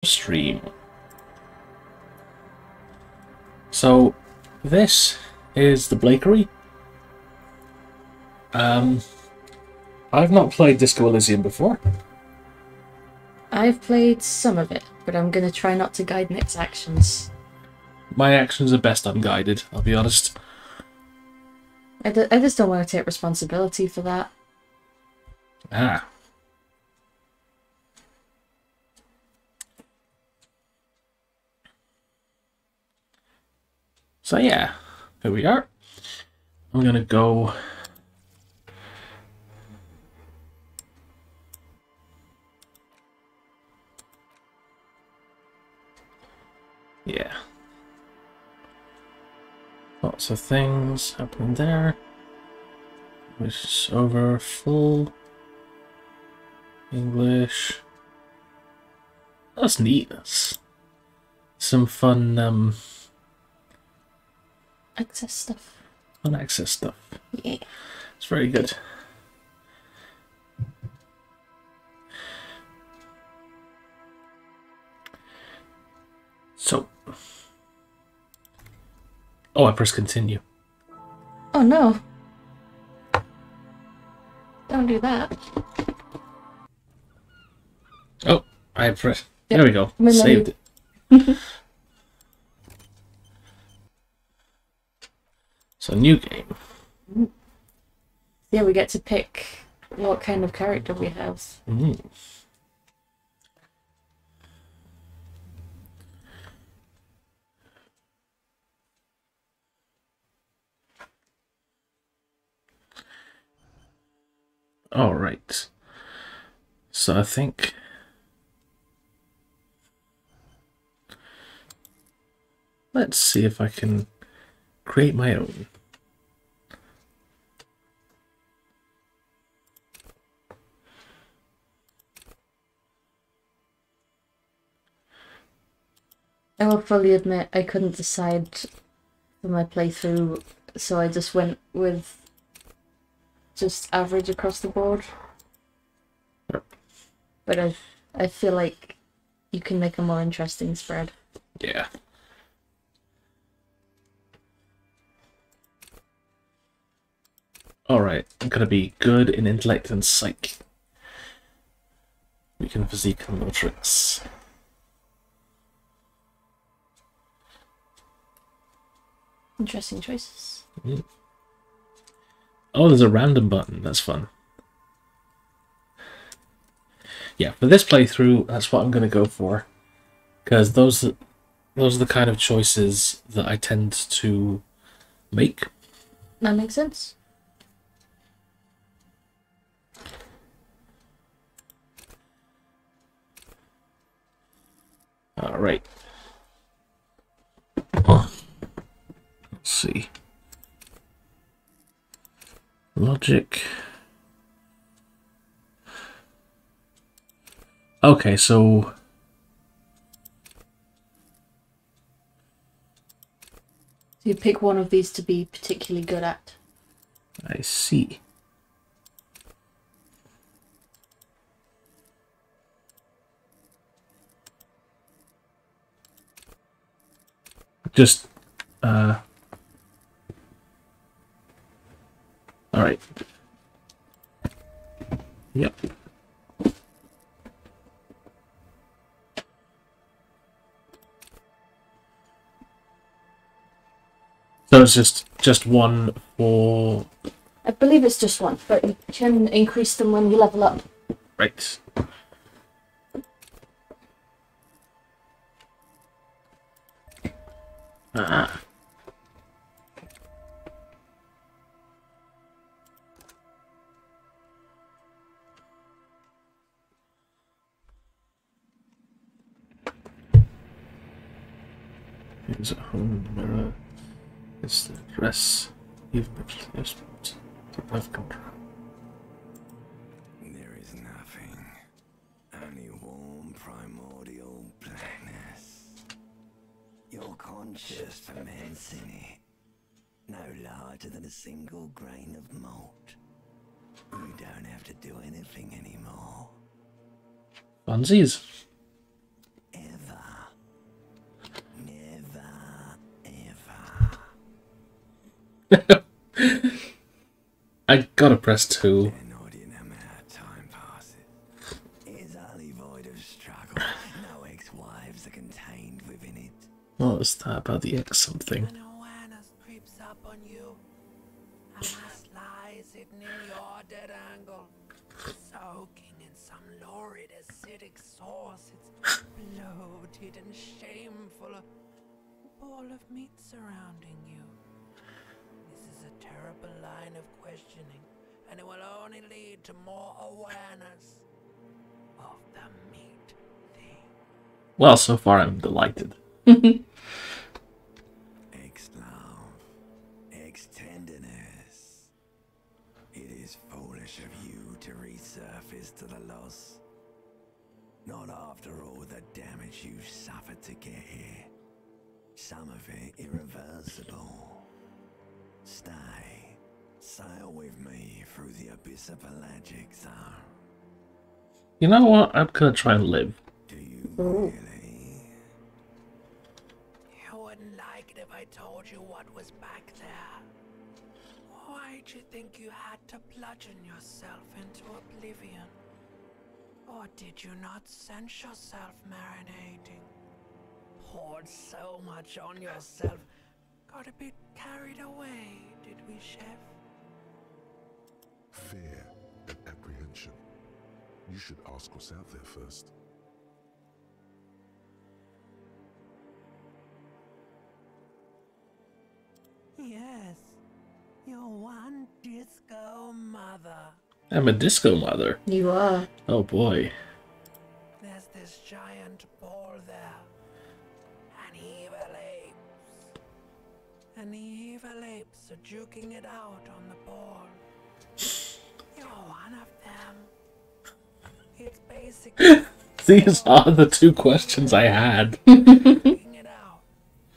Stream. So this is the Blakery. I've not played Disco Elysium before. I've played some of it, but I'm gonna try not to guide Nick's actions. My actions are best unguided, I'll be honest. I just don't want to take responsibility for that. Ah. So yeah, here we are. I'm gonna go. Yeah. Lots of things happening there. It's over full English. That's neat. That's some fun Access stuff. fun access stuff. Yeah. It's very good. So, oh, I press continue. Oh no. Don't do that. Oh, I press. Yep. There we go. My Saved menu. it. So, new game. Yeah, we get to pick what kind of character we have. Mm. All right. So I think let's see if I can create my own. I will fully admit I couldn't decide for my playthrough, so I just went with just average across the board. But I feel like you can make a more interesting spread. Yeah. Alright, I'm gonna be good in intellect and psych. We can physique and motorics. Interesting choices. Mm. Oh, there's a random button. That's fun. Yeah, for this playthrough, that's what I'm gonna go for, because those are the kind of choices that I tend to make. That makes sense. All right. Let's see. Logic. Okay, so You pick one of these to be particularly good at. I see. Just all right. Yep. So it's just one for. I believe it's just one, but you can increase them when you level up. Right. Ah. Here's a home mirror. It's the dress you've purchased to have control. There is nothing. Only warm primordial blackness. Your conscious ferments in it. No larger than a single grain of malt. You don't have to do anything anymore. Funsies. If I gotta press 2. They're not in a matter time passes. Is only void of struggle. No ex-wives are contained within it. What was that about the X something? An awareness creeps up on you. A mass lies hidden in your dead angle, soaking in some lurid acidic sauce. It's bloated and shameful. A ball of meat surrounding you. This is a terrible line of questioning, and it will only lead to more awareness of the meat thing. Well, so far I'm delighted. Ex-love, ex-tenderness. It is foolish of you to resurface to the loss. Not after all the damage you suffered to get here. Some of it irreversible. Stay. Sail with me through the abyss of pelagic zone. You know what? I'm gonna try and live. Do you really? You wouldn't like it if I told you what was back there. Why'd you think you had to bludgeon yourself into oblivion? Or did you not sense yourself marinating? Poured so much on yourself. Got a bit carried away, did we, Chef? Fear and apprehension. You should ask what's out there first. Yes, your one disco mother. I'm a disco mother. You are. Oh boy. There's this giant ball there. An evil apes. And the evil apes are juking it out on the ball. You're one of them. It's basically These are the 2 questions I had. juking it out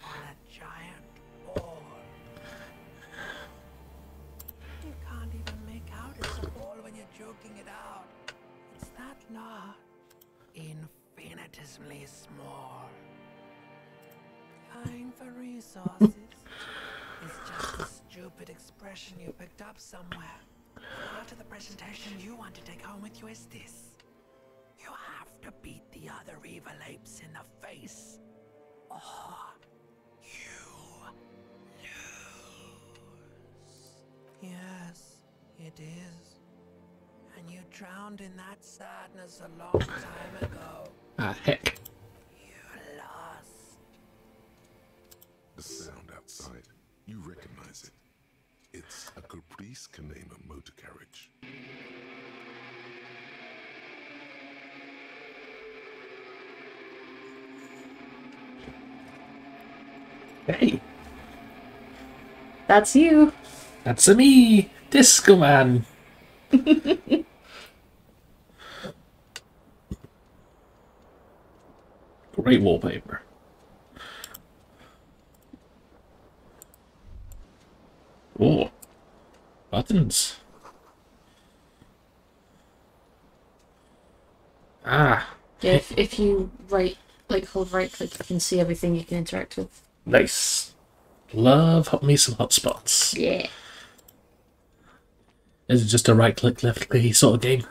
on a giant ball. You can't even make out it's a ball when you're joking it out. It's that large. Infinitesimally small. Vying for resources is just a stupid expression you picked up somewhere. Part of the presentation you want to take home with you is this. You have to beat the other evil apes in the face, or you lose. Yes, it is. And you drowned in that sadness a long time ago. Ah, heck. You lost. The sound outside, you recognize it. It's a Caprice Canema motor carriage. Hey, That's you. that's a me, Disco Man. Great wallpaper. Oh, buttons. Ah, Yeah, if you hold right click, you can see everything you can interact with. nice. Love me some hotspots. Yeah. Is it just a right click, left click sort of game?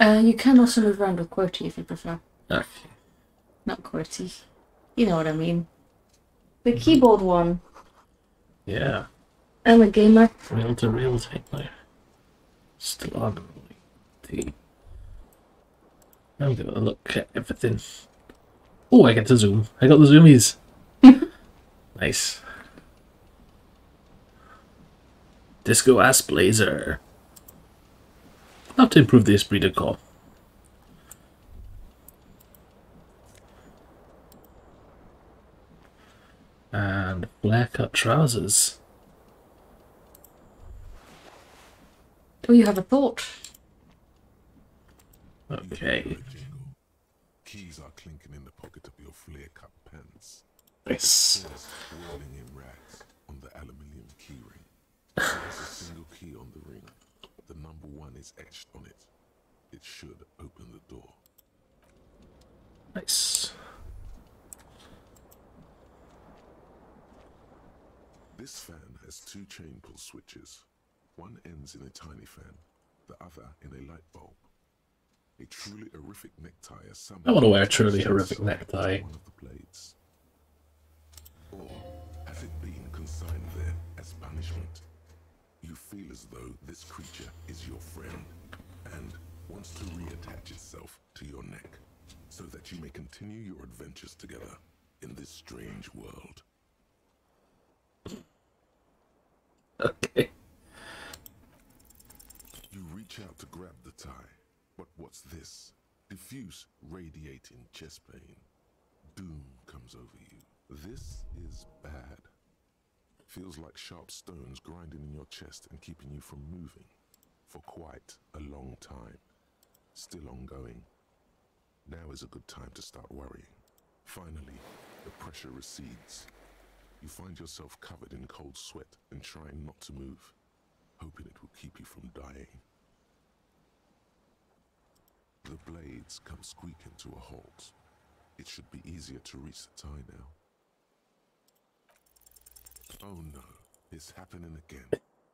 You can also move around with QWERTY if you prefer. Okay. Not QWERTY. You know what I mean. The keyboard one. Yeah. I'm a gamer. Reel to reel take my still on T. I'm gonna look at everything. Oh, I get to zoom. I got the zoomies. Nice. Disco ass blazer. Have to improve the esprit de corps. And flare cut trousers. Oh, you have a thought. Okay. Jingle. Keys are clinking in the pocket of your flare-cut pants. Nice. There's swirling in rags on the aluminium key ring. There's a single key on the ring. The number 1 is etched on it. It should open the door. Nice. This fan has two chain pull switches. One ends in a tiny fan, the other in a light bulb. A truly horrific necktie is somehow I want to wear a truly attached horrific itself necktie. to one of the blades. Or has it been consigned there as punishment? You feel as though this creature is your friend and wants to reattach itself to your neck so that you may continue your adventures together in this strange world. Okay. You reach out to grab the tie, but what's this? Diffuse, radiating chest pain. Doom comes over you. This is bad. Feels like sharp stones grinding in your chest and keeping you from moving for quite a long time. Still ongoing. Now is a good time to start worrying. Finally, the pressure recedes. You find yourself covered in cold sweat and trying not to move, hoping it will keep you from dying. The blades come squeaking to a halt. It should be easier to reach the tie now. Oh no, it's happening again.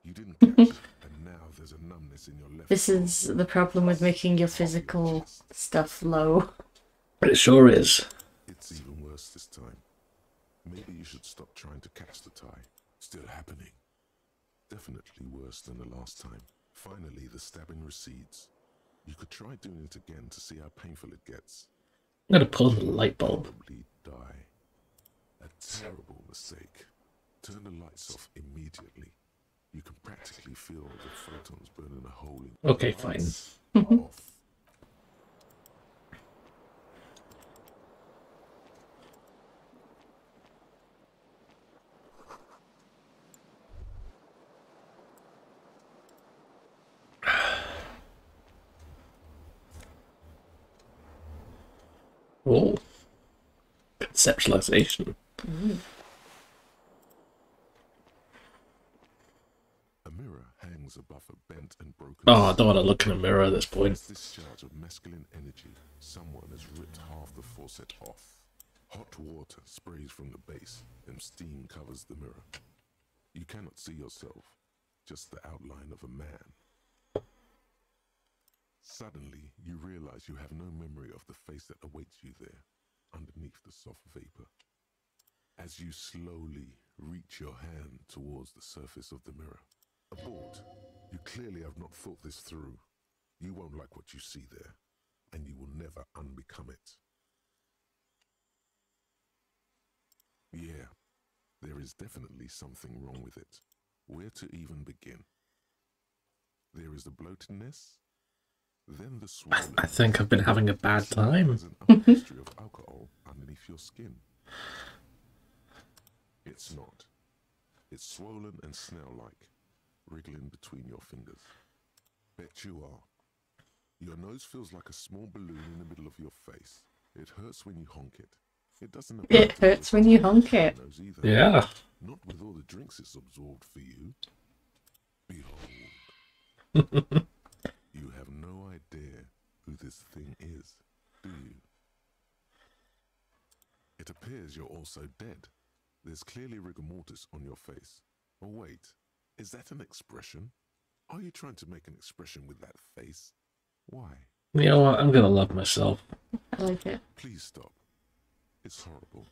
You didn't catch it, and now there's a numbness in your left This arm. is the problem with making your physical stuff low. It sure is. It's even worse this time. Maybe you should stop trying to catch the tie. Still happening. Definitely worse than the last time. Finally, the stabbing recedes. You could try doing it again to see how painful it gets. I'm going to pull the light bulb. Probably die. A terrible mistake. Turn the lights off immediately. You can practically feel the photons burning a hole in. Okay, fine. Off. Oh. Conceptualization. A mirror hangs above a bent and broken. Oh, I don't want to look in a mirror at this point. With this discharge of masculine energy, someone has ripped half the faucet off. Hot water sprays from the base, and steam covers the mirror. You cannot see yourself, just the outline of a man. Suddenly, you realize you have no memory of the face that awaits you there, underneath the soft vapor. As you slowly reach your hand towards the surface of the mirror. Abort. You clearly have not thought this through. You won't like what you see there, and you will never unbecome it. Yeah, there is definitely something wrong with it. Where to even begin? There is the bloatedness, then the swollen. I think I've been having a bad time. There's an upholstery of alcohol underneath your skin. It's not. It's swollen and snail-like, wriggling between your fingers. Bet you are. Your nose feels like a small balloon in the middle of your face. It hurts when you honk it. It doesn't appear It hurts when you honk it. nose either. Yeah. Not with all the drinks it's absorbed for you. Behold. You have no idea who this thing is, do you? It appears you're also dead. There's clearly rigor mortis on your face. Oh wait, is that an expression? Are you trying to make an expression with that face? Why? You know what? I'm going to love myself. I like it. Please stop. It's horrible.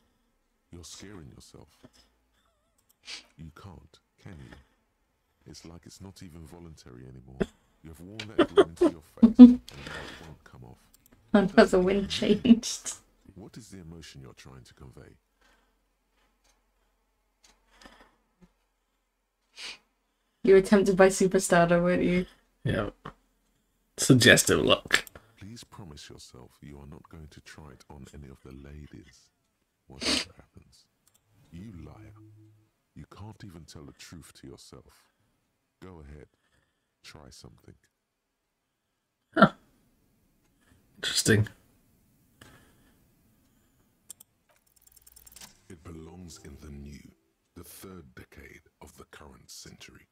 You're scaring yourself. You can't, can you? It's like it's not even voluntary anymore. You have worn that grin into your face, and now it won't come off. And has the wind changed? What is the emotion you're trying to convey? You were tempted by Superstar, weren't you? Yeah. Suggestive look. Please promise yourself you are not going to try it on any of the ladies. Whatever happens. You liar. You can't even tell the truth to yourself. Go ahead. Try something. Interesting. It belongs in the new, the third decade of the current century.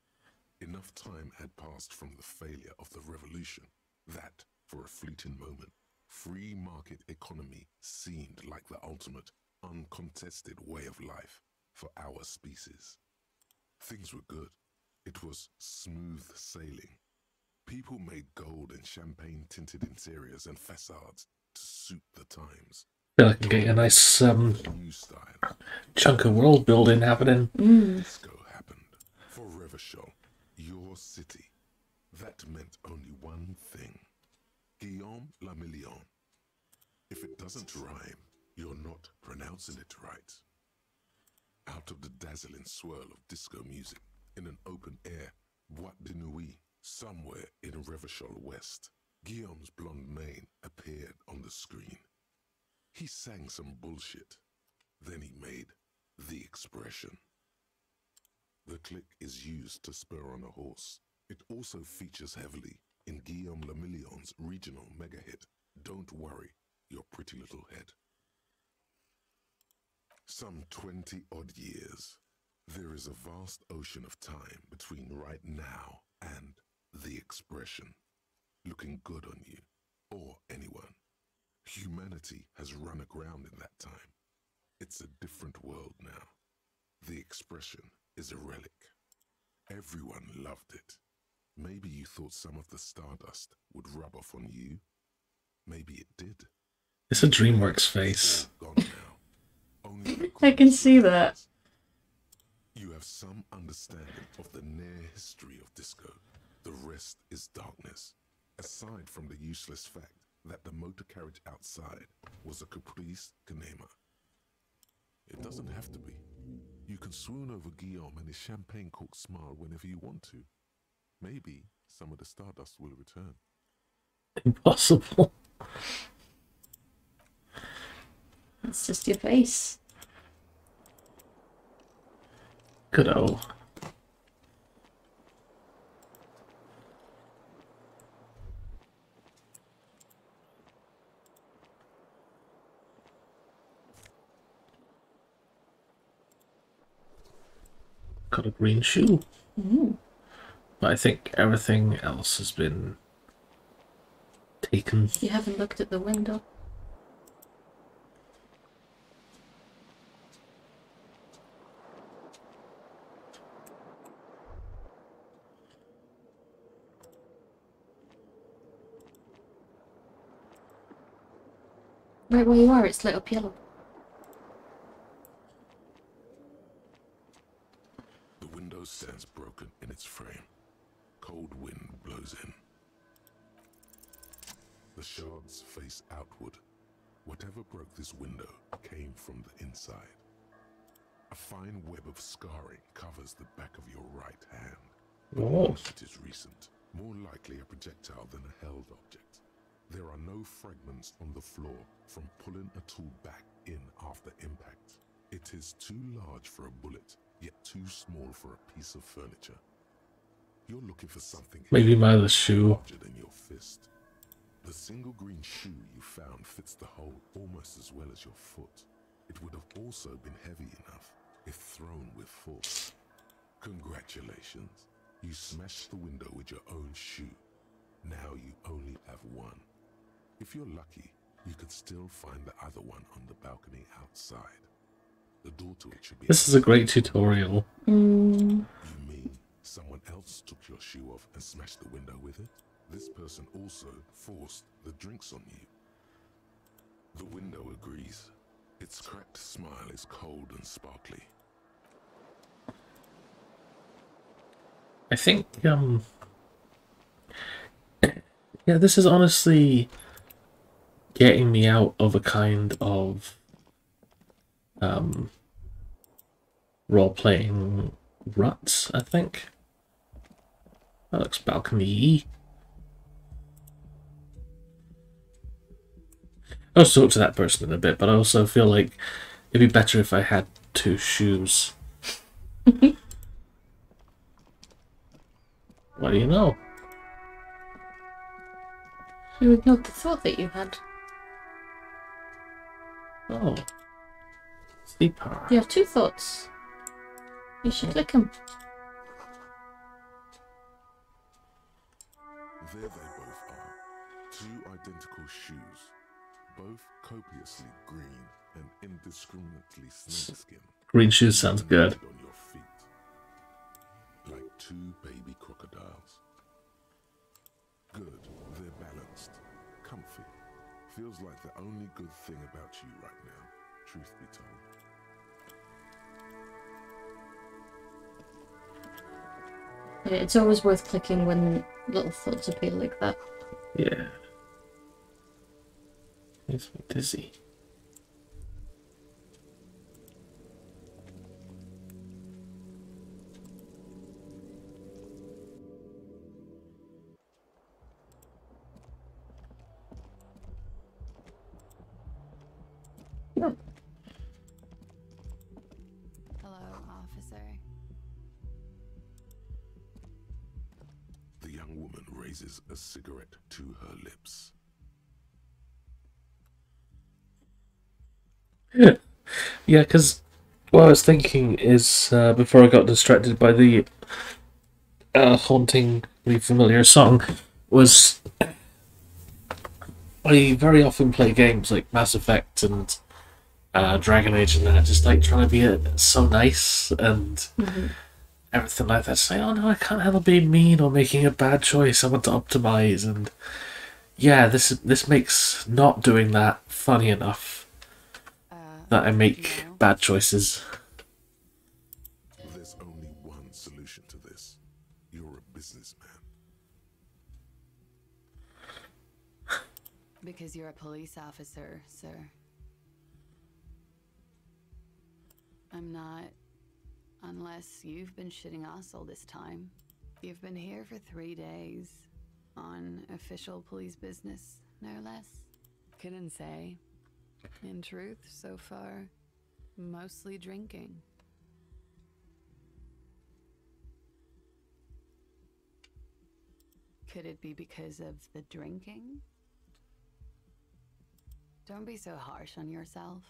Enough time had passed from the failure of the revolution that, for a fleeting moment, free market economy seemed like the ultimate, uncontested way of life for our species. Things were good. It was smooth sailing. People made gold and champagne-tinted interiors and facades to suit the times. Feel like I can get a nice New style. chunk of world building happening. Disco happened. For Revachol, your city. That meant only one thing. Guillaume le Million. If it doesn't rhyme, you're not pronouncing it right. Out of the dazzling swirl of disco music, in an open air boîte de nuit, somewhere in Revachol West, Guillaume's blonde mane appeared on the screen. He sang some bullshit. Then he made the expression. The click is used to spur on a horse. It also features heavily in Guillaume le Million's regional mega hit, Don't Worry, Your Pretty Little Head. Some 20-odd years, there is a vast ocean of time between right now and the expression. Looking good on you, or anyone. Humanity has run aground in that time. It's a different world now. The expression is a relic. Everyone loved it. Maybe you thought some of the stardust would rub off on you. Maybe it did. It's a DreamWorks face. Gone now. Only the I can see that. You have some understanding of the near history of disco. The rest is darkness. Aside from the useless fact that the motor carriage outside was a caprice canema. It doesn't have to be. You can swoon over Guillaume and his champagne-corked smile whenever you want to. Maybe some of the stardust will return. Impossible. It's just your face. Cuno. Got a green shoe. But I think everything else has been taken. You haven't looked at the window. Right where you are, it's lit up yellow. The window stands broken in its frame. Cold wind blows in. The shards face outward. Whatever broke this window came from the inside. A fine web of scarring covers the back of your right hand. Oh. It is recent, more likely a projectile than a held object. There are no fragments on the floor from pulling a tool back in after impact. It is too large for a bullet, yet too small for a piece of furniture. You're looking for something Maybe by the shoe. larger than your fist. The single green shoe you found fits the hole almost as well as your foot. It would have also been heavy enough if thrown with force. Congratulations. You smashed the window with your own shoe. Now you only have one. If you're lucky, you could still find the other one on the balcony outside. The door to it should be... This is a great tutorial. You mean someone else took your shoe off and smashed the window with it? This person also forced the drinks on you. The window agrees. Its cracked smile is cold and sparkly. I think, yeah, this is honestly getting me out of a kind of role-playing rut, I think. That looks balcony-y. I'll talk to that person in a bit, but I also feel like it'd be better if I had two shoes. What do you know? You ignored the thought that you had. Oh. Sleeper. You have two thoughts. You should click them. There they both are. Two identical shoes. Both copiously green and indiscriminately snakeskin. Green shoes sounds good. On your feet. 2 baby crocodiles. Good, they're balanced, comfy. Feels like the only good thing about you right now, truth be told. Yeah, it's always worth clicking when little thoughts appear like that. Yeah. Makes me dizzy. Hello, officer. The young woman raises a cigarette to her lips. Yeah, because what I was thinking is, before I got distracted by the hauntingly familiar song, was I very often play games like Mass Effect and Dragon Age and that, just like trying to be so nice and everything like that. Say, oh no, I can't handle being mean or making a bad choice. I want to optimize, and yeah, this makes not doing that funny enough that I make bad choices. There's only one solution to this. You're a businessman. Because you're a police officer, sir. I'm not. Unless you've been shitting us all this time. You've been here for 3 days. On official police business, no less. Couldn't say. In truth, so far, mostly drinking. Could it be because of the drinking? Don't be so harsh on yourself.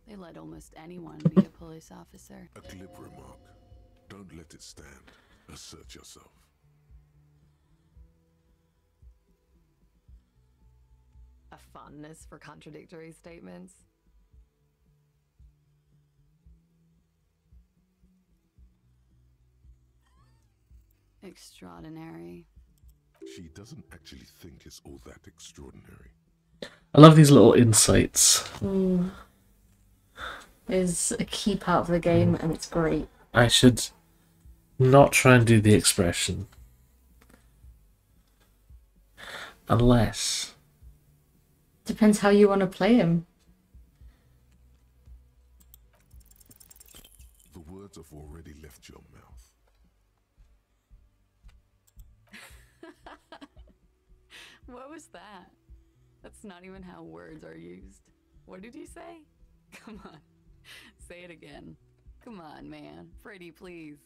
They let almost anyone be a police officer. A glib remark. Don't let it stand. Assert yourself. A fondness for contradictory statements. Extraordinary. She doesn't actually think it's all that extraordinary. I love these little insights. Is a key part of the game, and it's great. I should not try and do the expression. Unless... Depends how you want to play him. The words have already left your mouth. What was that? That's not even how words are used. What did you say? Come on. Say it again. Come on, man. Freddy, please.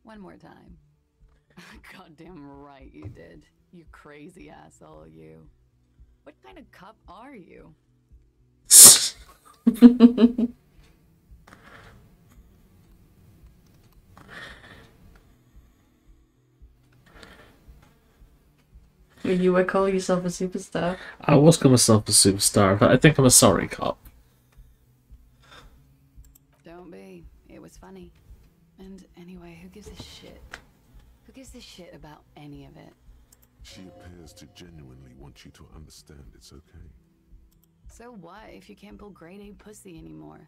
One more time. Goddamn right you did. You crazy asshole, you. What kind of cop are you? You would call yourself a superstar. I was calling myself a superstar, but I think I'm a sorry cop. Don't be. It was funny. And anyway, who gives a shit? Who gives a shit about any of it? She appears to genuinely want you to understand it's okay. So what if you can't pull grade A pussy anymore?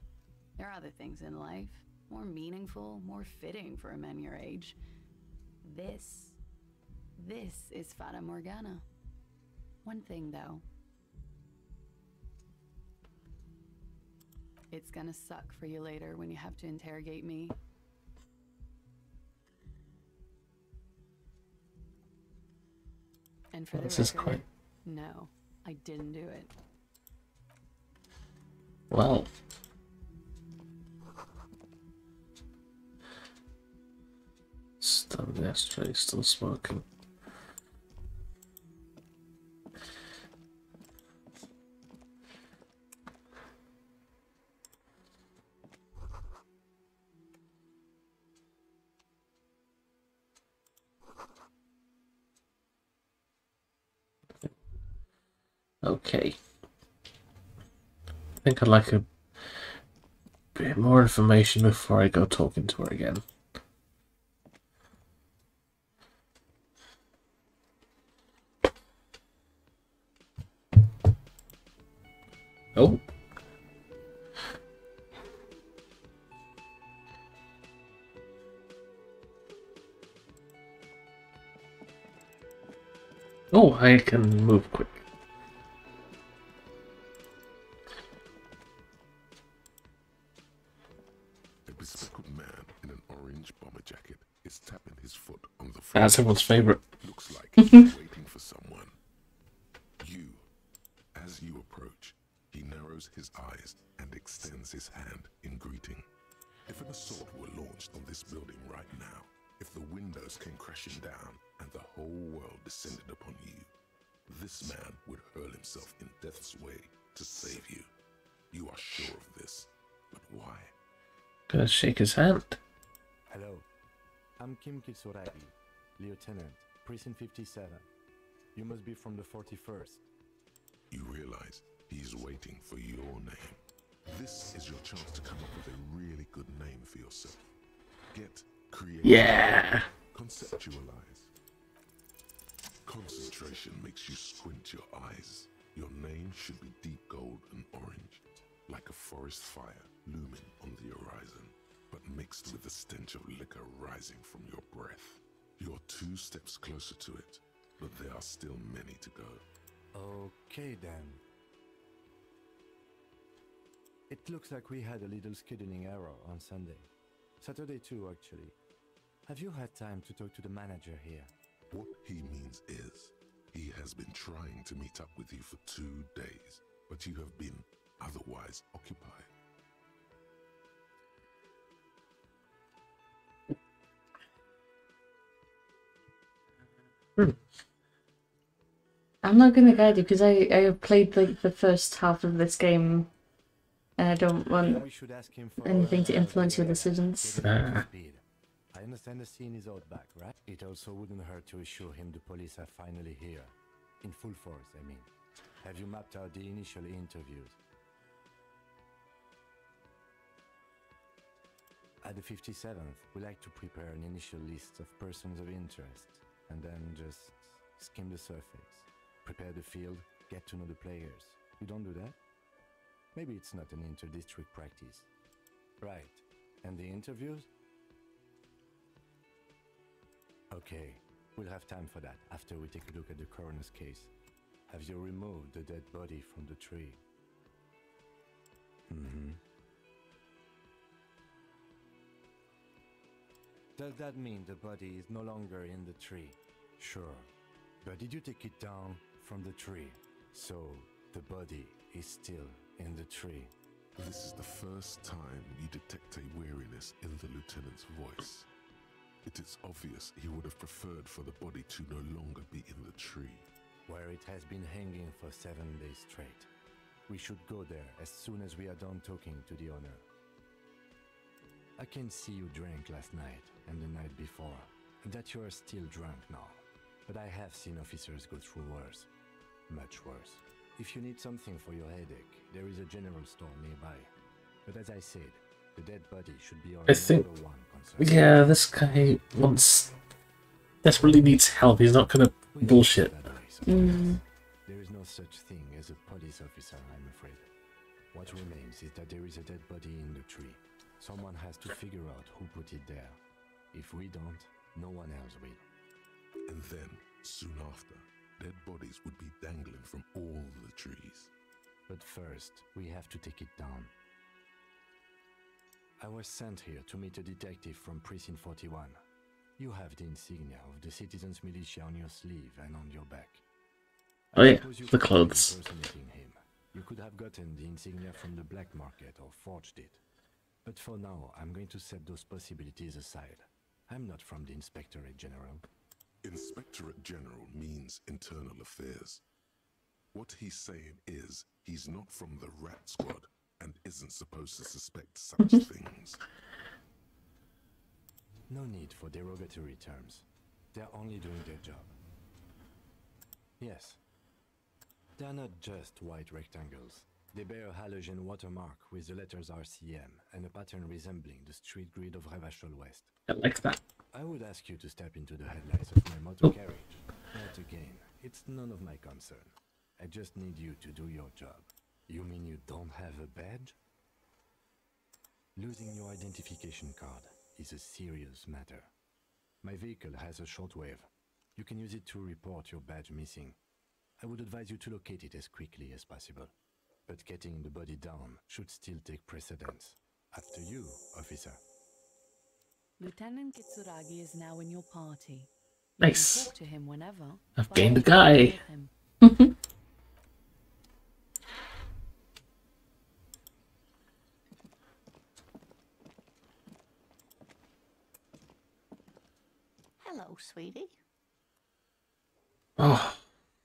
There are other things in life. More meaningful, more fitting for a man your age. This is Fata Morgana. One thing though. It's gonna suck for you later when you have to interrogate me. And for the This is record, quite... no, I didn't do it. Well... Still the ashtray, still smoking. Okay. I think I'd like a bit more information before I go talking to her again. Oh, I can move quick. A bespectacled man in an orange bomber jacket is tapping his foot on the floor. That's everyone's favorite. Looks like he's waiting for someone. As you approach, he narrows his eyes and extends his hand in greeting. If an assault were launched on this building right now, if the windows came crashing down and the whole world descended upon you, this man would hurl himself in death's way to save you. You are sure of this, but why? Gonna shake his hand. Hello, I'm Kim Kitsuragi, Lieutenant, Precinct 57. You must be from the 41st. You realize he's waiting for your name. This is your chance to come up with a really good name for yourself. Get creative. Yeah. Conceptualize. Concentration makes you squint your eyes. Your name should be deep gold and orange, like a forest fire looming on the horizon, but mixed with the stench of liquor rising from your breath. You're 2 steps closer to it, but there are still many to go. Okay then. It looks like we had a little scheduling error on Sunday. Saturday too, actually. Have you had time to talk to the manager here? What he means is, he has been trying to meet up with you for 2 days, but you have been otherwise occupied. I'm not gonna guide you because I played like the first half of this game, and I don't want We should ask him for anything to our influence your idea. decisions. Get him up to speed. I understand the scene is out back, right? It also wouldn't hurt to assure him the police are finally here. In full force, I mean. Have you mapped out the initial interviews? At the 57th, we like to prepare an initial list of persons of interest, and then just skim the surface. Prepare the field, get to know the players. You don't do that? Maybe it's not an inter-district practice. Right. And the interviews? Okay, we'll have time for that after we take a look at the coroner's case. Have you removed the dead body from the tree? Mm-hmm. Does that mean the body is no longer in the tree? Sure. But did you take it down from the tree? So, the body is still in the tree. This is the first time you detect a weariness in the lieutenant's voice. It is obvious he would have preferred for the body to no longer be in the tree. Where it has been hanging for 7 days straight. We should go there as soon as we are done talking to the owner. I can see you drank last night and the night before, and that you are still drunk now. But I have seen officers go through worse. Much worse. If you need something for your headache, there is a general store nearby. But as I said, the dead body should be our number one concern. Yeah, this guy desperately needs help. He's not gonna bullshit. There is no such thing as a police officer, I'm afraid. What remains is that there is a dead body in the tree. Someone has to figure out who put it there. If we don't, no one else will. And then, soon after, dead bodies would be dangling from all the trees. But first, we have to take it down. I was sent here to meet a detective from Precinct 41. You have the insignia of the Citizens Militia on your sleeve and on your back. Oh yeah, Suppose you the could be clothes. impersonating him. You could have gotten the insignia from the black market or forged it. But for now, I'm going to set those possibilities aside. I'm not from the Inspectorate General. Inspectorate General means internal affairs. What he's saying is, he's not from the rat squad and isn't supposed to suspect such things. No need for derogatory terms. They're only doing their job. Yes. They're not just white rectangles. They bear a halogen watermark with the letters RCM and a pattern resembling the street grid of Revachol West. I like that. I would ask you to step into the headlights of my motor carriage. But again, it's none of my concern. I just need you to do your job. You mean you don't have a badge? Losing your identification card is a serious matter. My vehicle has a shortwave. You can use it to report your badge missing. I would advise you to locate it as quickly as possible. But getting the body down should still take precedence. After you, officer. Lieutenant Kitsuragi is now in your party. You Nice. can talk to him whenever. I've but gained a keep up guy. with him. Hello, sweetie. Oh,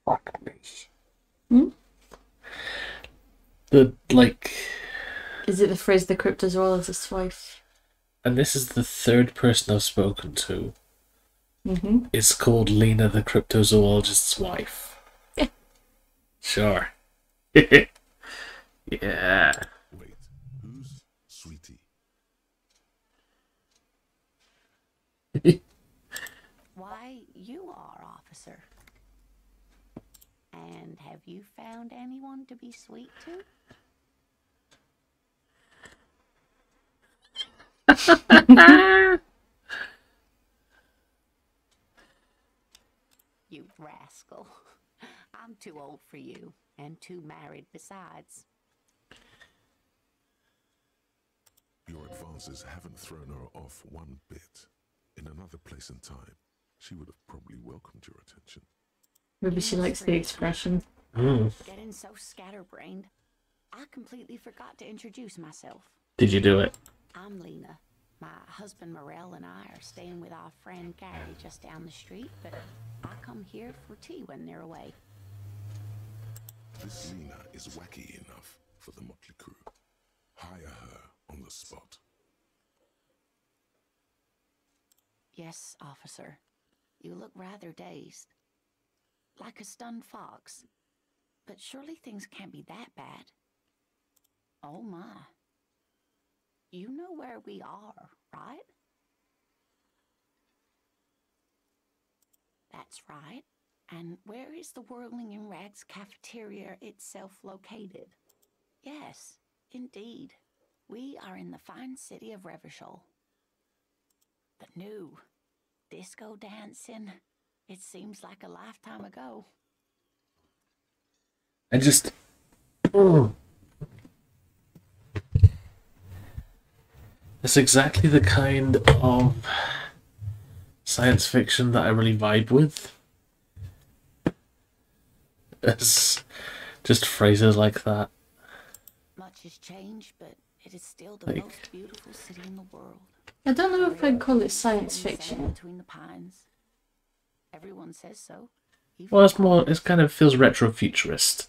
fuck me. Hmm? The, like... Is it the phrase the cryptozoologist's wife? And this is the third person I've spoken to. Mm-hmm. It's called Lena, the cryptozoologist's wife. Yeah. Sure. Yeah. Wait, who's Sweetie? Why, you are, officer. And have you found anyone to be sweet to? You rascal. I'm too old for you, and too married besides. Your advances haven't thrown her off one bit. In another place and time, she would have probably welcomed your attention. Maybe she likes the expression. Getting so scatterbrained, I completely forgot to introduce myself. Did you do it? I'm Lena. My husband Morel and I are staying with our friend Gary just down the street, but I come here for tea when they're away. This Lena is wacky enough for the motley crew. Hire her on the spot. Yes, officer. You look rather dazed. Like a stunned fox. But surely things can't be that bad. Oh my. You know where we are, right? That's right. And where is the Whirling in Rags cafeteria itself located? Yes, indeed. We are in the fine city of Revachol. The new disco dancing. It seems like a lifetime ago. I just... Oh. It's exactly the kind of science fiction that I really vibe with. It's just phrases like that. Much has changed, but it is still the Like- most beautiful city in the world. I don't know if I'd call it science Sitting fiction. between the pines. Everyone says so. Even Well, it's more... It kind of feels retro-futurist.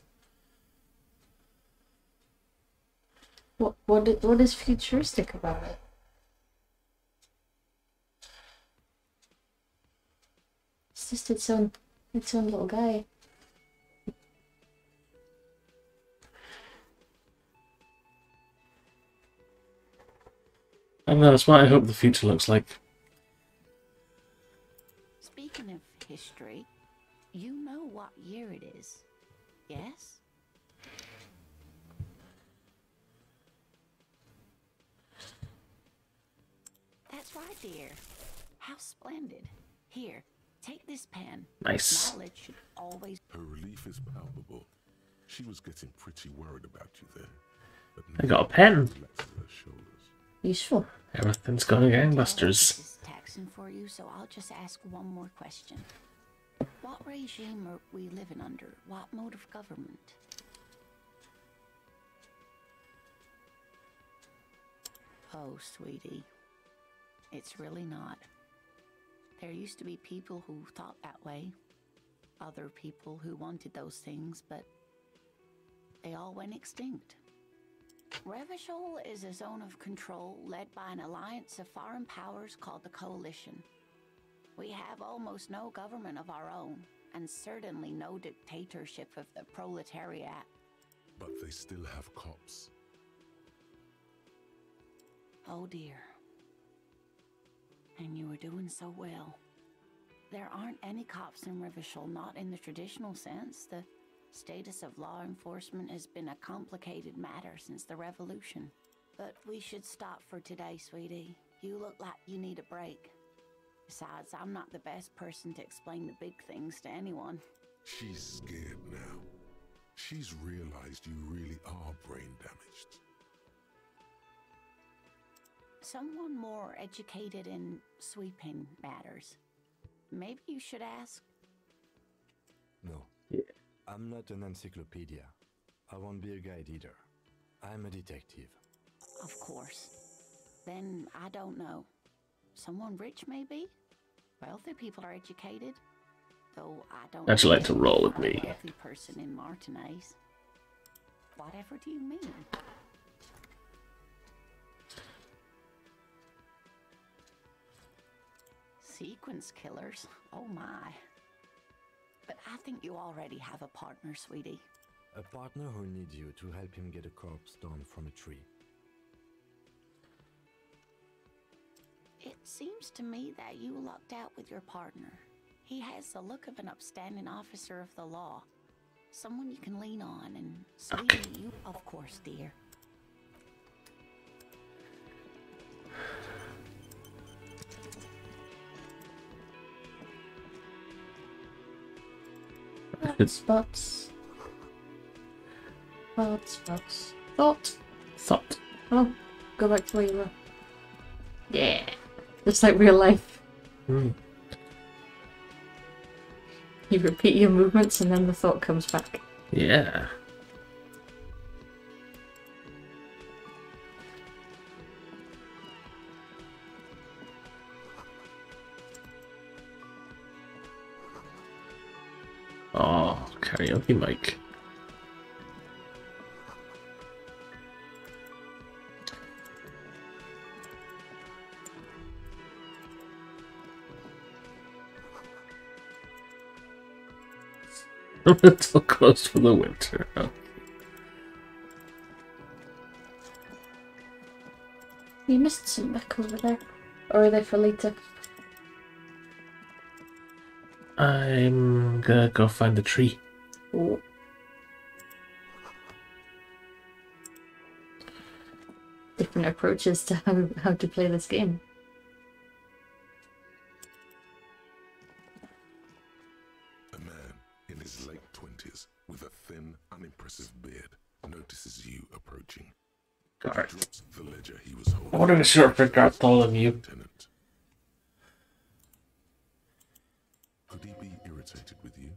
What is futuristic about it? It's just its own little guy. I don't know, that's what I hope the future looks like. Speaking of history, you know what year it is, yes? That's right, dear. How splendid. Here, take this pen. Nice. Knowledge should always... Her relief is palpable. She was getting pretty worried about you there. But I got a pen. relaxes her shoulders. Useful. Everything's going gangbusters. This is taxing for you, so I'll just ask one more question. What regime are we living under? What mode of government? Oh, sweetie. It's really not. There used to be people who thought that way. Other people who wanted those things, but they all went extinct. Revachol is a zone of control led by an alliance of foreign powers called the Coalition. We have almost no government of our own, and certainly no dictatorship of the proletariat. But they still have cops. Oh dear. And you were doing so well. There aren't any cops in Revachol, not in the traditional sense. The status of law enforcement has been a complicated matter since the revolution. But we should stop for today, sweetie. You look like you need a break. Besides, I'm not the best person to explain the big things to anyone. She's scared now. She's realized you really are brain damaged. Someone more educated in sweeping matters. Maybe you should ask. No. Yeah. I'm not an encyclopedia. I won't be a guide either. I'm a detective. Of course. Then I don't know. Someone rich, maybe? Wealthy people are educated. Though I don't How'd you like to roll with a me? wealthy person in Martinez. Whatever do you mean? Sequence killers? Oh my. But I think you already have a partner, sweetie. A partner who needs you to help him get a corpse down from a tree. It seems to me that you lucked out with your partner. He has the look of an upstanding officer of the law. Someone you can lean on, and sweetie, you, of course, dear. Spots. Spots. Thought. Thought. Oh, go back to where you were. Yeah. Just like real life. Mm. You repeat your movements and then the thought comes back. Yeah. Oh, karaoke mic. It's so close for the winter. Oh. You missed some back over there. Or are they for later? I'm gonna go find the tree. Oh. Different approaches to how to play this game. A man in his late 20s with a thin, unimpressive beard notices you approaching. Alright. Drops the ledger he was holding. What a short regard to all of you. Lieutenant. Could he be irritated with you?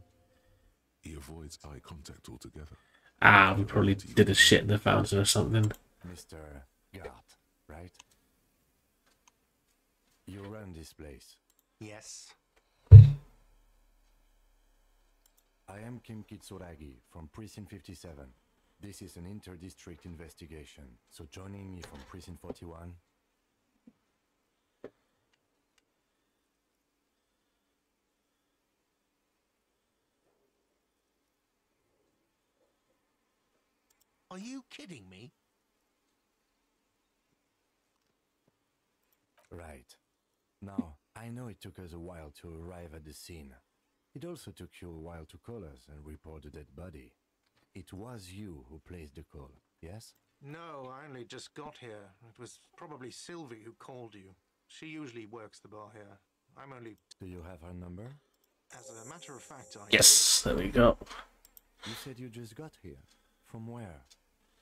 He avoids eye contact altogether. Ah, we probably did a shit in the fountain or something. Mr. Gart, right? You run this place. Yes. I am Kim Kitsuragi from Precinct 57. This is an inter-district investigation, so joining me from Precinct 41... Are you kidding me? Right. Now, I know it took us a while to arrive at the scene. It also took you a while to call us and report the dead body. It was you who placed the call, yes? No, I only just got here. It was probably Sylvie who called you. She usually works the bar here. I'm only... Do you have her number? As a matter of fact, I... Yes, there we go. You said you just got here. From where?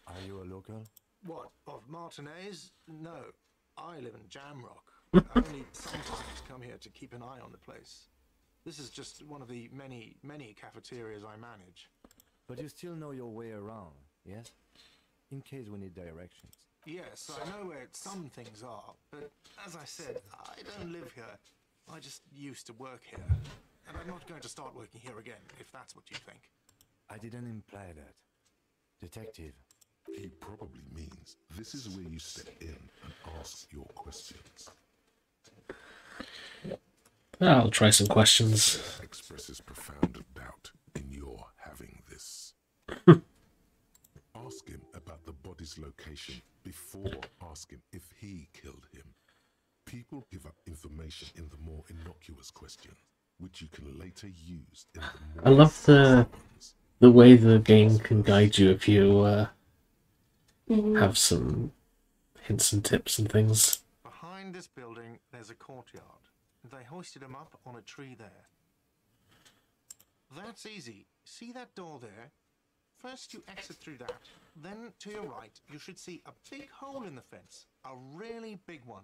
Are you a local? What, of Martinez? No, I live in Jamrock. I only sometimes come here to keep an eye on the place. This is just one of the many, many cafeterias I manage. But you still know your way around, yes? In case we need directions. Yes, I know where some things are, but as I said, I don't live here. I just used to work here. And I'm not going to start working here again, if that's what you think. I didn't imply that. Detective. He probably means this is where you step in and ask your questions. I'll try some questions. Expresses profound doubt in your having this. Ask him about the body's location before asking if he killed him. People give up information in the more innocuous questions, which you can later use in the more... I love the way the game can guide you if you have some hints and tips and things. Behind this building, there's a courtyard. They hoisted him up on a tree there. That's easy. See that door there? First you exit through that. Then to your right, you should see a big hole in the fence. A really big one.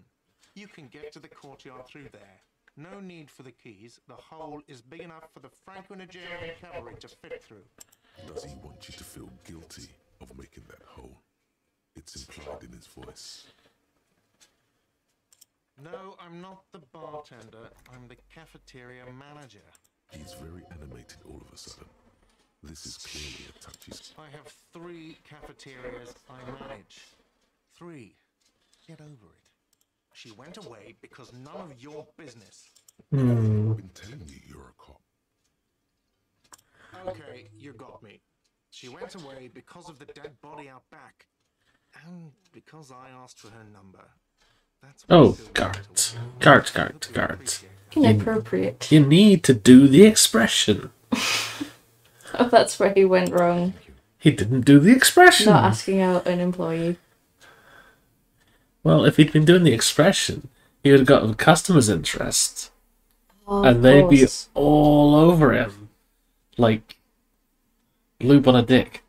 You can get to the courtyard through there. No need for the keys. The hole is big enough for the Franco-Nigerian cavalry to fit through. Does he want you to feel guilty of making that hole? It's implied in his voice. No, I'm not the bartender. I'm the cafeteria manager. He's very animated all of a sudden. This is clearly a touchy... I have 3 cafeterias I manage. 3. Get over it. She went away because none of your business. I've been telling you you're a cop. Okay, you got me. She went away because of the dead body out back. And because I asked for her number. That's Oh, guards. Guards. Inappropriate. You need to do the expression. Oh, that's where he went wrong. He didn't do the expression. Not asking out an employee. Well, if he'd been doing the expression, he would have got a customer's interest. Oh, And they'd be all over him. Like lube on a dick.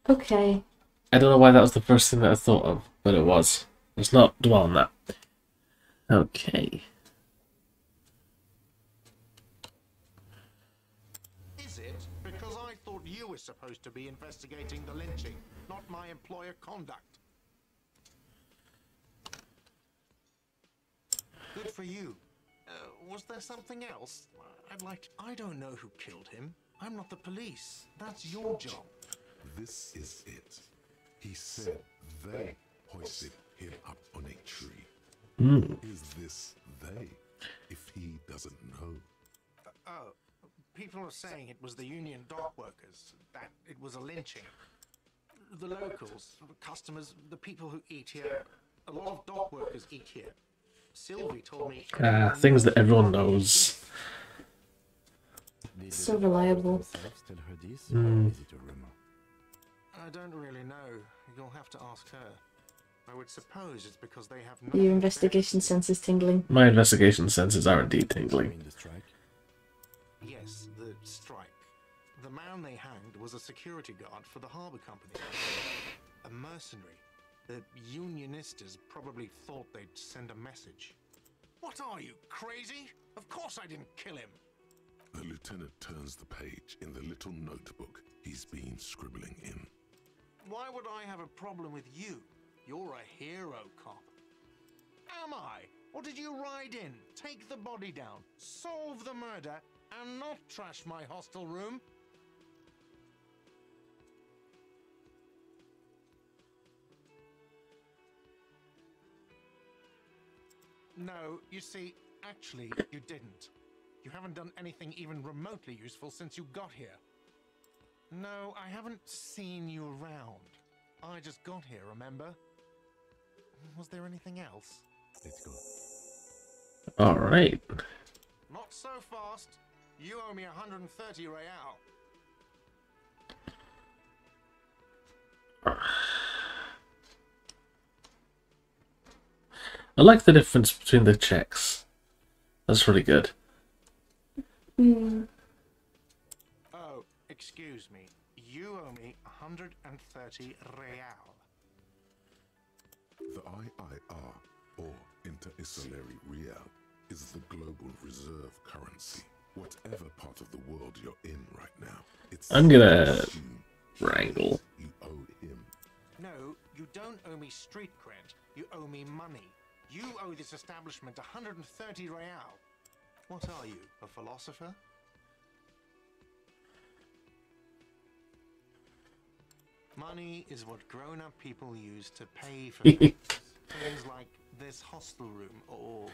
Okay. I don't know why that was the first thing that I thought of, but it was. Let's not dwell on that. Okay. Is it? Because I thought you were supposed to be investigating the lynching, not my employer conduct. Good for you. Was there something else? I don't know who killed him. I'm not the police. That's your job. This is it. He said they hoisted him up on a tree. Is this they, if he doesn't know? Oh, people are saying it was the union dock workers, that it was a lynching. The locals, the customers, the people who eat here, a lot of dock workers eat here. Sylvie told me... Things that everyone knows. So reliable. I don't really know. You'll have to ask her. I would suppose it's because they have no... Your investigation sense is tingling. My investigation senses are indeed tingling. Yes, the strike. The man they hanged was a security guard for the harbour company. A mercenary. The unionistas probably thought they'd send a message. What are you, crazy? Of course I didn't kill him. The lieutenant turns the page in the little notebook he's been scribbling in. Why would I have a problem with you? You're a hero, cop. Am I? Or did you ride in, take the body down, solve the murder, and not trash my hostel room? No, you see, actually, you didn't. You haven't done anything even remotely useful since you got here. No, I haven't seen you around. I just got here, remember? Was there anything else? Let's go. Alright. Not so fast. You owe me 130 real. I like the difference between the checks. That's really good. Oh, excuse me. You owe me 130 real. The IIR, or Inter-Isolary Real, is the global reserve currency. Whatever part of the world you're in right now, it's... I'm gonna wrangle. You owe him. No, you don't owe me street cred. You owe me money. You owe this establishment 130 real. What are you, a philosopher? Money is what grown-up people use to pay for things. Things like this hostel room, or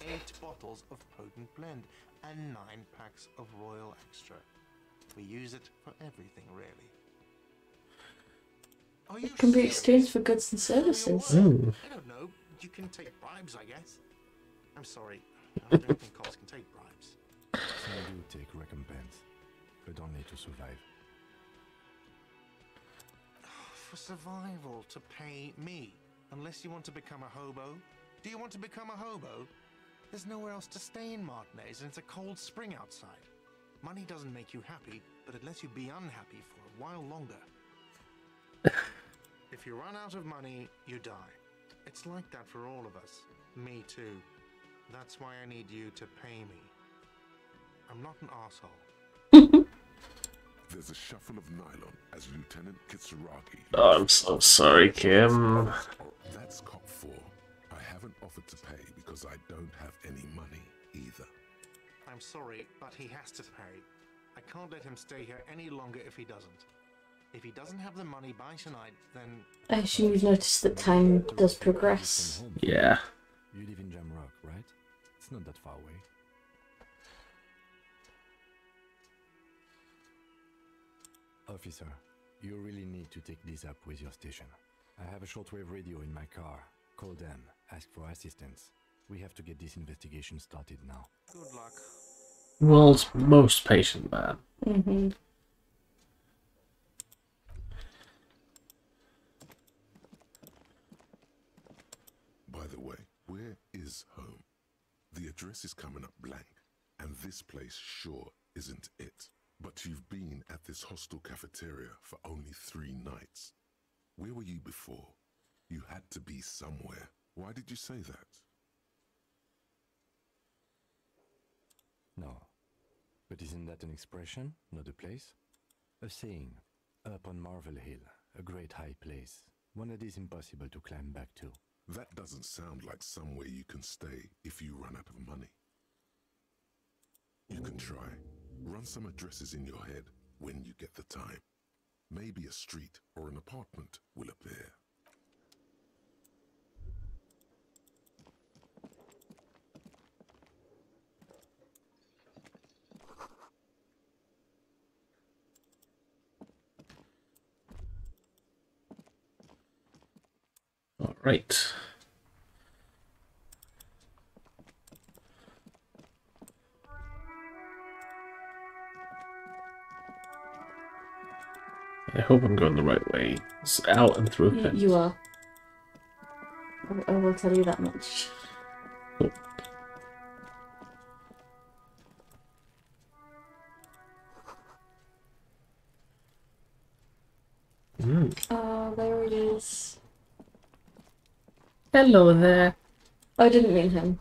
8 bottles of potent blend, and 9 packs of Royal Extra. We use it for everything, really. Are you It can be serious? exchanged for goods and services. I don't know. You can take bribes, I guess. I'm sorry. I don't think cops can take bribes. Some do take recompense, but only to survive. For survival, to pay me. Unless you want to become a hobo. Do you want to become a hobo? There's nowhere else to stay in Martinez, and it's a cold spring outside. Money doesn't make you happy, but it lets you be unhappy for a while longer. If you run out of money, you die. It's like that for all of us. Me too. That's why I need you to pay me. I'm not an asshole. There's a shuffle of nylon as Lieutenant Kitsuragi. Oh, I'm so sorry, Kim. That's cop 4. I haven't offered to pay because I don't have any money either. I'm sorry, but he has to pay. I can't let him stay here any longer if he doesn't. If he doesn't have the money by tonight, then... I assume you've noticed that time does progress. Yeah. You live in Jamrock, right? It's not that far away. Officer, you really need to take this up with your station. I have a shortwave radio in my car. Call them, ask for assistance. We have to get this investigation started now. Good luck. World's most patient man. Mm-hmm. By the way, where is home? The address is coming up blank, and this place sure isn't it. But you've been at this hostel cafeteria for only 3 nights. Where were you before? You had to be somewhere. Why did you say that? No. But isn't that an expression, not a place? A saying. Up on Marvel Hill, a great high place. One that is impossible to climb back to. That doesn't sound like somewhere you can stay if you run out of money. You can try. Run some addresses in your head when you get the time. Maybe a street or an apartment will appear. All right. I hope I'm going the right way. It's out and through it. You are. I will tell you that much. Cool. Oh, there it is. Hello there. I didn't mean him.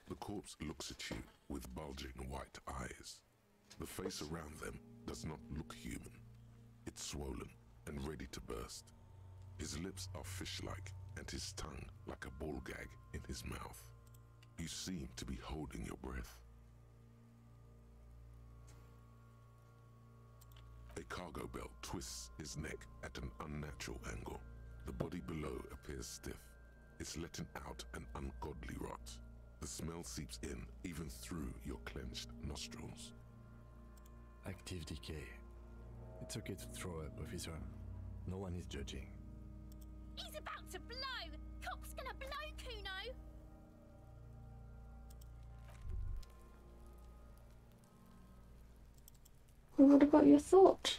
The corpse looks at you with bulging white eyes. The face around them does not look human. It's swollen and ready to burst. His lips are fish-like and his tongue like a ball gag in his mouth. You seem to be holding your breath. A cargo belt twists his neck at an unnatural angle. The body below appears stiff. It's letting out an ungodly rot. The smell seeps in even through your clenched nostrils. Active decay. It's okay to throw up, officer. No one is judging. He's about to blow! Cop's gonna blow, Cuno! Well, what about your thought?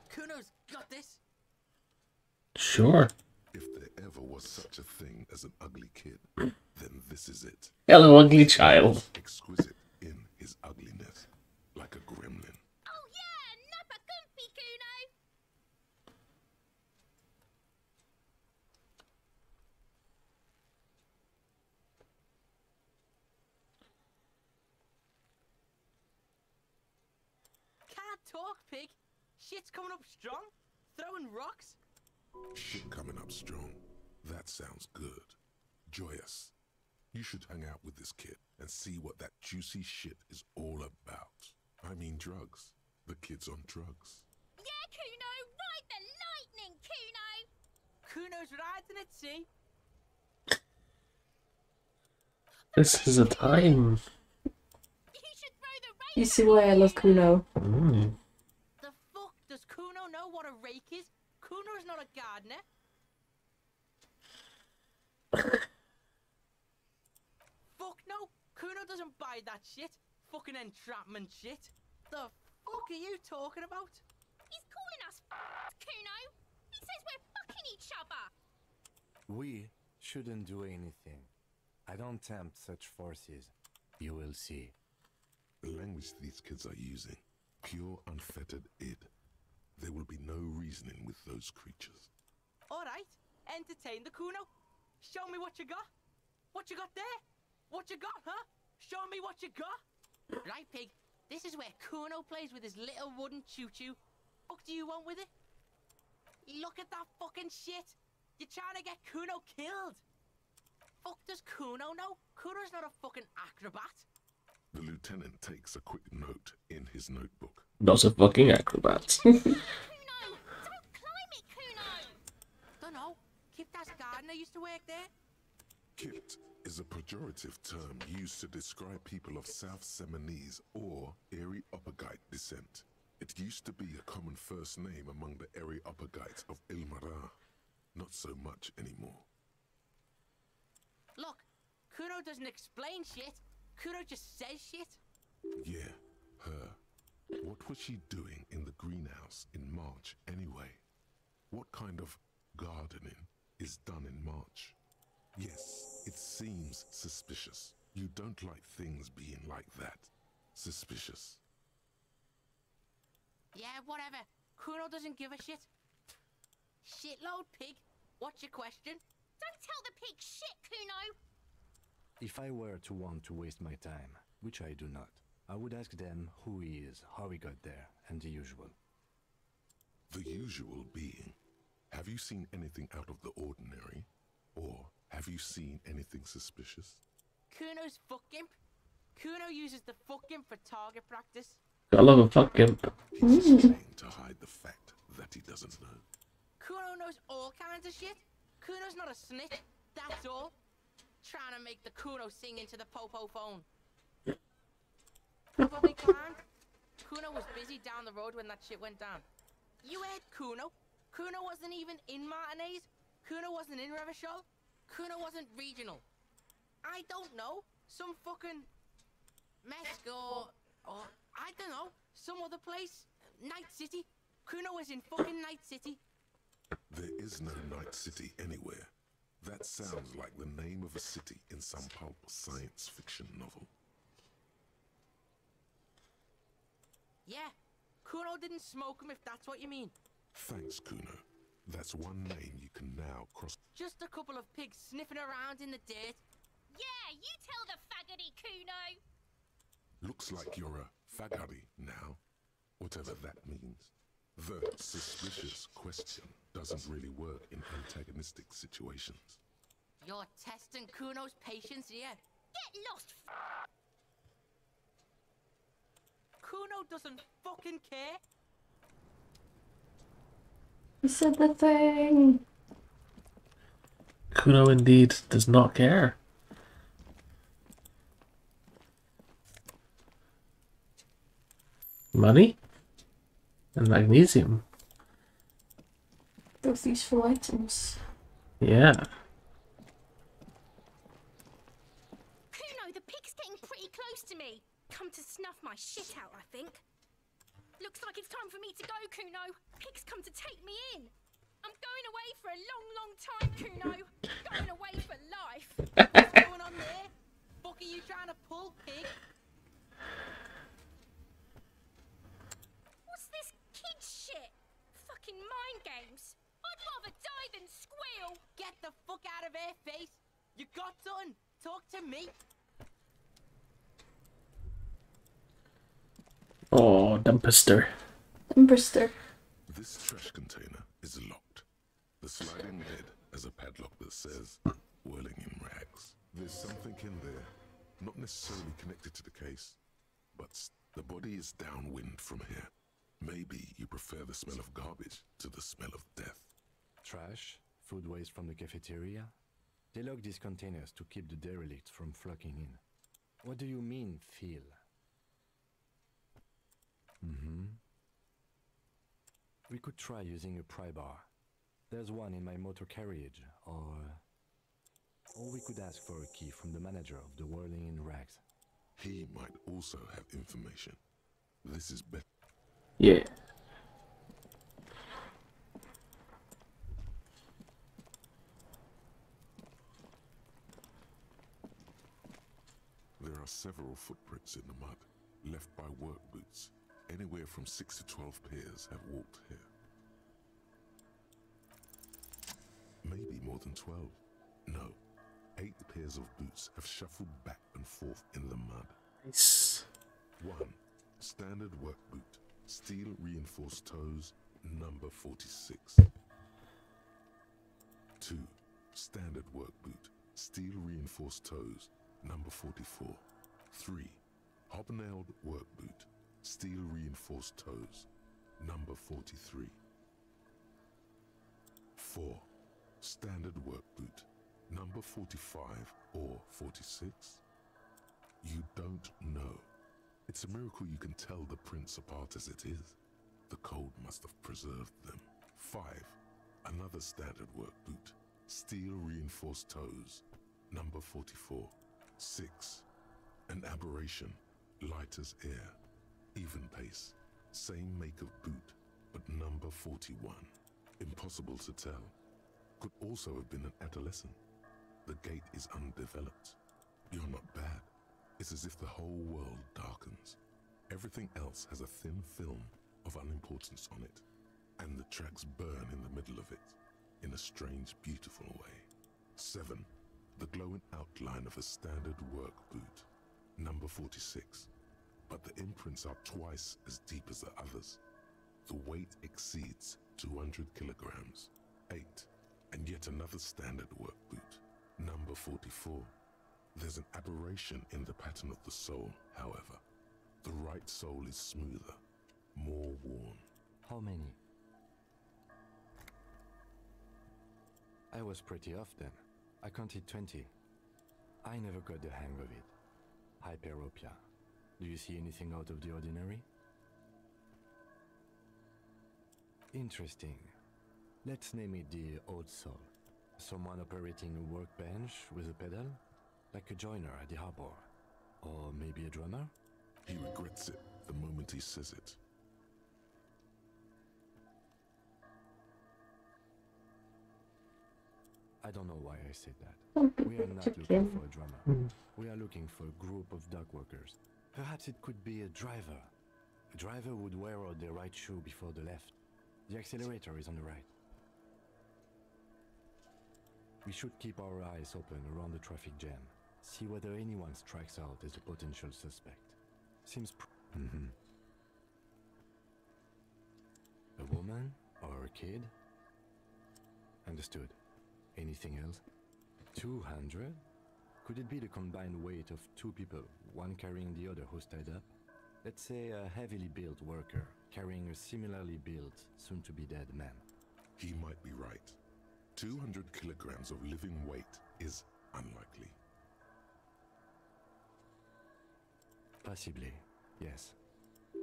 Cuno's got this. Sure. If there ever was such a thing as an ugly kid, then this is it. Hello, ugly child. Exquisite in his ugliness, like a gremlin. Oh yeah, nappa gumpy, Cuno! Can't talk, pig. Shit's coming up strong. Throwing rocks. Shit coming up strong. That sounds good. Joyous. You should hang out with this kid and see what that juicy shit is all about. I mean drugs. The kid's on drugs. Yeah, Cuno, ride the lightning, Cuno! Cuno's riding it, see? This is a time. You should throw the rake. You see why I love Cuno. The fuck? Does Cuno know what a rake is? Cuno's not a gardener. Fuck no! Cuno doesn't buy that shit. fucking entrapment shit. The fuck are you talking about? He's calling us Cuno. He says we're fucking each other. We shouldn't do anything. I don't tempt such forces. You will see. The language these kids are using, pure unfettered id. There will be no reasoning with those creatures. Alright, entertain the Cuno. Show me what you got. What you got there? What you got, huh? Show me what you got. Right, pig. This is where Cuno plays with his little wooden choo-choo. What do you want with it? Look at that fucking shit. You're trying to get Cuno killed. Fuck does Cuno know? Cuno's not a fucking acrobat. The lieutenant takes a quick note in his notebook. Not a fucking acrobat. Cuno! Don't climb it, Cuno! Dunno. Kiptas gardener used to work there. Kipt is a pejorative term used to describe people of South Seminese or Erie-Uppergite descent. It used to be a common first name among the Erie-Uppergites of Ilmara. Not so much anymore. Look, Cuno doesn't explain shit. Cuno just says shit. Yeah, her. What was she doing in the greenhouse in March anyway? What kind of gardening is done in March? Yes, it seems suspicious. You don't like things being like that. Suspicious. Yeah, whatever. Cuno doesn't give a shit. Shitload, pig. What's your question? Don't tell the pig shit, Cuno! If I were to want to waste my time, which I do not, I would ask them who he is, how he got there, and the usual. The usual being, have you seen anything out of the ordinary? Or have you seen anything suspicious? Cuno's fuck gimp. Cuno uses the fuck gimp for target practice. I love a fuck gimp. He's trying to hide the fact that he doesn't know. Cuno knows all kinds of shit. Cuno's not a snitch, that's all. Trying to make the Cuno sing into the popo phone. Probably climbed. Cuno was busy down the road when that shit went down. You heard Cuno. Cuno wasn't even in Martinez. Cuno wasn't in Revachol. Cuno wasn't regional. I don't know. Some fucking Mesk or I don't know. Some other place. Night City. Cuno was in fucking Night City. There is no Night City anywhere. That sounds like the name of a city in some pulp science fiction novel. Yeah, Cuno didn't smoke him if that's what you mean. Thanks, Cuno. That's one name you can now cross. Just a couple of pigs sniffing around in the dirt. Yeah, you tell the faggoty, Cuno! Looks like you're a faggoty now, whatever that means. The suspicious question doesn't really work in antagonistic situations. You're testing Cuno's patience here. Get lost, Cuno doesn't fucking care. He said the thing. Cuno indeed does not care. Money? And magnesium. Both useful items. Yeah. Cuno, the pig's getting pretty close to me. Come to snuff my shit out, I think. Looks like it's time for me to go, Cuno. Pig's come to take me in. I'm going away for a long, long time, Cuno. Going away for life. What's going on there? Fuck are you trying to pull, pig? What's this kid shit? Fucking mind games. I'd rather die than squeal. Get the fuck out of here, face. You got done. Talk to me. Oh, Dumpister. Dumpister. This trash container is locked. The sliding lid has a padlock that says, whirling in rags. There's something in there, not necessarily connected to the case, but the body is downwind from here. Maybe you prefer the smell of garbage to the smell of death. Trash? Food waste from the cafeteria? They lock these containers to keep the derelicts from flocking in. What do you mean, feel? We could try using a pry bar. There's one in my motor carriage, or we could ask for a key from the manager of the Whirling in Rags. He might also have information. This is better. Yeah. There are several footprints in the mud, left by work boots. Anywhere from 6 to 12 pairs have walked here. Maybe more than 12. No, 8 pairs of boots have shuffled back and forth in the mud. Nice. 1. Standard work boot, steel reinforced toes, number 46. 2. Standard work boot, steel reinforced toes, number 44. 3. Hobnailed work boot, steel reinforced toes, number 43. 4. Standard work boot, number 45 or 46? You don't know. It's a miracle you can tell the prints apart as it is. The cold must have preserved them. 5. Another standard work boot, steel reinforced toes, number 44. 6. An aberration, light as air, even pace, same make of boot, but number 41. Impossible to tell. Could also have been an adolescent. The gait is undeveloped. You're not bad. It's as if the whole world darkens. Everything else has a thin film of unimportance on it, and the tracks burn in the middle of it, in a strange, beautiful way. 7. The glowing outline of a standard work boot, number 46, but the imprints are twice as deep as the others. The weight exceeds 200 kilograms. 8. And yet another standard work boot, number 44. There's an aberration in the pattern of the sole, however. The right sole is smoother, more worn. How many? I was pretty off then. I counted 20. I never got the hang of it. Hyperopia. Do you see anything out of the ordinary? Interesting. Let's name it the old soul. Someone operating a workbench with a pedal? Like a joiner at the harbor. Or maybe a drummer? He regrets it the moment he says it. I don't know why I said that. Don't We are not check looking in. for a drummer. Mm. We are looking for a group of dock workers. Perhaps it could be a driver. A driver would wear out the right shoe before the left. The accelerator is on the right. We should keep our eyes open around the traffic jam. See whether anyone strikes out as a potential suspect. Seems A woman or a kid? Understood. Anything else? 200? Could it be the combined weight of 2 people, one carrying the other who's tied up? Let's say a heavily built worker carrying a similarly built, soon-to-be-dead man. He might be right. 200 kilograms of living weight is unlikely. Possibly, yes.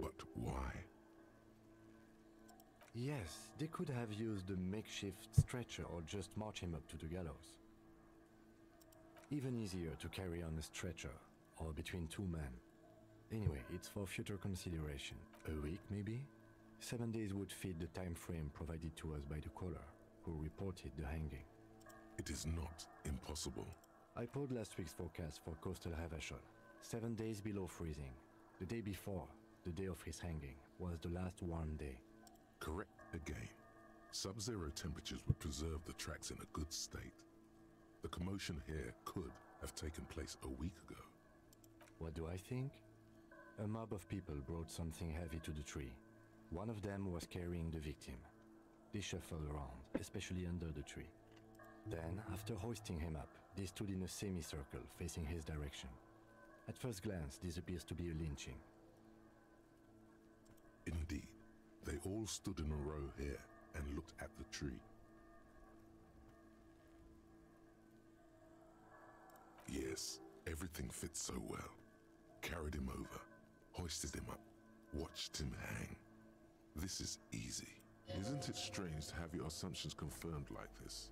But why? Yes, they could have used a makeshift stretcher or just march him up to the gallows. Even easier to carry on a stretcher, or between 2 men. Anyway, it's for future consideration. A week, maybe? 7 days would fit the time frame provided to us by the caller, who reported the hanging. It is not impossible. I pulled last week's forecast for coastal Havashol. 7 days below freezing. The day before, the day of his hanging, was the last warm day. Correct again. Sub-zero temperatures would preserve the tracks in a good state. The commotion here could have taken place a week ago. What do I think? A mob of people brought something heavy to the tree. One of them was carrying the victim. They shuffled around, especially under the tree. Then, after hoisting him up, they stood in a semicircle facing his direction. At first glance, this appears to be a lynching. Indeed, they all stood in a row here and looked at the tree. Yes, everything fits so well. Carried him over, hoisted him up, watched him hang. This is easy. Isn't it strange to have your assumptions confirmed like this?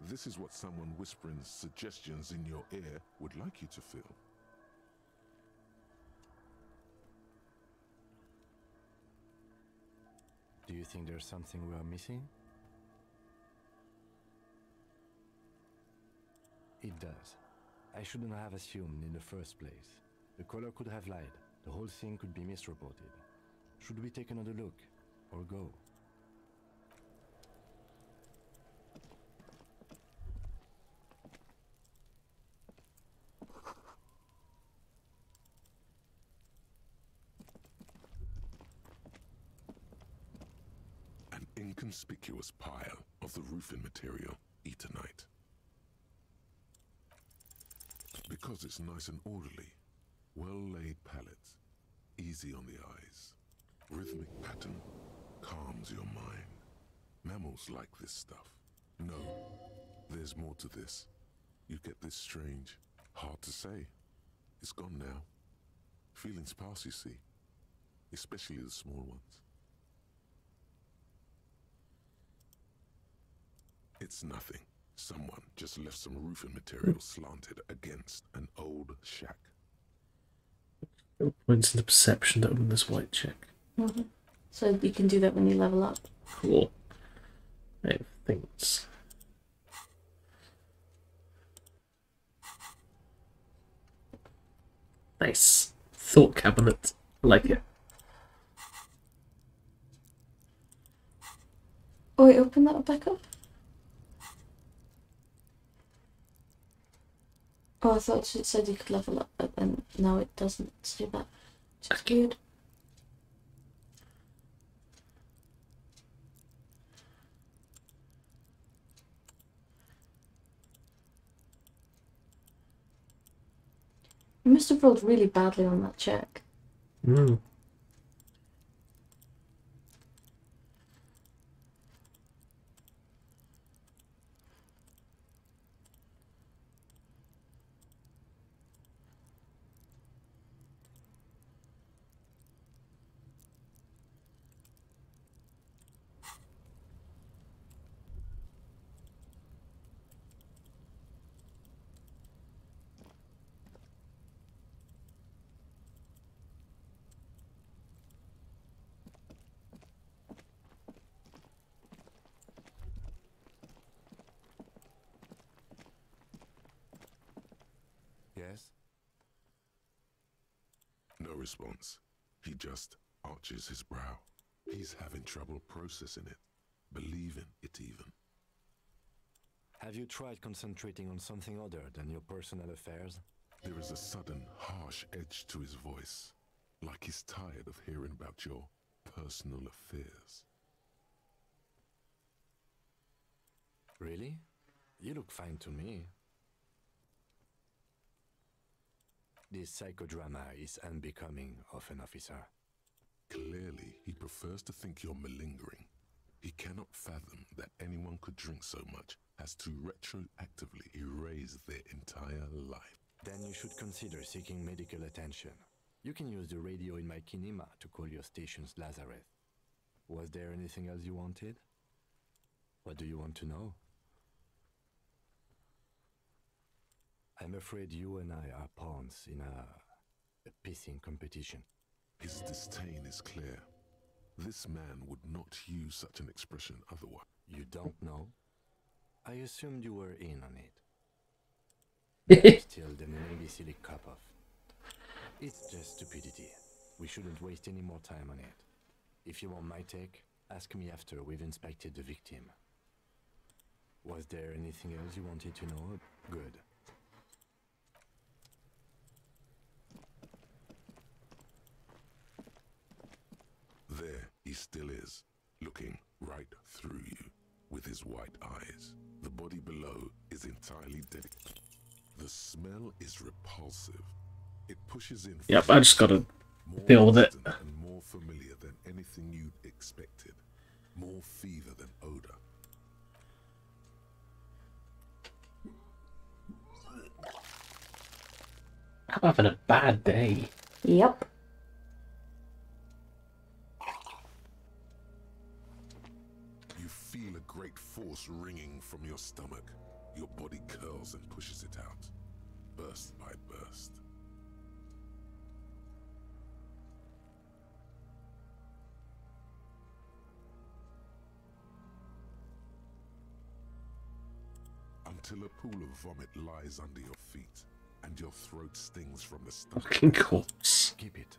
This is what someone whispering suggestions in your ear would like you to feel. Do you think there's something we are missing? It does. I shouldn't have assumed in the first place. The caller could have lied. The whole thing could be misreported. Should we take another look? Or go? An inconspicuous pile of the roofing material, Eternite. Because it's nice and orderly, well-laid pallets, easy on the eyes. Rhythmic pattern calms your mind. Mammals like this stuff. No, there's more to this. You get this strange, hard to say. It's gone now. Feelings pass, you see. Especially the small ones. It's nothing. Someone just left some roofing material slanted against an old shack. Points into perception to open this white check. Mm-hmm. So you can do that when you level up. Cool. I have things. Nice. Thought cabinet. I like it. Oh, wait, open that back up. Oh, I thought it said you could level up, but then no, it doesn't say that. Which is weird. You must have rolled really badly on that check. Hmm. Yes? No response. He just arches his brow. He's having trouble processing it, believing it even. Have you tried concentrating on something other than your personal affairs? There is a sudden, harsh edge to his voice, like he's tired of hearing about your personal affairs. Really? You look fine to me. This psychodrama is unbecoming of an officer. Clearly, he prefers to think you're malingering. He cannot fathom that anyone could drink so much as to retroactively erase their entire life. Then you should consider seeking medical attention. You can use the radio in my kinema to call your station's Lazareth. Was there anything else you wanted? What do you want to know? I'm afraid you and I are pawns in a pissing competition. His disdain is clear. This man would not use such an expression otherwise. You don't know? I assumed you were in on it. Still, then maybe silly cup of. It's just stupidity. We shouldn't waste any more time on it. If you want my take, ask me after we've inspected the victim. Was there anything else you wanted to know? Good. There he still is, looking right through you with his white eyes. The body below is entirely dead. The smell is repulsive. It pushes in. Yep, I just gotta deal with it. And more familiar than anything you'd expected. More fever than odor. I'm having a bad day. Yep. You feel a great force ringing from your stomach. Your body curls and pushes it out, burst by burst. until a pool of vomit lies under your feet and your throat stings from the stomach. Fucking corpse. Keep it.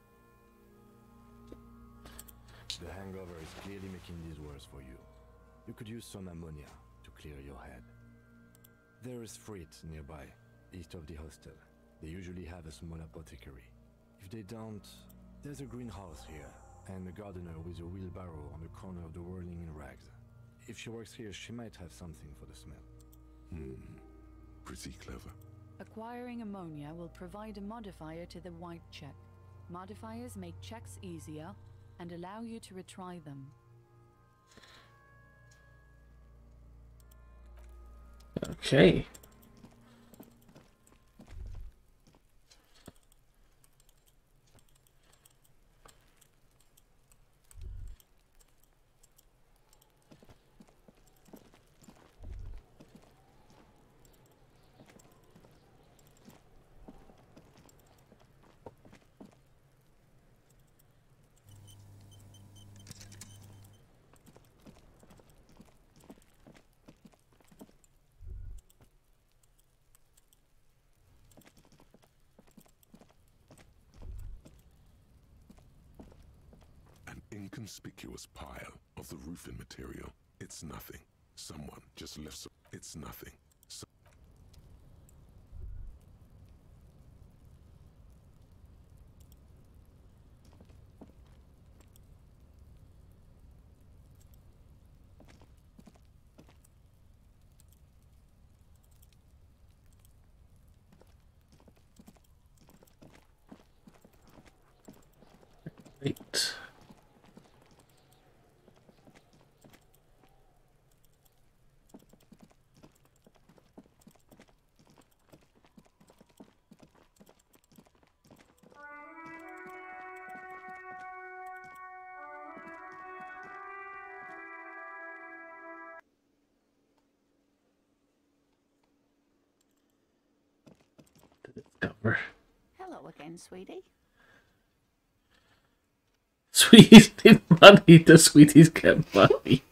The hangover is clearly making these worse for you. You could use some ammonia to clear your head. There is Frit nearby, east of the hostel. They usually have a small apothecary. If they don't, there's a greenhouse here, and a gardener with a wheelbarrow on the corner of the whirling in rags. If she works here, she might have something for the smell. Pretty clever. Acquiring ammonia will provide a modifier to the white check. Modifiers make checks easier and allow you to retry them. Okay. Inconspicuous pile of the roofing material. It's nothing. Someone just left some. It's nothing. Wait. Discover. Hello again, sweetie. Sweeties need money. The sweeties get money.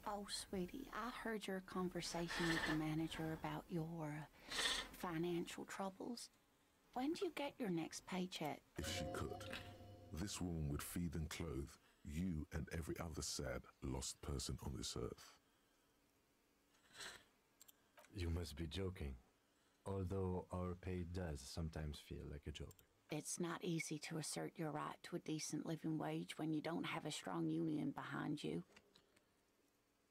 Oh, sweetie, I heard your conversation with the manager about your financial troubles. When do you get your next paycheck? If she could, this woman would feed and clothe you and every other sad, lost person on this earth. You must be joking. Although our pay does sometimes feel like a joke. It's not easy to assert your right to a decent living wage when you don't have a strong union behind you.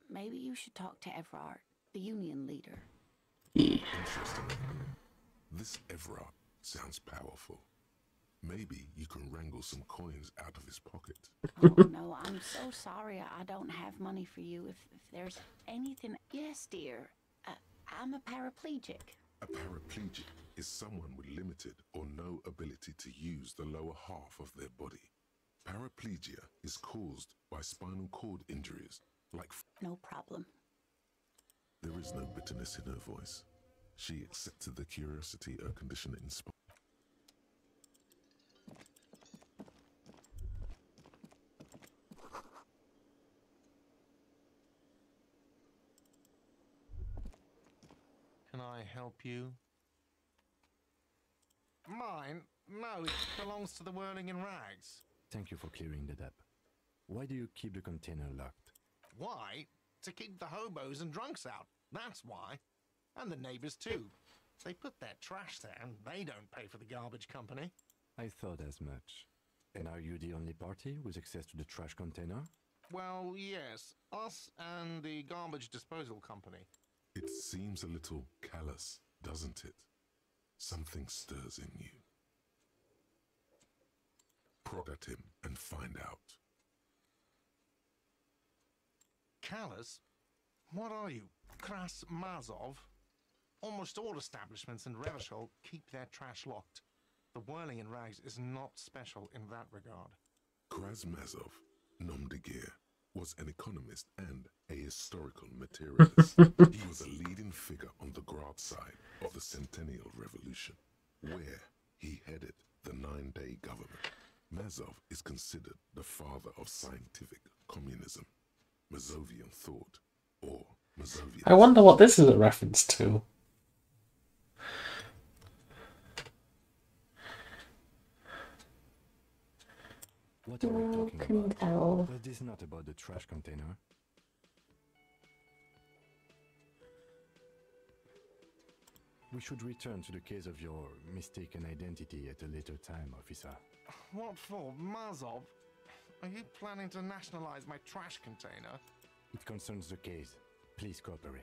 Maybe you should talk to Everard, the union leader. Interesting. This Everard sounds powerful. Maybe you can wrangle some coins out of his pocket. Oh, no, I'm so sorry. I don't have money for you. If there's anything... Yes, dear. I'm a paraplegic. A paraplegic is someone with limited or no ability to use the lower half of their body. Paraplegia is caused by spinal cord injuries, like... No problem. There is no bitterness in her voice. She accepted the curiosity her condition inspired. Can I help you? Mine? No, it belongs to the Whirling in Rags. Thank you for clearing that up. Why do you keep the container locked? Why? To keep the hobos and drunks out. That's why. And the neighbors too. They put their trash there and they don't pay for the garbage company. I thought as much. And are you the only party with access to the trash container? Well, yes. Us and the garbage disposal company. It seems a little callous, doesn't it? Something stirs in you. Prod at him and find out. Callous? What are you? Kras Mazov? Almost all establishments in Revachol keep their trash locked. The Whirling in Rags is not special in that regard. Krasmazov, nom de guerre, was an economist and a historical materialist. He was a leading figure on the Grad side of the Centennial Revolution, where he headed the 9-day government. Mazov is considered the father of scientific communism, Mazovian thought, or customers over you. I wonder what this is a reference to. What are we talking Can about? tell. Was this not about the trash container? We should return to the case of your mistaken identity at a later time, officer. What for? Mazov? Are you planning to nationalize my trash container? It concerns the case. Please cooperate.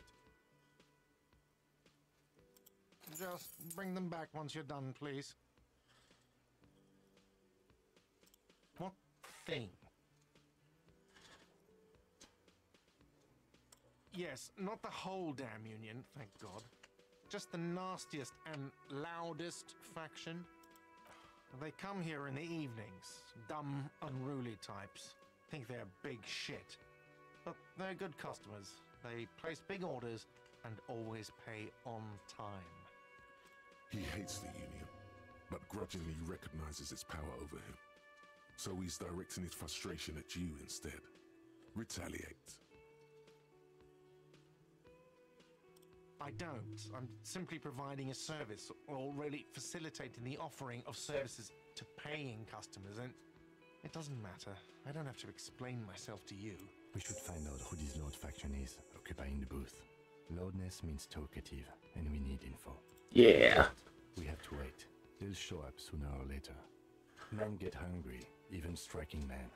Just bring them back once you're done, please. What thing? Yes, not the whole damn union, thank God. Just the nastiest and loudest faction. They come here in the evenings. Dumb, unruly types. Think they're big shit. But they're good customers. They place big orders and always pay on time. He hates the Union, but grudgingly recognizes its power over him. So he's directing his frustration at you instead. Retaliate. I don't. I'm simply providing a service, or really facilitating the offering of services to paying customers, and it doesn't matter. I don't have to explain myself to you. We should find out who this Lord faction is, occupying the booth. Loudness means talkative, and we need info. Yeah. We have to wait. They'll show up sooner or later. Men get hungry, even striking men.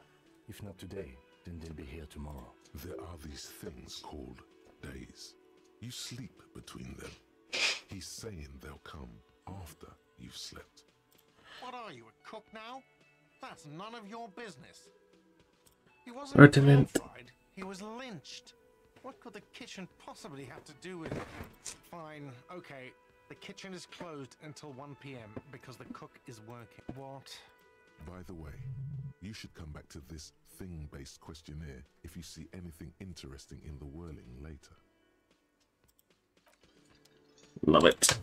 If not today, then they'll be here tomorrow. There are these things called days. You sleep between them. He's saying they'll come after you've slept. What are you, a cook now? That's none of your business. He wasn't Pertinent. terrified. He was lynched. What could the kitchen possibly have to do with it? Fine, okay. The kitchen is closed until 1 p.m. because the cook is working. What? By the way, you should come back to this thing-based questionnaire if you see anything interesting in the whirling later. Love it.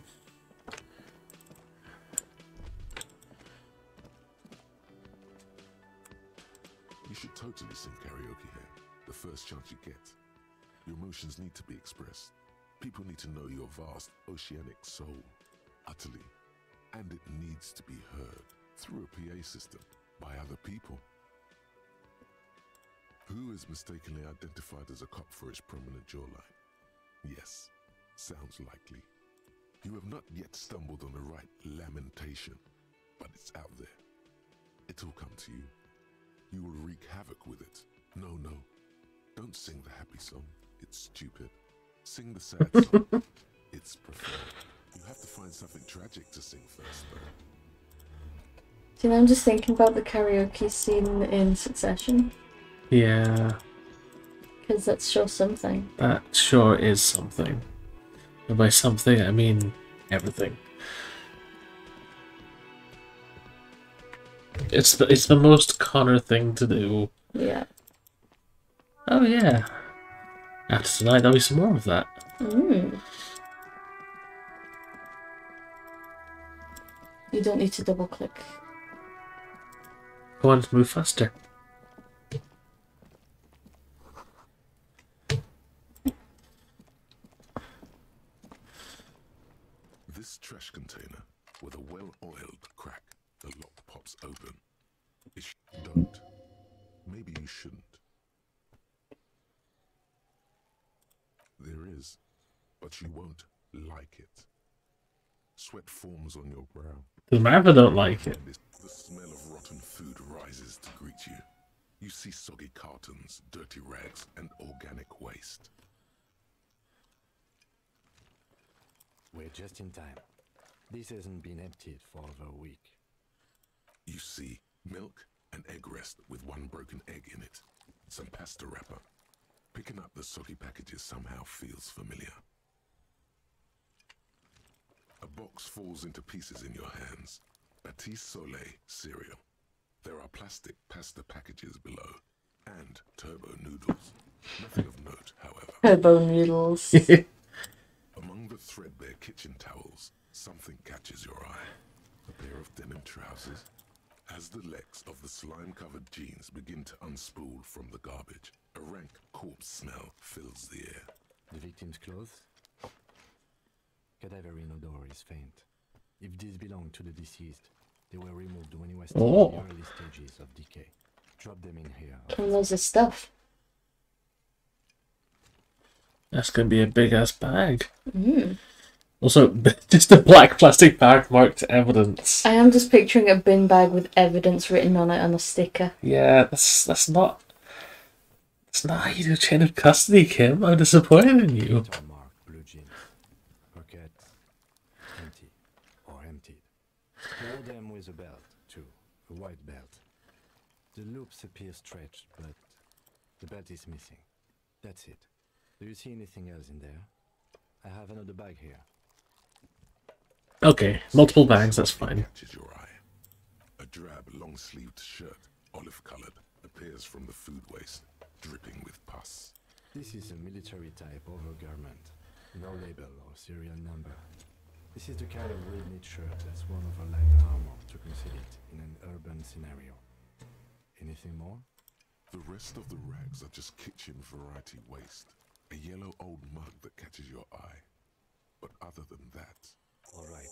You should totally sing karaoke here, the first chance you get. Your emotions need to be expressed. People need to know your vast oceanic soul, utterly. And it needs to be heard through a PA system by other people. Who is mistakenly identified as a cop for his prominent jawline? Yes, sounds likely. You have not yet stumbled on the right lamentation, but it's out there. It'll come to you. You will wreak havoc with it. No, don't sing the happy song. It's stupid. Sing the sad song. It's preferred. You have to find something tragic to sing first, though. Do you know, I'm just thinking about the karaoke scene in Succession. Yeah. Because that's sure something. That sure is something. And by something, I mean everything. It's the most Connor thing to do. Yeah. Oh yeah. After tonight, there'll be some more of that. Mm. You don't need to double click. Go on, move faster. This trash container with a well-oiled crack, the lock pops open. Don't. Maybe you shouldn't. There is, but you won't like it. Sweat forms on your brow. The Martha don't like it. The smell of rotten food rises to greet you. You see soggy cartons, dirty rags, and organic waste. We're just in time. This hasn't been emptied for over a week. You see milk and egg rest with one broken egg in it. Some pasta wrapper. Picking up the soggy packages somehow feels familiar. A box falls into pieces in your hands. Batiste Soleil cereal. There are plastic pasta packages below. And turbo noodles. Nothing of note, however. Turbo noodles. Among the threadbare kitchen towels, something catches your eye. A pair of denim trousers. As the legs of the slime-covered jeans begin to unspool from the garbage, a rank corpse smell fills the air. The victim's clothes? Cadaverine odor is faint. If these belong to the deceased, they were removed when he was still in the early stages of decay. Drop them in here. And there's the stuff. That's gonna be a big ass bag. Mm. Also, just a black plastic bag marked evidence. I am just picturing a bin bag with evidence written on it on a sticker. Yeah, that's not. That's not how you do chain of custody, Kim. I'm disappointed in you. Marked blue jeans. Pocket empty or emptied. Hold them with a belt, too. A white belt. The loops appear stretched, but the belt is missing. That's it. Do you see anything else in there? I have another bag here. Okay, multiple bags, that's fine. Catches your eye. A drab, long-sleeved shirt, olive-colored, appears from the food waste, dripping with pus. This is a military-type overgarment. No label or serial number. This is the kind of real-knit shirt that's worn over light armor to conceal it in an urban scenario. Anything more? The rest of the rags are just kitchen variety waste. A yellow old mug that catches your eye. But other than that... All right.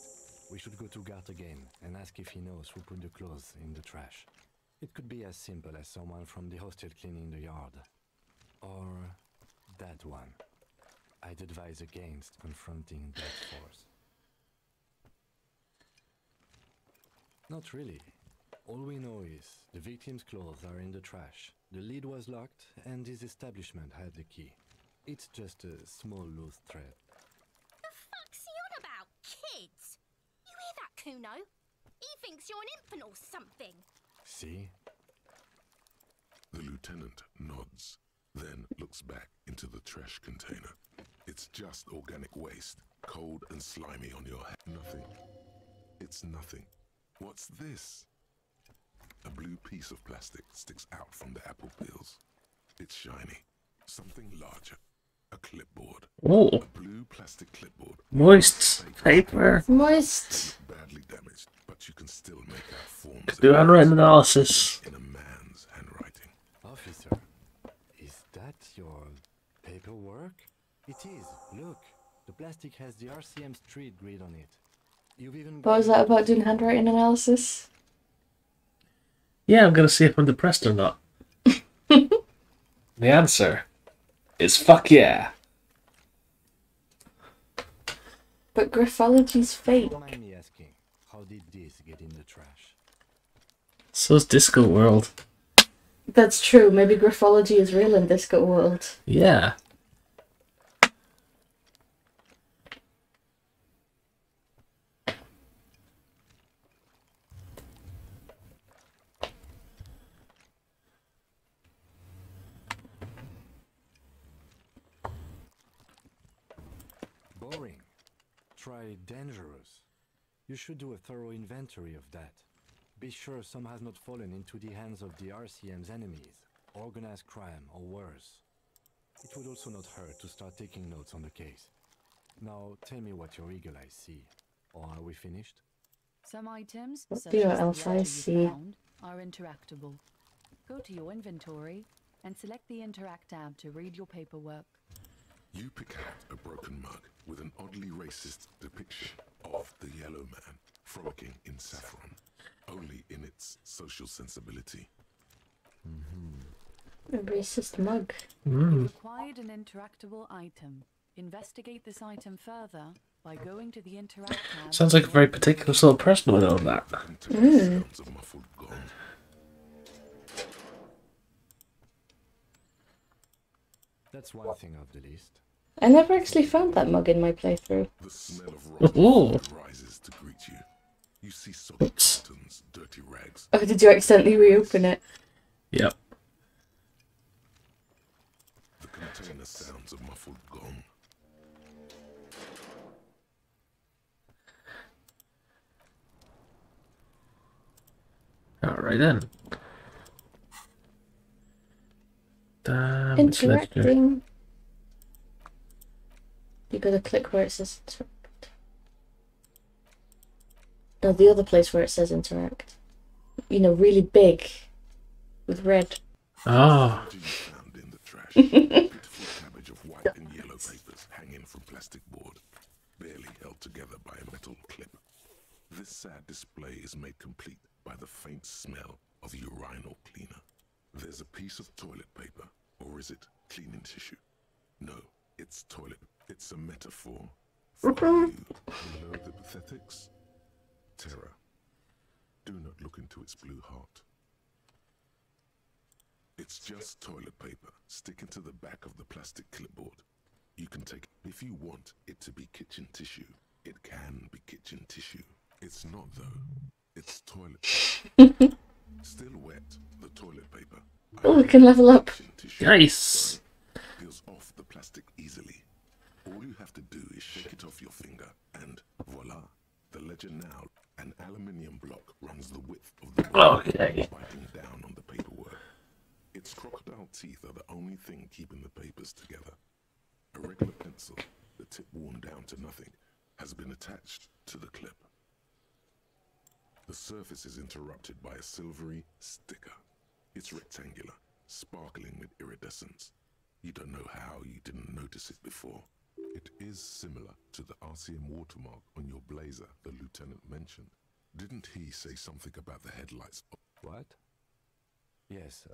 We should go to Gart again and ask if he knows who put the clothes in the trash. It could be as simple as someone from the hostel cleaning the yard. Or that one. I'd advise against confronting that force. Not really. All we know is the victim's clothes are in the trash. The lid was locked and his establishment had the key. It's just a small loose thread. The fuck's he on about, kids? You hear that, Cuno? He thinks you're an infant or something. See? The lieutenant nods, then looks back into the trash container. It's just organic waste, cold and slimy on your head. Nothing. It's nothing. What's this? A blue piece of plastic sticks out from the apple peels. It's shiny. Something larger. A clipboard. Oh. A blue plastic clipboard. Moist paper. Moist. Badly damaged, but you can still make out forms. Do handwriting analysis. In a man's handwriting. Officer, is that your paperwork? It is. Look, the plastic has the RCM street grid on it. You've even. What was that about doing handwriting analysis? Yeah, I'm gonna see if I'm depressed or not. The answer is fuck yeah. But graphology's fake. Don't mind me asking, how did this get in the trash? So's Disco World. That's true. Maybe graphology is real in Disco World. Yeah. Boring. Try dangerous. You should do a thorough inventory of that. Be sure some has not fallen into the hands of the RCM's enemies, organized crime or worse. It would also not hurt to start taking notes on the case. Now tell me what your eagle eyes see. Or are we finished? Some items, What such do your as the elf letter you eyes see? found, are interactable. Go to your inventory and select the Interact tab to read your paperwork. You pick out a broken mug with an oddly racist depiction of the yellow man frolicking in saffron, only in its social sensibility. A racist mug. You acquired an interactable item. Investigate this item further by going to the Interact tab. Sounds like a very particular sort of person would own that. Sounds of muffled gong. That's one thing off the list. I never actually found that mug in my playthrough. The smell of rotten Ooh. food rises to greet you. You see soggy buttons, dirty rags. Oh, did you accidentally reopen it? Yep. The container sounds of muffled gong. Alright then. Damage ledger. Interacting. You gotta click where it says interact. No, the other place where it says interact. You know, really big. With red. Ah. What you found in the trash? A pitiful cabbage of white and yellow papers. together by a metal clip. This sad display is made complete by the faint smell of urinal cleaner. There's a piece of toilet paper, or is it cleaning tissue? No, it's toilet. It's a metaphor for you know the pathetics. Terror. Do not look into its blue heart. It's just toilet paper sticking to the back of the plastic clipboard. You can take, if you want it to be kitchen tissue, it can be kitchen tissue. It's not though. It's toilet paper. Still wet, the toilet paper. Oh, we can level up. Nice. Peels off the plastic easily. All you have to do is shake it off your finger and voila. The legend now, an aluminium block runs the width of the Okay. biting down on the paperwork. Its crocodile teeth are the only thing keeping the papers together. A regular pencil, the tip worn down to nothing, has been attached to the clip. The surface is interrupted by a silvery sticker. It's rectangular, sparkling with iridescence. You don't know how you didn't notice it before. It is similar to the RCM watermark on your blazer the lieutenant mentioned. Didn't he say something about the headlights? What? Yes,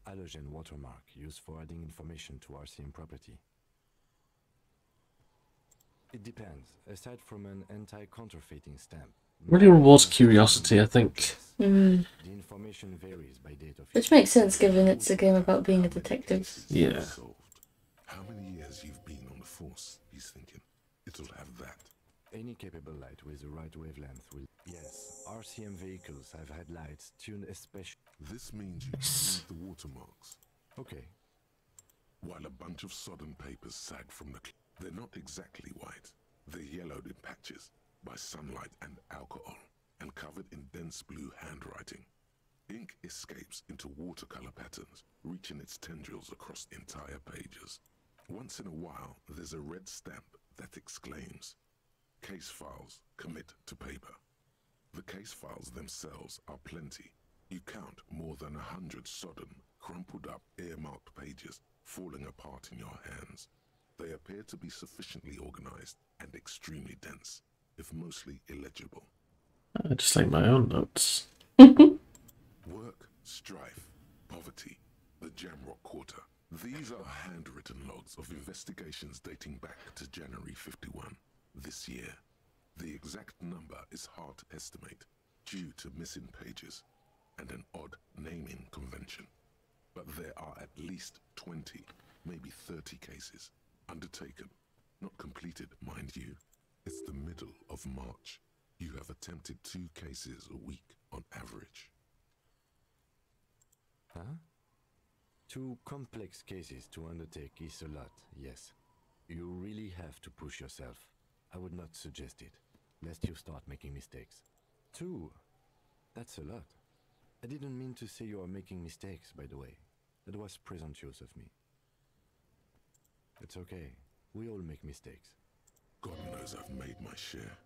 halogen watermark used for adding information to RCM property. It depends. Aside from an anti-counterfeiting stamp, Really rewards curiosity, I think. the information varies by date of Which makes sense given it's a game about being a detective. Yeah. Solved. How many years you've been on the force, he's thinking. It'll have that. Any capable light with the right wavelength will... Yes, RCM vehicles have had lights tuned especially... This means you can read the watermarks. Okay. While a bunch of sodden papers sag from the they're not exactly white. They're yellowed in patches by sunlight and alcohol, and covered in dense blue handwriting. Ink escapes into watercolor patterns, reaching its tendrils across entire pages. Once in a while, there's a red stamp that exclaims, "Case files commit to paper." The case files themselves are plenty. You count more than 100 sodden, crumpled up, earmarked pages falling apart in your hands. They appear to be sufficiently organized and extremely dense, if mostly illegible. Just like my own notes. Work, strife, poverty, the Jamrock Quarter. These are handwritten logs of investigations dating back to January 51, this year. The exact number is hard to estimate due to missing pages and an odd naming convention. But there are at least 20, maybe 30 cases undertaken, not completed, mind you. It's the middle of March. You have attempted 2 cases a week on average. Huh? 2 complex cases to undertake is a lot, yes. You really have to push yourself. I would not suggest it, lest you start making mistakes. 2? That's a lot. I didn't mean to say you are making mistakes, by the way. That was presumptuous of me. It's okay. We all make mistakes. God knows I've made my share.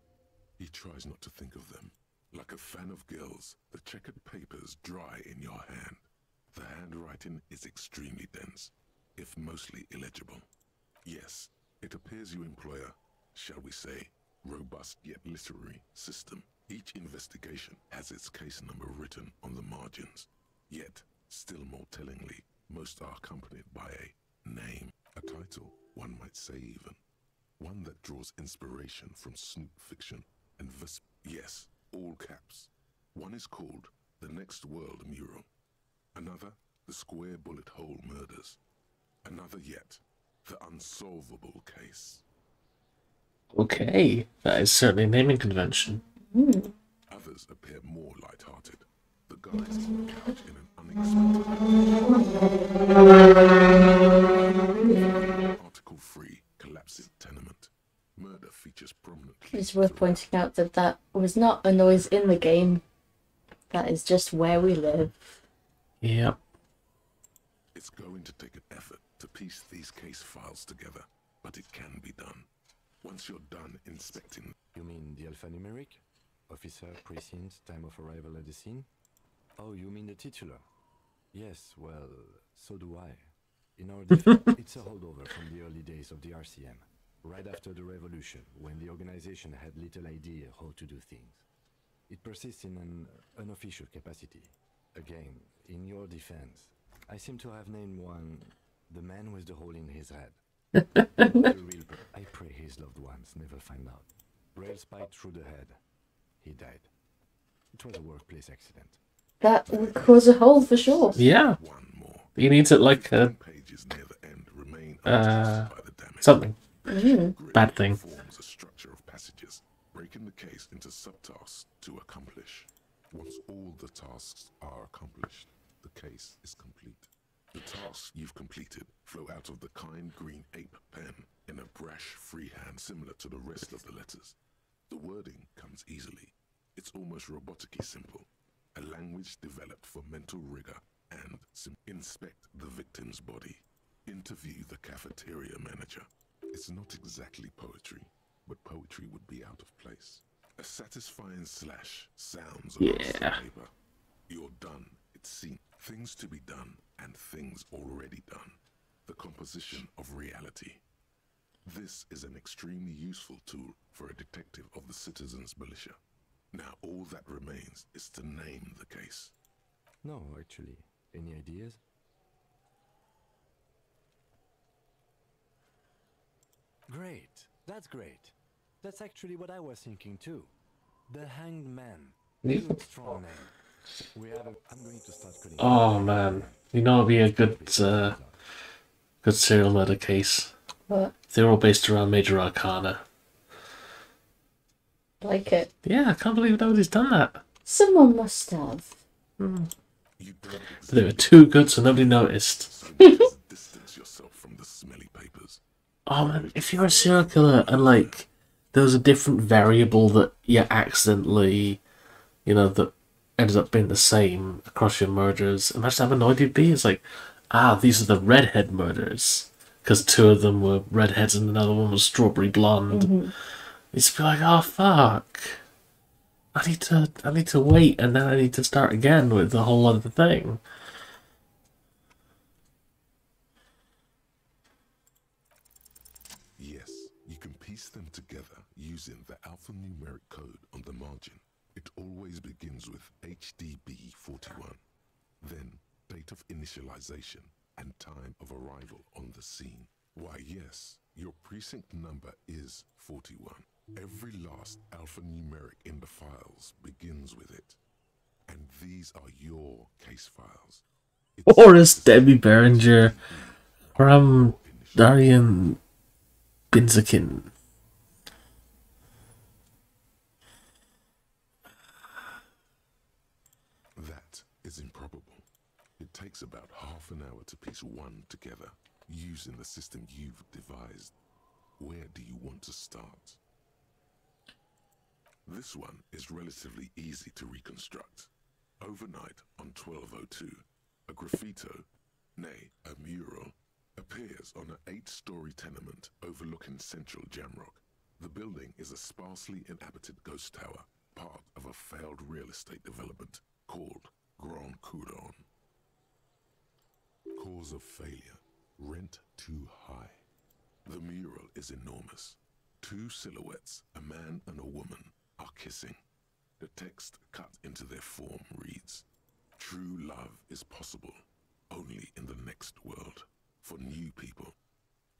He tries not to think of them. Like a fan of girls, the checkered papers dry in your hand. The handwriting is extremely dense, if mostly illegible. Yes, it appears you employ a, shall we say, robust yet literary system. Each investigation has its case number written on the margins. Yet, still more tellingly, most are accompanied by a name, a title, one might say even. One that draws inspiration from snoop fiction and yes, all caps. One is called The Next World Mural. Another, The Square Bullet Hole Murders. Another yet, The Unsolvable Case. Okay, that is certainly a naming convention. Others appear more light-hearted. The guys couch in an unexpected article-free, collapsing tenement. Murder features prominently. It's worth pointing out that that was not a noise in the game. That is just where we live. Yep. It's going to take an effort to piece these case files together, but it can be done. Once you're done inspecting... You mean the alphanumeric? Officer, precinct, time of arrival at the scene? Oh, you mean the titular? Yes, well, so do I. In our defense, it's a holdover from the early days of the RCM. right after the revolution, when the organization had little idea how to do things. It persists in an unofficial capacity. Again, in your defense, I seem to have named one the man with the hole in his head. I pray his loved ones never find out. Rail spiked through the head. He died. It was a workplace accident. That would cause a hole for sure. Yeah. He needs it like a something. Bad thing. Forms a structure of passages, breaking the case into subtasks to accomplish. Once all the tasks are accomplished, the case is complete. The tasks you've completed flow out of the kind green ape pen in a brash freehand similar to the rest of the letters. The wording comes easily. It's almost robotically simple. A language developed for mental rigor and inspect the victim's body. Interview the cafeteria manager. It's not exactly poetry, but poetry would be out of place. A satisfying slash sounds across the paper. You're done. It's seen. Things to be done and things already done. The composition of reality. This is an extremely useful tool for a detective of the citizens' militia. Now all that remains is to name the case. No, actually. Any ideas? Great. That's great. That's actually what I was thinking too. The Hanged Man. Good strong name. I'm going to start cutting. Oh man, you know it'd be a good serial murder case. What? They're all based around major arcana. Like it. Yeah, I can't believe nobody's done that. Someone must have. But they were too good, so nobody noticed. Distance yourself from the smelly papers. Oh man, if you're a serial killer and like there was a different variable that you accidentally, that ended up being the same across your murders, imagine how annoyed you'd be. It's like, these are the redhead murders, because two of them were redheads and another one was strawberry blonde. Mm-hmm. You'd just be like, oh fuck, I need to wait, and then I need to start again with the whole other thing. Yes, you can piece them together using the alphanumeric code on the margin. It always begins with HDB41, then date of initialization and time of arrival on the scene. Why yes, your precinct number is 41. Every last alphanumeric in the files begins with it. And these are your case files. Or as Debbie Berenger, or Darian Binzakin. That is improbable. It takes about half an hour to piece one together using the system you've devised. Where do you want to start? This one is relatively easy to reconstruct. Overnight on 1202, a graffito, nay, a mural, appears on an 8-story tenement overlooking central Jamrock. The building is a sparsely inhabited ghost tower, part of a failed real estate development called Grand Cuno. Cause of failure, rent too high. The mural is enormous. 2 silhouettes, a man and a woman, are kissing. The text cut into their form reads, "True love is possible only in the next world. For new people,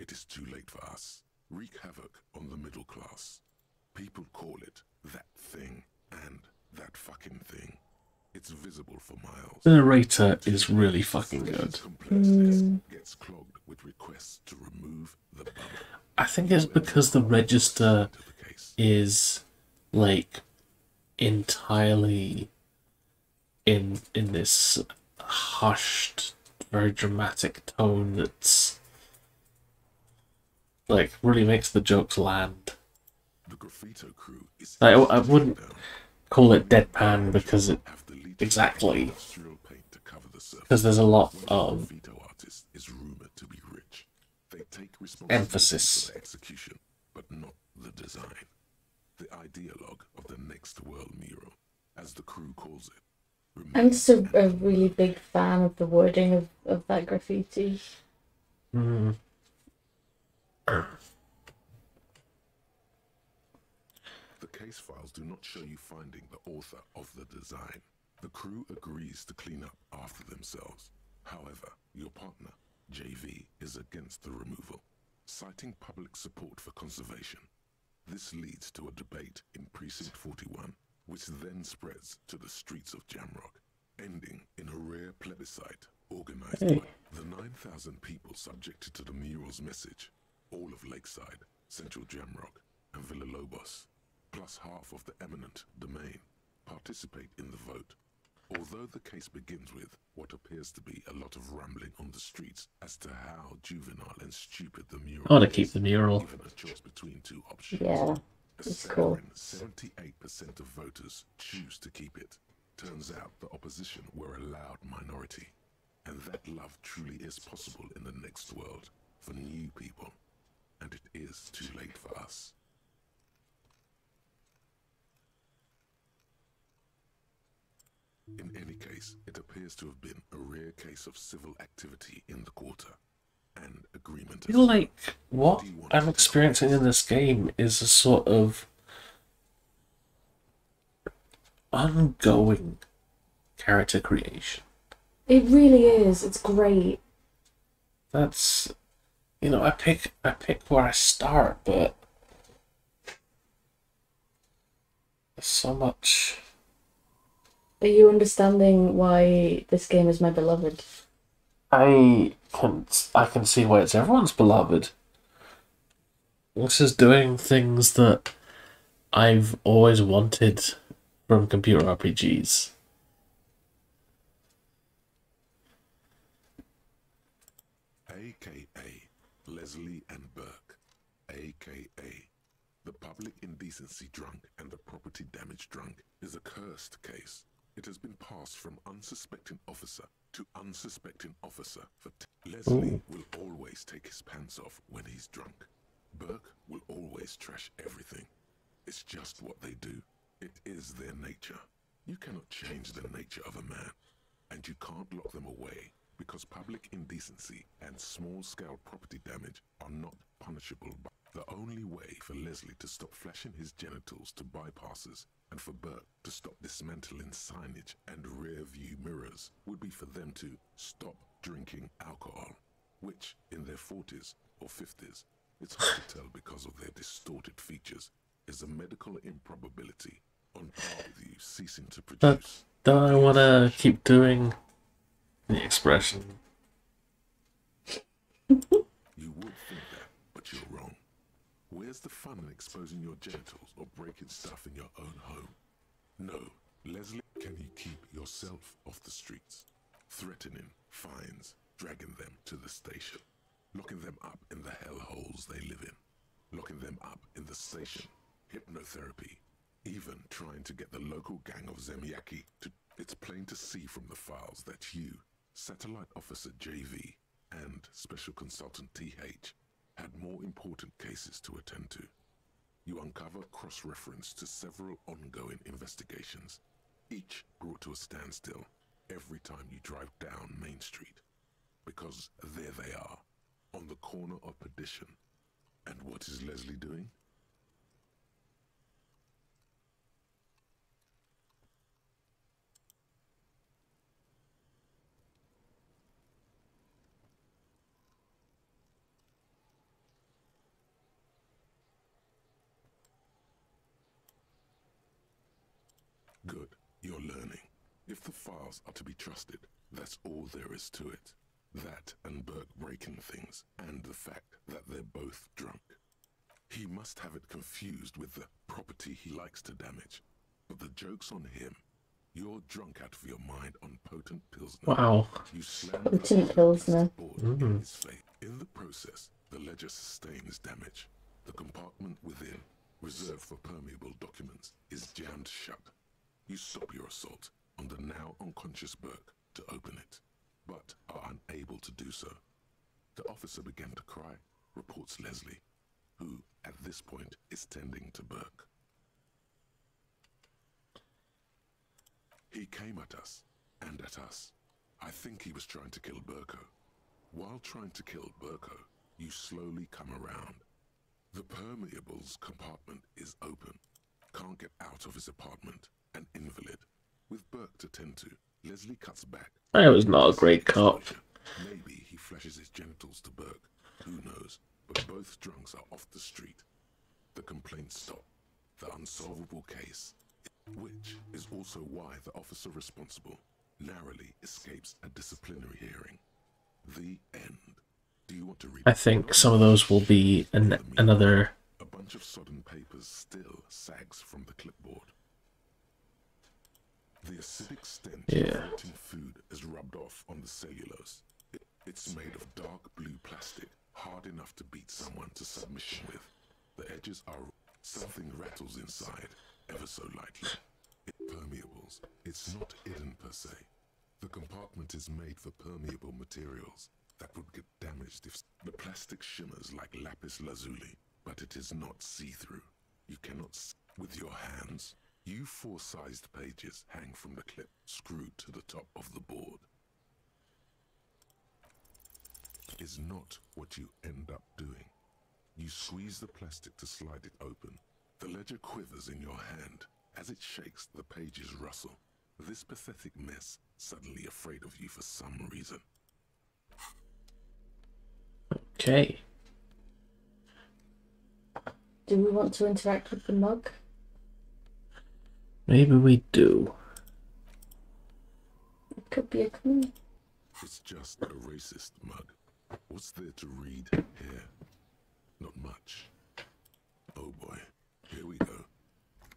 it is too late for us. Wreak havoc on the middle class. People call it that thing and that fucking thing. It's visible for miles. The narrator is really fucking good. Gets clogged with requests to remove the bubble. I think it's because the register is like entirely in this hushed, very dramatic tone that's like really makes the jokes land. The graffito crew is I wouldn't call it deadpan because it exactly because there's a lot of emphasis. For the execution, but not the design. The ideologue of the next world mural, as the crew calls it. I'm just a really big fan of the wording of that graffiti. case files do not show you finding the author of the design. The crew agrees to clean up after themselves. However, your partner, JV, is against the removal, citing public support for conservation. This leads to a debate in Precinct 41, which then spreads to the streets of Jamrock, ending in a rare plebiscite organized by the 9,000 people subjected to the mural's message. All of Lakeside, Central Jamrock, and Villalobos, plus half of the eminent domain, participate in the vote. Although the case begins with what appears to be a lot of rambling on the streets as to how juvenile and stupid the mural I want to keep the mural. given a choice between two options. Yeah, it's cool. 78% of voters choose to keep it. Turns out the opposition were a loud minority, and that love truly is possible in the next world for new people, and it is too late for us. In any case, it appears to have been a rare case of civil activity in the quarter, and agreement. I feel like what I'm experiencing in this game is a sort of ongoing character creation. It really is. It's great. That's, you know, I pick where I start, but there's so much. Are you understanding why this game is my beloved? I can see why it's everyone's beloved. This is doing things that I've always wanted from computer RPGs. AKA Leslie and Burke, AKA the public indecency drunk and the property damage drunk, is a cursed case. It has been passed from unsuspecting officer to unsuspecting officer for Leslie will always take his pants off when he's drunk. Burke will always trash everything. It's just what they do. It is their nature. You cannot change the nature of a man, and you can't lock them away because public indecency and small-scale property damage are not punishable. The only way for Leslie to stop flashing his genitals to bypassers and for Burke to stop dismantling signage and rear-view mirrors would be for them to stop drinking alcohol, which, in their 40s or 50s, it's hard to tell because of their distorted features, is a medical improbability on par with you ceasing to produce. Do I want to keep doing the expression? You would think that, but you're wrong. Where's the fun in exposing your genitals or breaking stuff in your own home? No, Leslie, can you keep yourself off the streets? Threatening fines, dragging them to the station, locking them up in the hellholes they live in, locking them up in the station, hypnotherapy, even trying to get the local gang of Zemyaki to... It's plain to see from the files that you, Satellite Officer JV, and Special Consultant TH had more important cases to attend to. You uncover cross-reference to several ongoing investigations, each brought to a standstill every time you drive down Main Street. Because there they are, on the corner of perdition. And what is Leslie doing? Good, you're learning. If the files are to be trusted, that's all there is to it. That and Burke breaking things, and the fact that they're both drunk. He must have it confused with the property he likes to damage. But the joke's on him. You're drunk out of your mind on potent pilsner. Wow. You slam Potent pilsner. in his face. In the process, the ledger sustains damage. The compartment within, reserved for permeable documents, is jammed shut. You stop your assault on the now unconscious Burke to open it, but are unable to do so. The officer began to cry, reports Leslie, who, at this point, is tending to Burke. He came at us, and at us. I think he was trying to kill Burko. While trying to kill Burko, you slowly come around. The permeables compartment is open. can't get out of his apartment, an invalid. With Burke to tend to, Leslie cuts back. I was not a great cop. Maybe he flashes his genitals to Burke. Who knows? But both drunks are off the street. The complaints stop. The unsolvable case, which is also why the officer responsible narrowly escapes a disciplinary hearing. The end. Do you want to read? I think some of those will be another. A bunch of sodden papers still sags from the clipboard. The acidic stench of floating food is rubbed off on the cellulose. It's made of dark blue plastic, hard enough to beat someone to submission with. The edges are... Something rattles inside, ever so lightly. Permeables. It's not hidden per se. The compartment is made for permeable materials that would get damaged if... The plastic shimmers like lapis lazuli, but it is not see-through. You cannot see with your hands. U4-sized pages hang from the clip, screwed to the top of the board. Is not what you end up doing. You squeeze the plastic to slide it open. The ledger quivers in your hand. As it shakes, the pages rustle. This pathetic mess, suddenly afraid of you for some reason. Okay. Do we want to interact with the mug? Maybe we do. It could be a clue. It's just a racist mug. What's there to read here? Not much. Oh boy, here we go.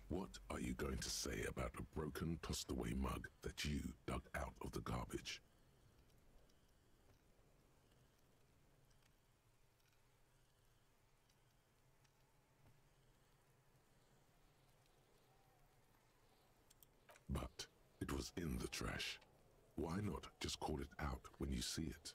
What are you going to say about a broken, tossed-away mug that you dug out of the garbage? But it was in the trash. Why not just call it out when you see it?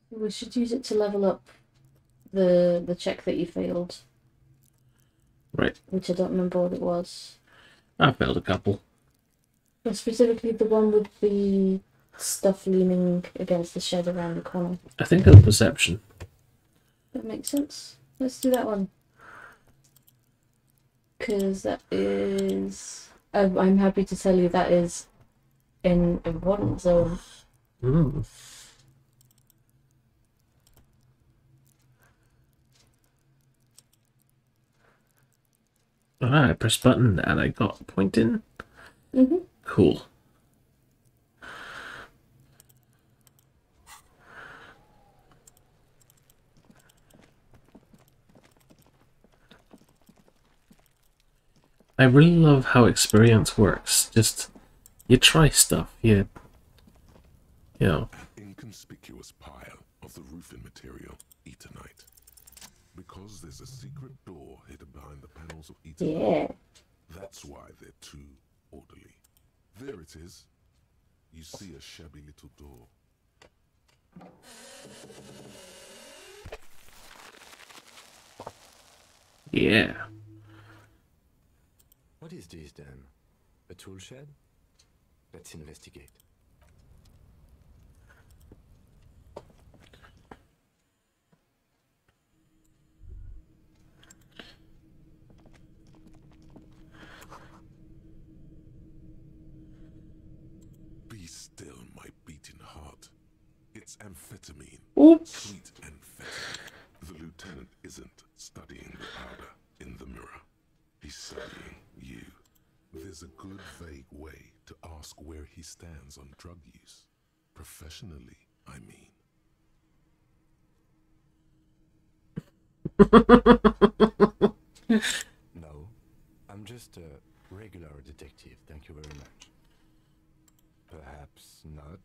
We should use it to level up the check that you failed. Right. Which I don't remember what it was. I failed a couple. But specifically the one with the stuff leaning against the shed around the corner. I think it's perception. That makes sense. Let's do that one. Because that is... I'm happy to tell you that is in important zone. Mm. Alright, I pressed button and I got pointing. Mm-hmm. Cool. I really love how experience works. Just, you try stuff, you know. An inconspicuous pile of the roofing material, Eternite. Because there's a secret door hidden behind the panels of Eternite. Yeah. That's why they're too orderly. There it is. You see a shabby little door. Yeah. What is this then? A tool shed? Let's investigate. Be still, my beating heart. It's amphetamine. Oops. Sweet amphetamine. The lieutenant isn't studying the powder in the mirror. He's studying you. There's a good vague way to ask where he stands on drug use. Professionally, I mean. No, I'm just a regular detective, thank you very much. Perhaps not.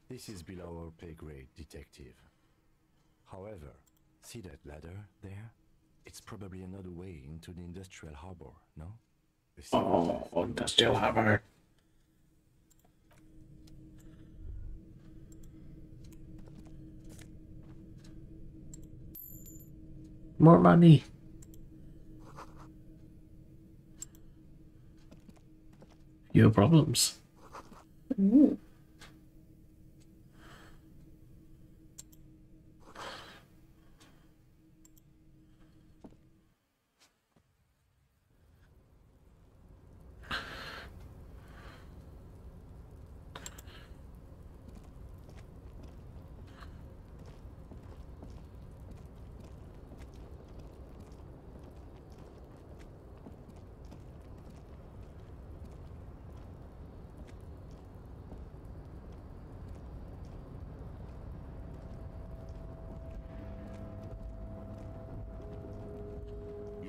This is below our pay grade, detective. However, see that ladder there? It's probably another way into the industrial harbor, no? Oh, industrial harbor. More money. Fewer problems. Mm.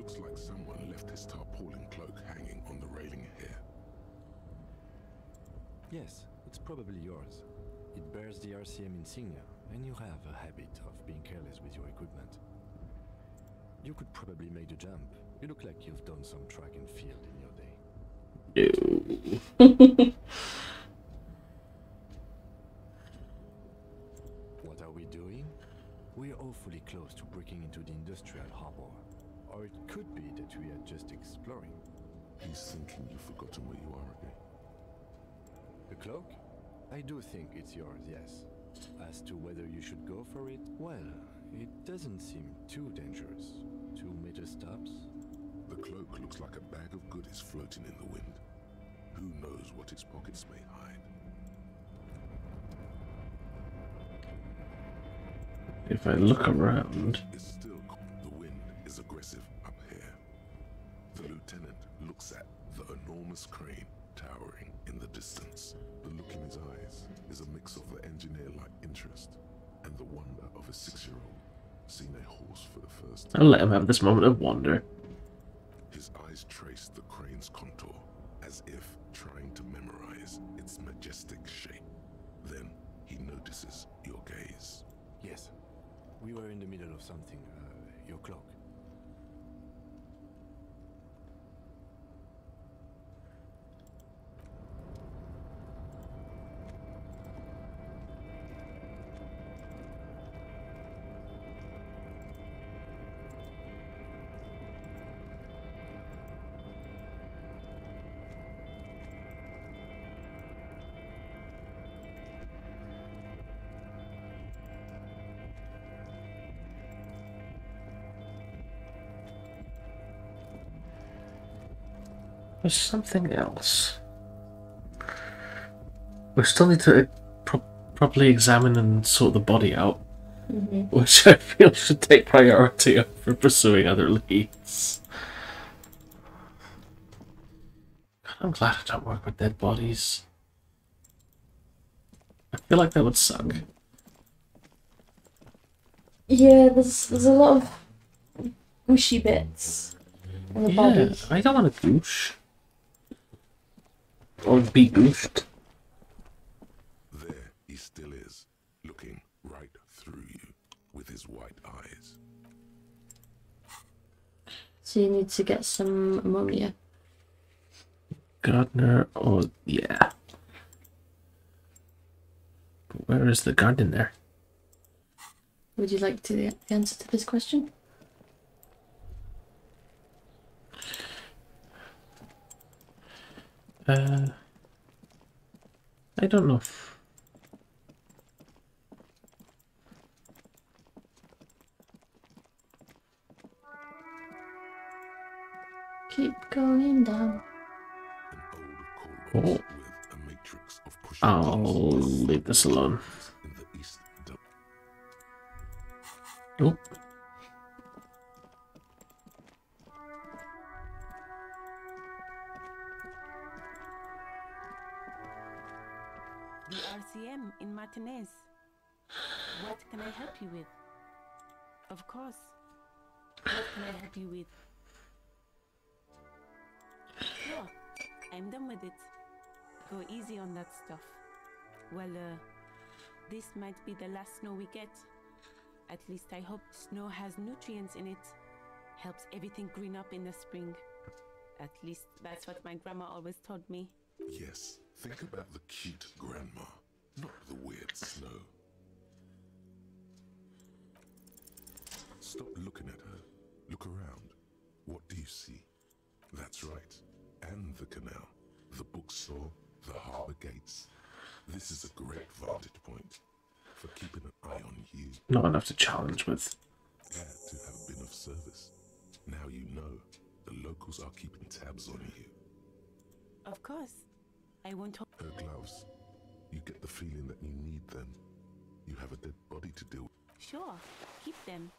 Looks like someone left his tarpaulin cloak hanging on the railing here. Yes, it's probably yours. It bears the RCM insignia, and you have a habit of being careless with your equipment. You could probably make the jump. You look like you've done some track and field in your day. No. What are we doing? We're awfully close to breaking into the industrial harbor. Or it could be that we are just exploring. He's thinking you've forgotten where you are again. The cloak? I do think it's yours, yes. As to whether you should go for it, well, it doesn't seem too dangerous. 2 meter stops. The cloak looks like a bag of goodies floating in the wind. Who knows what its pockets may hide? If I look around... It's still the wind is aggressive up here. The lieutenant looks at the enormous crane towering in the distance. The look in his eyes is a mix of the engineer-like interest and the wonder of a 6-year-old seeing a horse for the first time. I'll let him have this moment of wonder. His eyes trace the crane's contour as if trying to memorize its majestic shape. Then he notices your gaze. Yes. We were in the middle of something. Your cloak. There's something else. We still need to properly examine and sort the body out, which I feel should take priority over pursuing other leads. God, I'm glad I don't work with dead bodies. I feel like that would suck. Yeah, there's a lot of gushy bits on the body. I don't want to goosh. Or be gooshed. There he still is, looking right through you with his white eyes. So you need to get some ammonia. Gardener, oh yeah. But where is the gardener? Would you like to the answer to this question? I don't know. Keep going down. Oh. With a matrix of push I'll leave this alone. in the east. Oh. The RCM in Martinez. What can I help you with? Of course. What can I help you with? Sure, I'm done with it. Go easy on that stuff. Well, this might be the last snow we get. At least I hope. Snow has nutrients in it. Helps everything green up in the spring. At least that's what my grandma always told me. Yes, think about the cute grandma, not the weird snow. Stop looking at her. Look around. What do you see? That's right. And the canal, the bookstore, the harbour gates. This is a great vantage point for keeping an eye on you. Not enough to challenge with. Glad to have been of service. Now you know the locals are keeping tabs on you. Of course. I won't hold. Her gloves. You get the feeling that you need them. You have a dead body to deal with. Sure, keep them.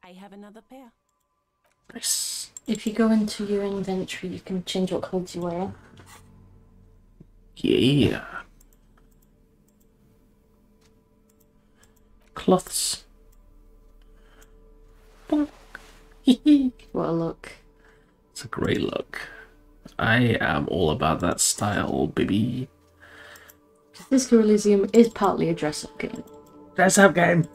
I have another pair. Nice. If you go into your inventory, you can change what clothes you wear. Yeah. Cloths. What a look. It's a great look. I am all about that style, baby. Disco Elysium is partly a dress-up game. Dress-up game!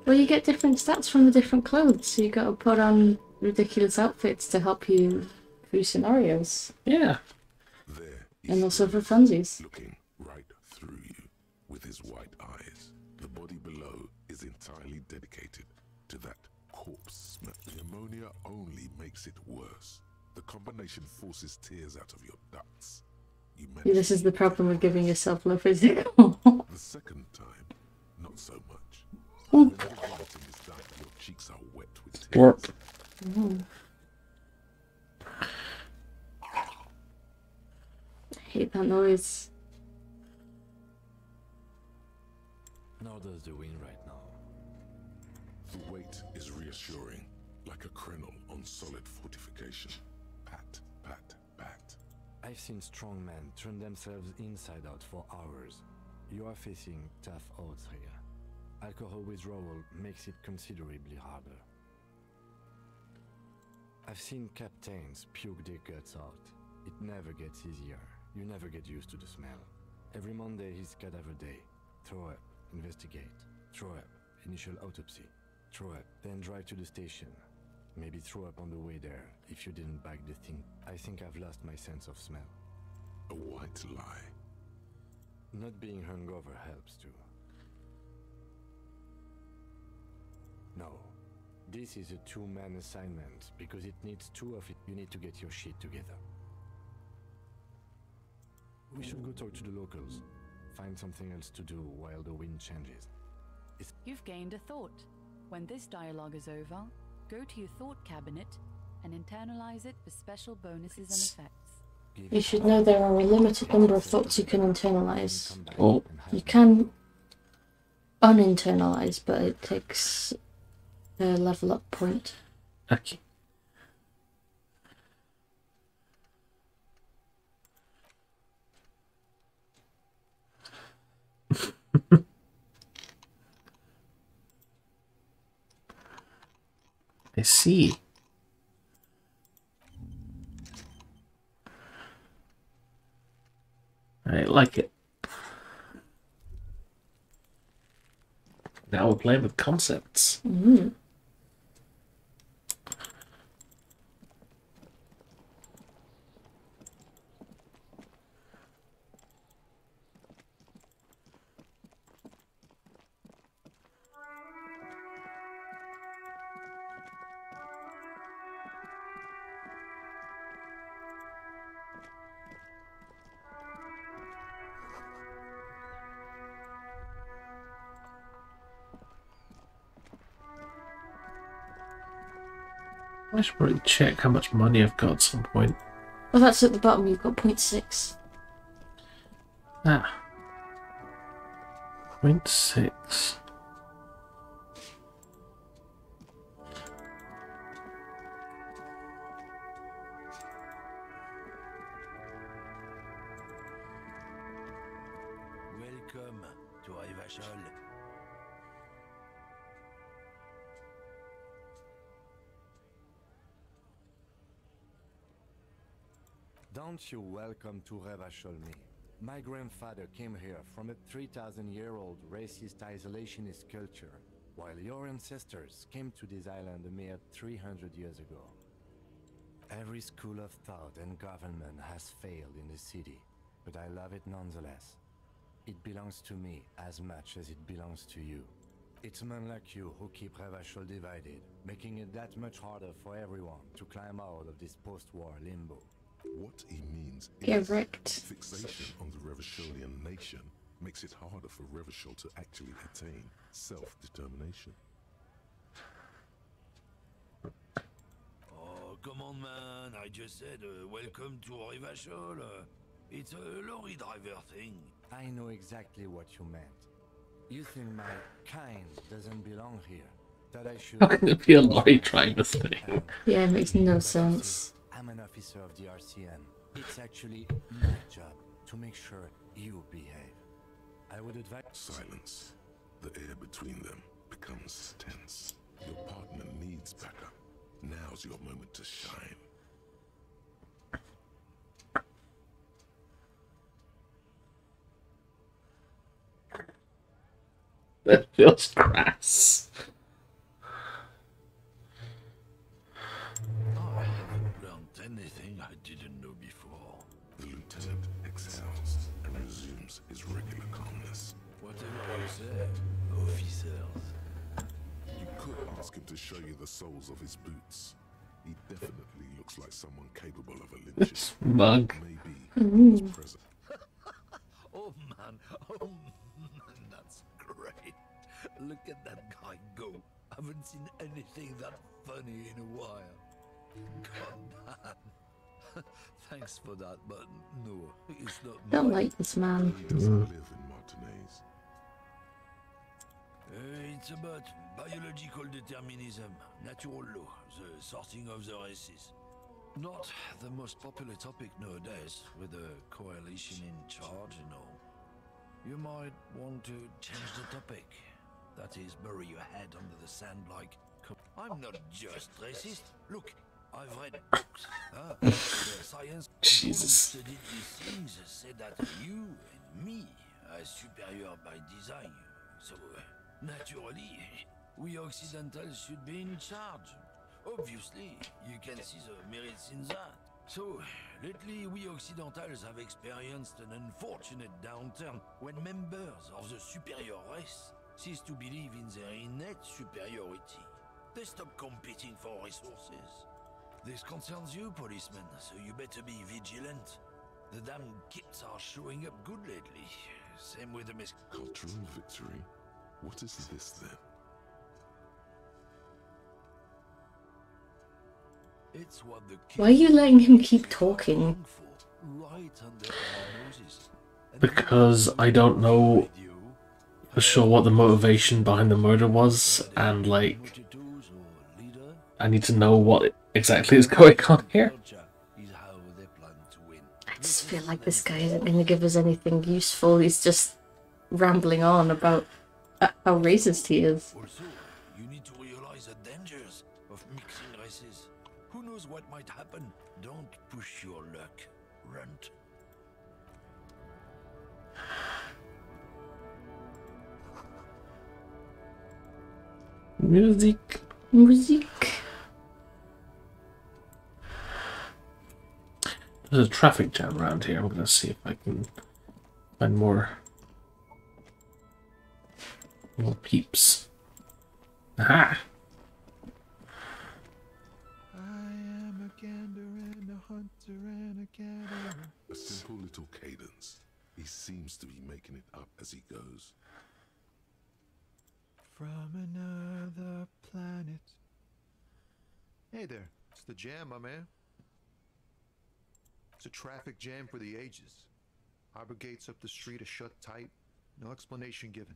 Well, you get different stats from the different clothes, so you gotta put on ridiculous outfits to help you through scenarios. Yeah. And also for funsies. Looking right through you with his white eyes. The body below is entirely dedicated to that corpse smell. The ammonia only makes it worse. The combination forces tears out of your ducts. See, this is the problem with giving yourself low physical. The second time, not so much. When the vomiting is done, your cheeks are wet with tears. Warp. I hate that noise. How does the wind right now? The weight is reassuring, like a crenel on solid fortification. Pat, pat, pat. I've seen strong men turn themselves inside out for hours. You are facing tough odds here. Alcohol withdrawal makes it considerably harder. I've seen captains puke their guts out. It never gets easier. You never get used to the smell. Every Monday is cadaver day. Throw up, investigate. Throw up, initial autopsy. Throw up, then drive to the station. Maybe throw up on the way there if you didn't bag the thing. I think I've lost my sense of smell. A white lie. Not being hungover helps too. No. This is a two-man assignment because it needs two of it. You need to get your shit together. We should go talk to the locals. Find something else to do while the wind changes. You've gained a thought. When this dialogue is over, go to your thought cabinet and internalize it for special bonuses and effects. You should know there are a limited number of thoughts you can internalize. Oh. You can uninternalize, but it takes a level up point. Okay. I see. I like it. Now we're playing with concepts. Mm. I should probably check how much money I've got at some point. Well, that's at the bottom. You've got 0.6. Ah. 0.6. Welcome to Rivachol. Don't you welcome to Revachol me. My grandfather came here from a 3,000-year-old racist isolationist culture, while your ancestors came to this island a mere 300 years ago. Every school of thought and government has failed in the city, but I love it nonetheless. It belongs to me as much as it belongs to you. It's men like you who keep Revachol divided, making it that much harder for everyone to climb out of this post-war limbo. What he means Get is wrecked. fixation on the Revacholian nation makes it harder for Revachol to actually attain self-determination. Oh, come on, man. I just said welcome to Rivachol. It's a lorry driver thing. I know exactly what you meant. You think my kind doesn't belong here. That I should... How can it be a lorry driver thing? Yeah, it makes no sense. I'm an officer of the RCM. It's actually my job to make sure you behave. I would advise... Silence. The air between them becomes tense. Your partner needs backup. Now's your moment to shine. That feels crass. I haven't learned anything I didn't know before. The lieutenant exhales and resumes his regular calmness. Whatever you say, officers. You could ask him to show you the soles of his boots. He definitely looks like someone capable of a lynching. This mug. Maybe his present. Oh man, that's great. Look at that guy go. Haven't seen anything that funny in a while. God damn. Thanks for that, but no, it's not. I don't like this man. He doesn't live in Martinez. It's about biological determinism, natural law, the sorting of the races. Not the most popular topic nowadays, with the coalition in charge and all. You might want to change the topic. That is, bury your head under the sand like... I'm not just racist. Look, I've read books. The science who studied these things said that you and me are superior by design. So, naturally, we Occidentals should be in charge. Obviously, you can see the merits in that. So, lately we Occidentals have experienced an unfortunate downturn when members of the superior race cease to believe in their innate superiority. They stop competing for resources. This concerns you, policemen, so you better be vigilant. The damn kids are showing up good lately. Same with the Cultural victory? What is this then? It's what the Why are you letting him keep talking? right under our noses. Because I don't know for sure what the motivation behind the murder was, and like I need to know what exactly is going on here. I just feel like this guy isn't going to give us anything useful. He's just rambling on about how racist he is. Also, you need to realize the dangers of mixing races. Who knows what might happen? Don't push your luck, runt. Music. There's a traffic jam around here. I'm gonna see if I can find more peeps. Aha! I am a gander and a hunter and a gatherer. A simple little cadence. He seems to be making it up as he goes. From another planet. Hey there, it's the jam, my man. It's a traffic jam for the ages. Harbor gates up the street are shut tight. No explanation given.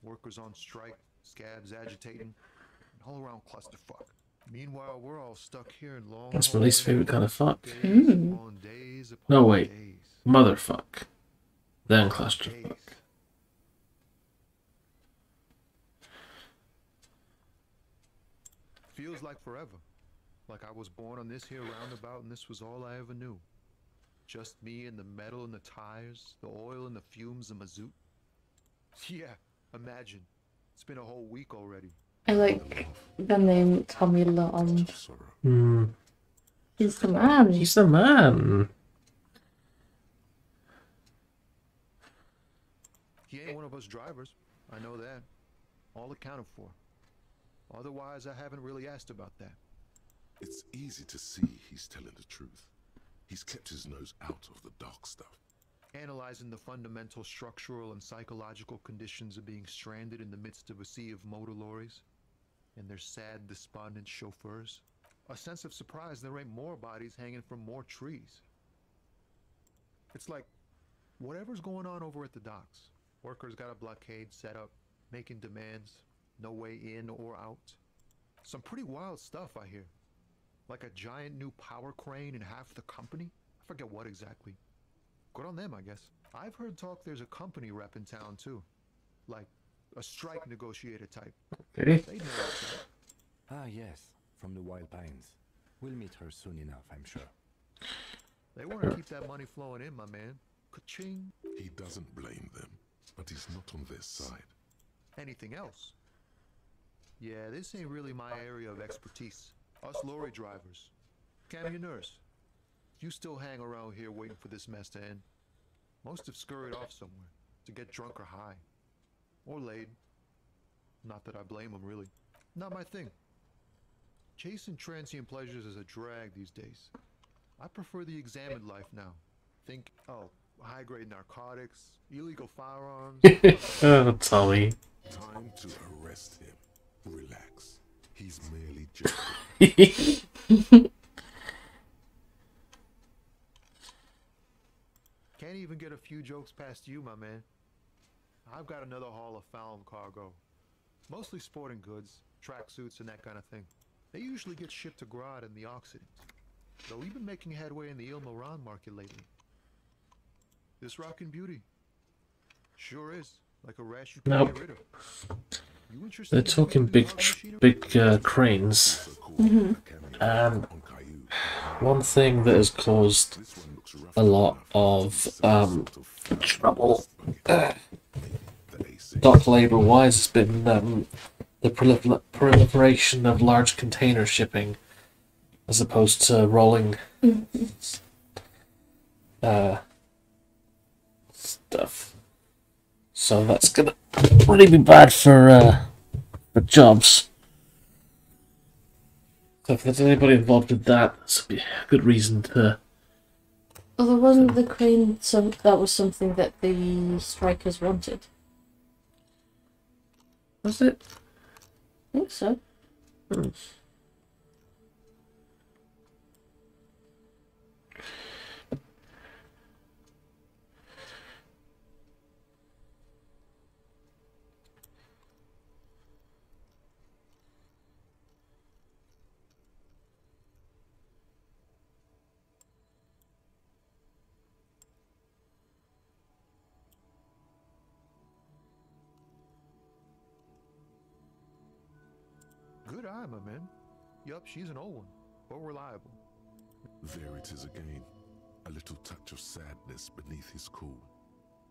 Workers on strike, scabs agitating, an all-around clusterfuck. Meanwhile, we're all stuck here in long. That's my least favorite kind of fuck. Days No, wait. Motherfuck. Then clusterfuck. Feels like forever. Like I was born on this here roundabout and this was all I ever knew. Just me and the metal and the tires, the oil and the fumes of mazout. Yeah, imagine. It's been a whole week already. I like the name Tommy Long. Hmm. He's the man. He's the man. He ain't one of us drivers. I know that. All accounted for. Otherwise, I haven't really asked about that. It's easy to see he's telling the truth. He's kept his nose out of the dark stuff. Analyzing the fundamental structural and psychological conditions of being stranded in the midst of a sea of motor lorries and their sad, despondent chauffeurs. A sense of surprise there ain't more bodies hanging from more trees. It's like, whatever's going on over at the docks. Workers got a blockade set up, making demands, no way in or out. Some pretty wild stuff, I hear. Like a giant new power crane in half the company? I forget what exactly. Good on them, I guess. I've heard talk there's a company rep in town, too. Like, a strike negotiator type. Okay. They know what's up. Ah, yes, from the Wild Pines. We'll meet her soon enough, I'm sure. They want to keep that money flowing in, my man. Ka-ching. He doesn't blame them, but he's not on their side. Anything else? Yeah, this ain't really my area of expertise. Us lorry drivers. Camionneurs. You still hang around here waiting for this mess to end. Most have scurried off somewhere to get drunk or high. Or laid. Not that I blame them, really. Not my thing. Chasing transient pleasures is a drag these days. I prefer the examined life now. Think, high-grade narcotics, illegal firearms. Oh, Tommy. Time to arrest him. Relax. He's merely joking. Can't even get a few jokes past you, my man. I've got another haul of found cargo. Mostly sporting goods, tracksuits, and that kind of thing. They usually get shipped to Grad in the Occident. Though we've been making headway in the Il Moran market lately. This rockin' beauty. Sure is. Like a rash you can Nope. get rid of. You interested They're in talking making big cranes. And one thing that has caused a lot of trouble dock labour wise has been the proliferation of large container shipping as opposed to rolling stuff. So that's gonna really be bad for jobs. So if there's anybody involved with that, this would be a good reason to. Although wasn't the crane that was something that the strikers wanted? Was it? I think so. Good eye, my man. Yup, she's an old one, but reliable. There it is again. A little touch of sadness beneath his cool.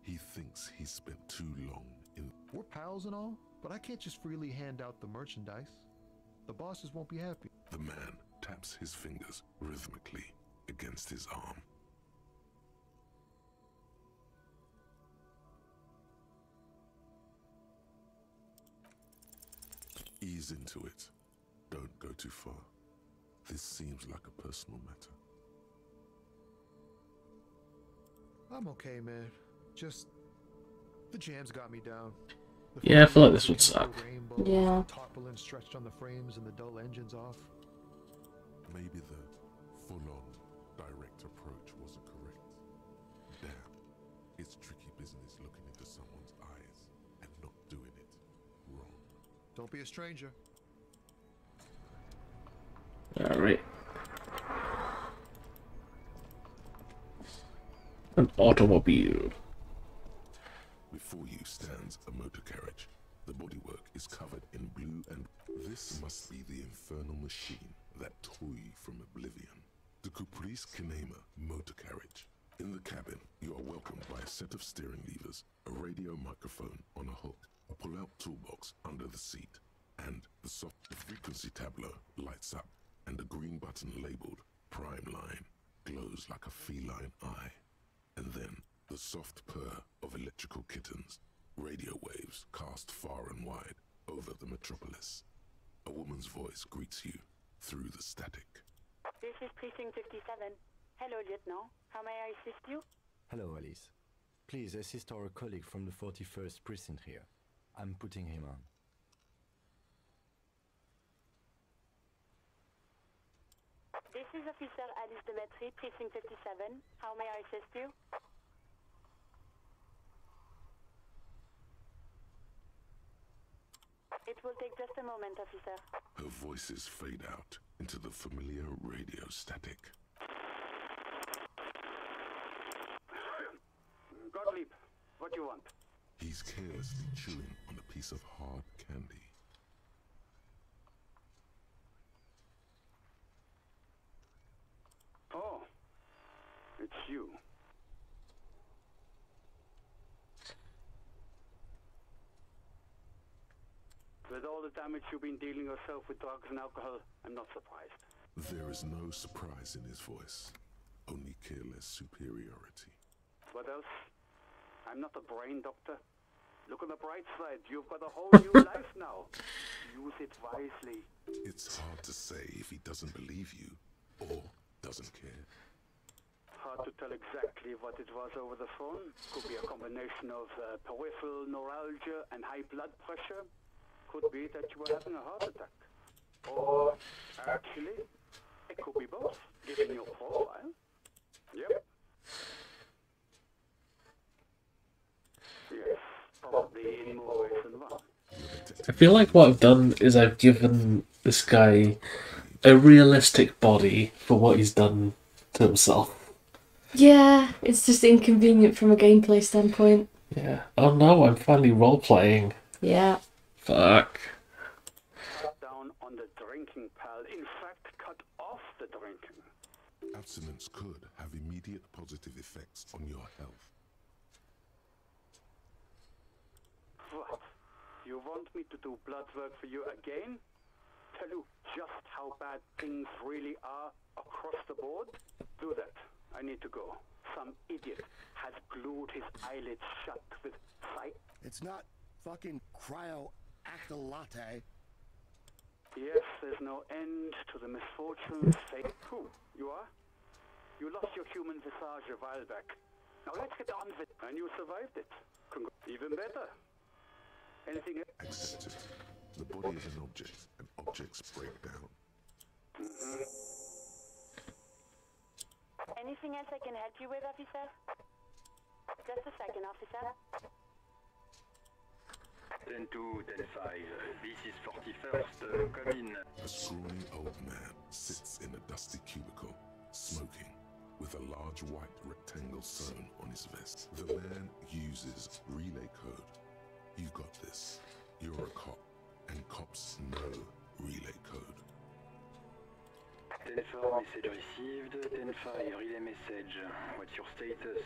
He thinks he spent too long in... We're pals and all, but I can't just freely hand out the merchandise. The bosses won't be happy. The man taps his fingers rhythmically against his arm. Ease into it. Don't go too far. This seems like a personal matter. I'm okay, man. Just... the jams got me down. Yeah, I feel like this would suck. Yeah. Tarpaulin stretched on the frames and the dull engines off. Maybe the full-on direct approach wasn't correct. Damn, it's tricky business looking into someone's eyes and not doing it wrong. Don't be a stranger. Alright. An automobile. Before you stands a motor carriage. The bodywork is covered in blue and... This must be the infernal machine, that toy from Oblivion. The Caprice Kinema motor carriage. In the cabin, you are welcomed by a set of steering levers, a radio microphone on a hook, a pull-out toolbox under the seat, and the soft frequency tableau lights up, and a green button labeled Prime Line glows like a feline eye. And then the soft purr of electrical kittens, radio waves cast far and wide over the metropolis. A woman's voice greets you through the static. This is Precinct 57. Hello, Lieutenant. How may I assist you? Hello, Alice. Please assist our colleague from the 41st Precinct here. I'm putting him on. This is Officer Alice Demetri, Precinct 57. How may I assist you? It will take just a moment, officer. Her voices fade out into the familiar radio static. Gottlieb, what do you want? He's carelessly chewing on a piece of hard candy. you. With all the damage you've been dealing yourself with drugs and alcohol, I'm not surprised. There is no surprise in his voice, only careless superiority. What else? I'm not a brain doctor. Look on the bright side, you've got a whole new life now. Use it wisely. It's hard to say if he doesn't believe you, or doesn't care. Hard to tell exactly what it was over the phone. Could be a combination of peripheral neuralgia and high blood pressure. Could be that you were having a heart attack. Or, actually, it could be both, given your profile. Yep. Yes, probably in more ways than one. I feel like what I've done is I've given this guy a realistic body for what he's done to himself. Yeah, it's just inconvenient from a gameplay standpoint. Yeah. Oh no, I'm finally role-playing. Yeah. Fuck. Cut down on the drinking, pal. In fact, cut off the drinking. Abstinence could have immediate positive effects on your health. What? You want me to do blood work for you again? Tell you just how bad things really are across the board? Do that. I need to go. Some idiot has glued his eyelids shut with sight. It's not fucking cryo-actolate. Yes, there's no end to the misfortunes. Who? You are? You lost your human visage a while back. Now let's get on with it. And you survived it. Even better. Anything else? Accepted. The body is an object, and objects break down. Anything else I can help you with, officer? Just a second, officer. 10-2, 10-5. This is 41st. Come in. A scrawny old man sits in a dusty cubicle, smoking, with a large white rectangle sewn on his vest. The man uses relay code. You got this. You're a cop, and cops know relay code. 10-4, message received. 10-5, relay message. What's your status?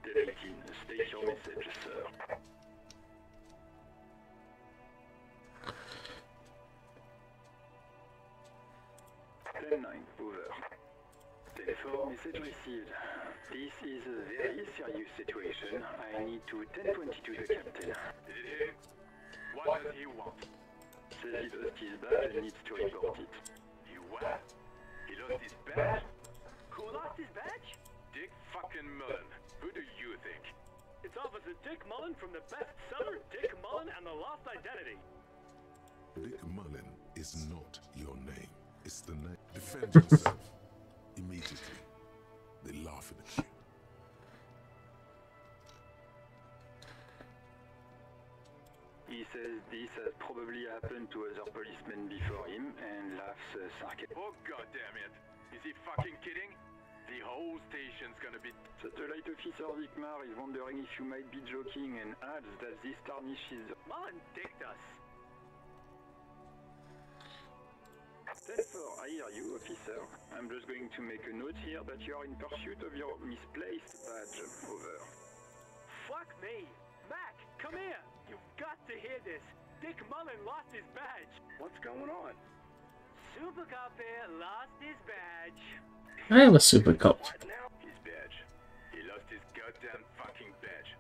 10-18, state your message, sir. Over. 10-4, message received. This is a very serious situation. I need to 10-22 the captain. Is it him? What does he want? Says he lost his badge and needs to report it. He what? He lost his badge? Who lost his badge? Dick fucking Mullen. Who do you think? It's Officer Dick Mullen from the bestseller Dick Mullen and the Lost Identity. Dick Mullen is not your name. It's the name. Defend yourself. Immediately. They laugh at you. He says this has probably happened to other policemen before him and laughs sarcastically. Oh goddammit. Is he fucking kidding? The whole station's gonna be... Satellite Officer Vikmar is wondering if you might be joking and adds that this tarnishes... Mullen dicked us. 10-4, I hear you, officer. I'm just going to make a note here that you are in pursuit of your misplaced badge. Over. Fuck me! Mac, come here! You've got to hear this. Dick Mullen lost his badge. What's going on? Super Cop here lost his badge. I am a super cop. What now? His badge. He lost his goddamn fucking badge.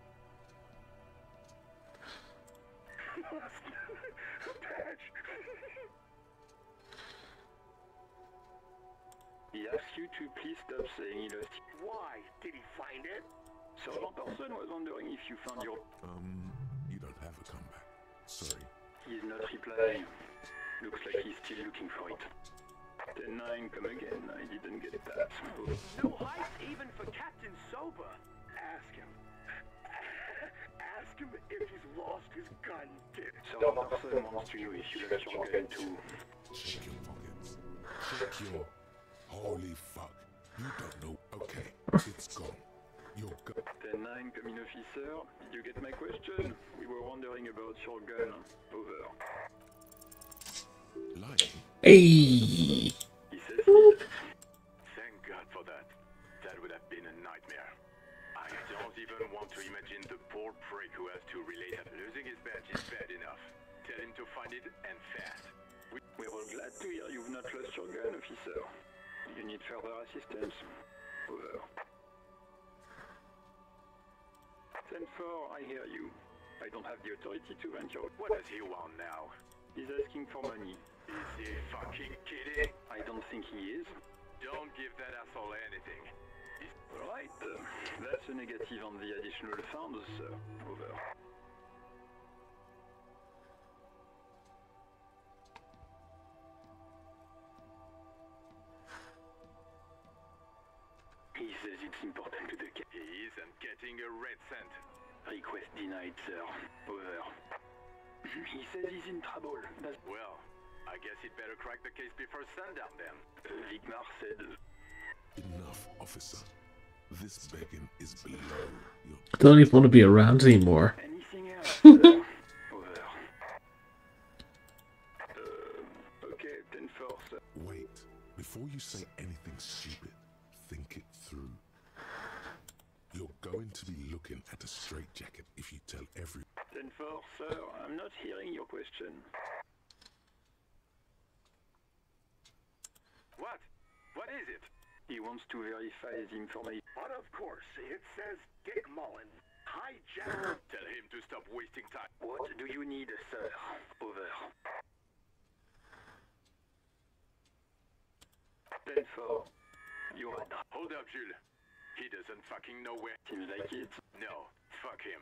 Badge. He asks you to please stop saying he lost. Why? Did he find it? Sergeant Person was wondering if you found your... You don't have a comeback. Sorry. He's not replying. Looks like he's still looking for it. 10-9, come again. I didn't get that. Oh. No height even for Captain Sober. Ask him. Ask him if he's lost his gun, Dick. Sergeant Person wants to know if you left your gun too. Check your pockets. Check your... Holy fuck. You don't know. Okay, it's gone. Your gun. 10-9, come in, officer. Did you get my question? We were wondering about your gun. Over. Lying. Hey. He says he did. Thank God for that. That would have been a to find it and fast. We're all glad to hear you've not lost your gun, officer. You need further assistance? Over. 10-4, I hear you. I don't have the authority to rent your... What does he want now? He's asking for money. Is he fucking kidding? I don't think he is. Don't give that asshole anything. Alright, that's a negative on the additional funds, sir. Over. He says it's important to the case. He isn't getting a red cent. Request denied, sir. Over. He says he's in trouble. That's... Well, I guess he'd better crack the case before sundown then. Vigmar said... Enough, officer. This begging is below your... I don't even want to be around anymore. Anything else, sir? Over. Okay, 10-4, sir. Wait. Before you say anything stupid, think it through. You're going to be looking at a straitjacket if you tell every... 10-4, sir. I'm not hearing your question. What? What is it? He wants to verify his information. But of course, it says Dick Mullen, hijacker. Tell him to stop wasting time. What do you need, sir? Over. 10-4. You are not. Hold up, Jules. He doesn't fucking know where. Seems like it. No, fuck him.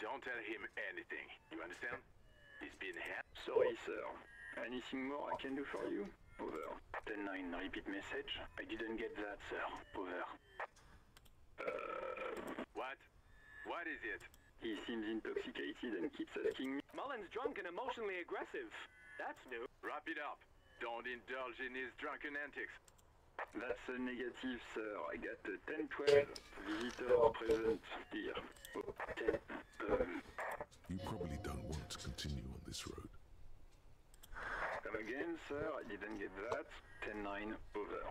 Don't tell him anything. You understand? He's been had. Sorry, sir. Anything more I can do for you? Over. 10-9, repeat message. I didn't get that, sir. Over. What? What is it? He seems intoxicated and keeps asking me. Mullen's drunk and emotionally aggressive. That's new. Wrap it up. Don't indulge in his drunken antics. That's a negative, sir. I got a 10-12. Visitor present here. 10. You probably don't want to continue on this road. Come again, sir. I didn't get that. 10-9. Over.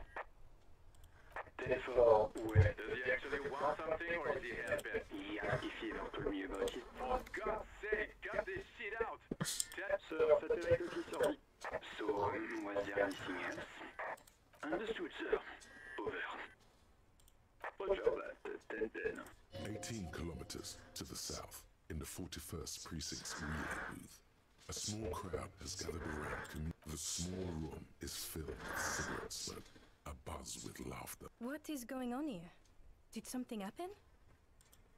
10-4. Where? Does he actually want something or is he hell-bent? Yeah, if he ever told me about it. For God's sake, cut this shit out. Sir, satellite officer. So, was there anything else? Understood, sir. Over. Roger that. 10-10. 18 kilometers to the south, in the 41st Precinct's relay booth, a small crowd has gathered around. The small room is filled with cigarette smoke, abuzz with laughter. What is going on here? Did something happen?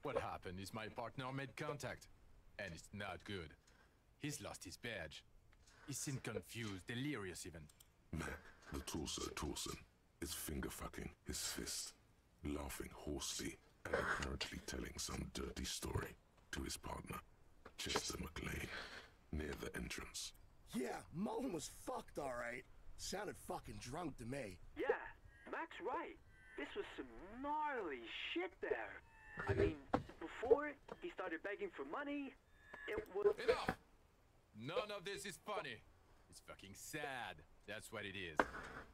What happened is my partner made contact, and it's not good. He's lost his badge. He seemed confused, delirious even. Mac, the torso Torson, is finger-fucking his fist, laughing hoarsely and apparently telling some dirty story to his partner, Chester McLean, near the entrance. Yeah, Mullen was fucked, alright. Sounded fucking drunk to me. Yeah, Mac's right. This was some gnarly shit there. I mean, before he started begging for money, it was... Enough! None of this is funny. It's fucking sad. That's what it is.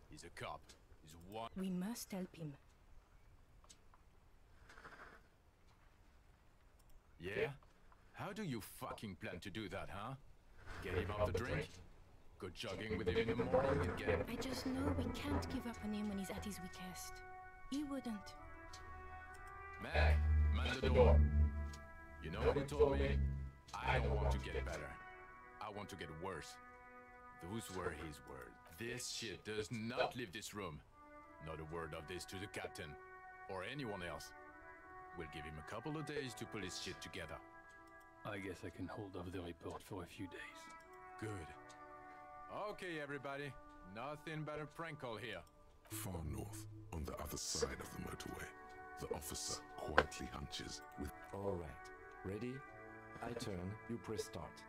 He's a cop. He's one... We must help him. Yeah? How do you fucking plan to do that, huh? Get him off the drink? Go jogging with him in the morning and get... I just know we can't give up on him when he's at his weakest. He wouldn't. Mac, man the door. You know what he told me? I don't want to get better. I want to get worse. Those were his words. This shit does not leave this room. Not a word of this to the captain. Or anyone else. We'll give him a couple of days to pull his shit together. I guess I can hold off the report for a few days. Good. Okay, everybody. Nothing but a prank call here. Far north, on the other side of the motorway, the officer quietly hunches with... All right. Ready? I turn, you press start.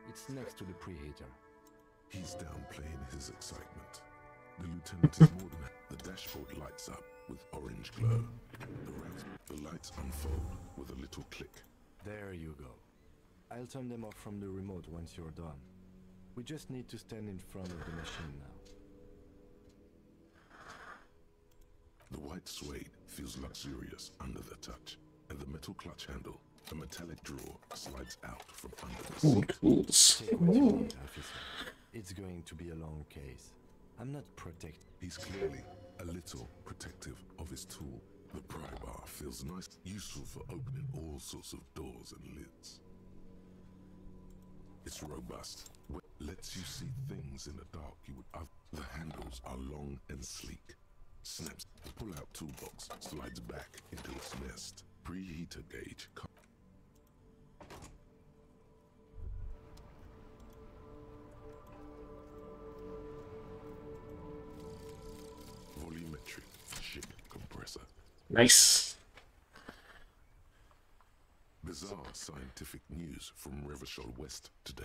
It's next to the preheater. He's downplaying his excitement. The lieutenant is more than... The dashboard lights up with orange glow. The lights unfold with a little click. There you go. I'll turn them off from the remote once you're done. We just need to stand in front of the machine now. The white suede feels luxurious under the touch, and the metal clutch handle, a metallic drawer, slides out from under the seat. Tools. Take what you need, officer. It's going to be a long case. I'm not protect. He's clearly a little protective of his tool. The pry bar feels nice, useful for opening all sorts of doors and lids. It's robust, lets you see things in the dark you would have. The handles are long and sleek. Snaps, pull out toolbox, slides back into its nest. Preheater gauge. Volumetric ship compressor. Nice. Bizarre scientific news from Revachol West today,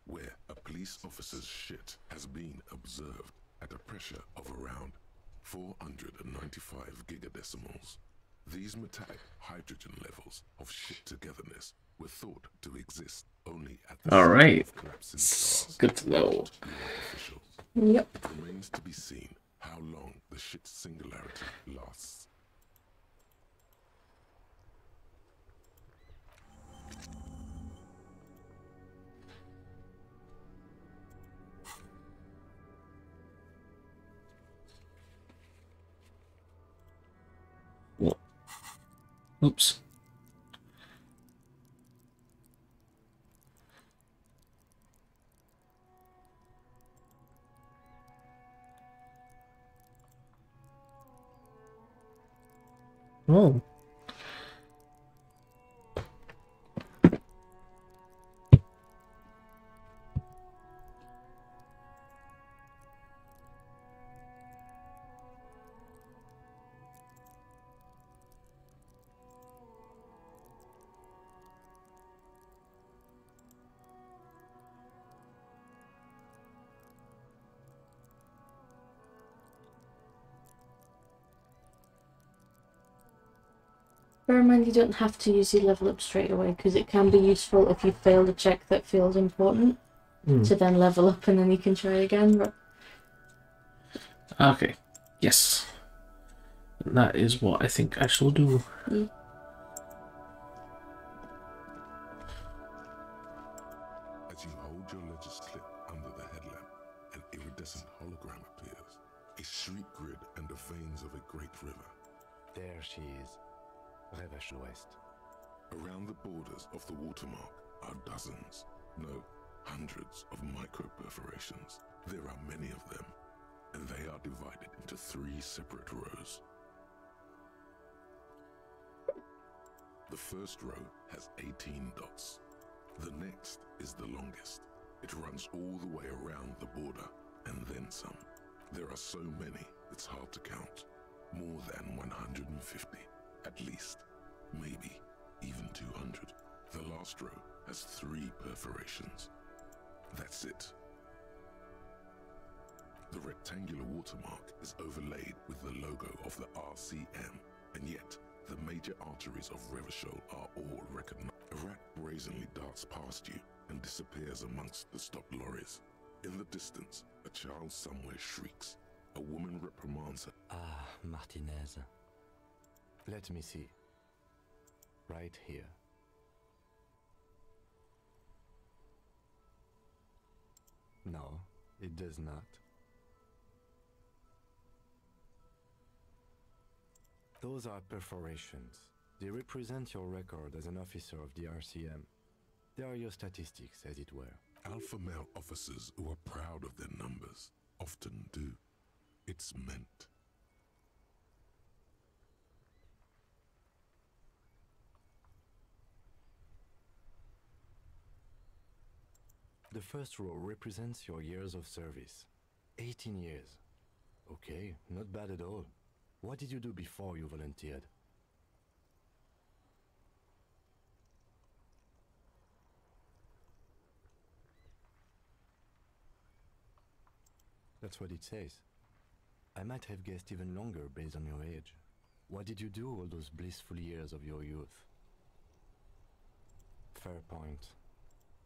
where a police officer's shit has been observed at a pressure of around 495 gigadecimals. These metallic hydrogen levels of shit togetherness were thought to exist only at the All right. of collapsing stars. Good to know. Yep. It remains to be seen how long the shit singularity lasts. Oops. Oh. Bear in mind you don't have to use your level up straight away, because it can be useful if you fail a check that feels important to then level up and then you can try again. Okay. Yes. And that is what I think I shall do. Yeah. As you hold your ledger's clip under the headlamp, an iridescent hologram appears. A street grid and the veins of a great river. There she is. Revachol West. Around the borders of the watermark are dozens, no, hundreds of micro-perforations. There are many of them, and they are divided into 3 separate rows. The first row has 18 dots. The next is the longest. It runs all the way around the border, and then some. There are so many, it's hard to count. More than 150. At least, maybe even 200. The last row has 3 perforations. That's it. The rectangular watermark is overlaid with the logo of the RCM, and yet the major arteries of Revachol are all recognized. A rat brazenly darts past you and disappears amongst the stopped lorries. In the distance, a child somewhere shrieks. A woman reprimands her. Ah, Martinez. Let me see. Right here. No, it does not. Those are perforations. They represent your record as an officer of the RCM. They are your statistics, as it were. Alpha male officers who are proud of their numbers often do. It's meant. The first row represents your years of service. 18 years. Okay, not bad at all. What did you do before you volunteered? That's what it says. I might have guessed even longer based on your age. What did you do all those blissful years of your youth? Fair point.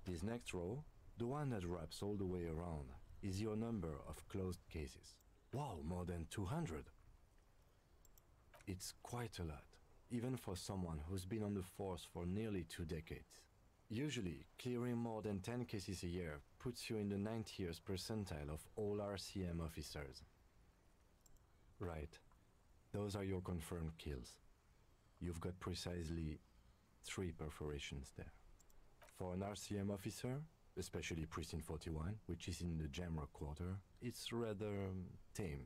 This next row, the one that wraps all the way around, is your number of closed cases. Wow, more than 200! It's quite a lot, even for someone who's been on the force for nearly 2 decades. Usually, clearing more than 10 cases a year puts you in the 90th percentile of all RCM officers. Right. Those are your confirmed kills. You've got precisely 3 perforations there. For an RCM officer, especially Precinct 41, which is in the Jamrock quarter, it's rather tame.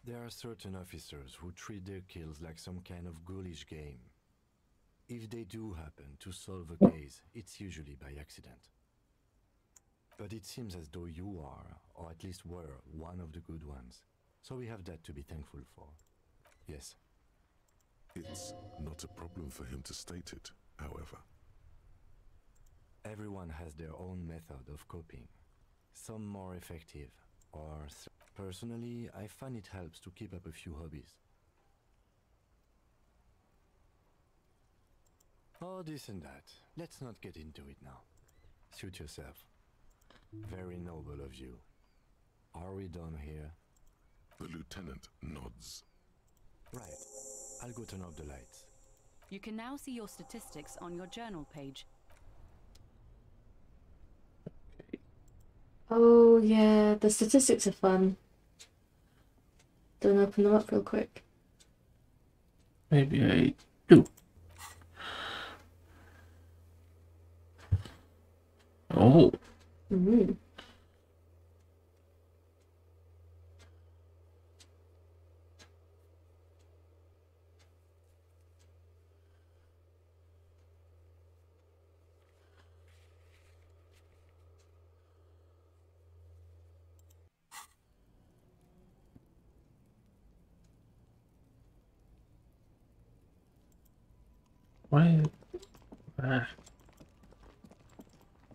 There are certain officers who treat their kills like some kind of ghoulish game. If they do happen to solve a case, it's usually by accident. But it seems as though you are, or at least were, one of the good ones. So we have that to be thankful for. Yes. It's not a problem for him to state it, however. Everyone has their own method of coping. Some more effective, or... Personally, I find it helps to keep up a few hobbies. Oh, this and that. Let's not get into it now. Suit yourself. Very noble of you. Are we done here? The lieutenant nods. Right. I'll go turn off the lights. You can now see your statistics on your journal page. Oh yeah, the statistics are fun. Don't open them up real quick. Maybe I do. Oh. Mm-hmm. Why?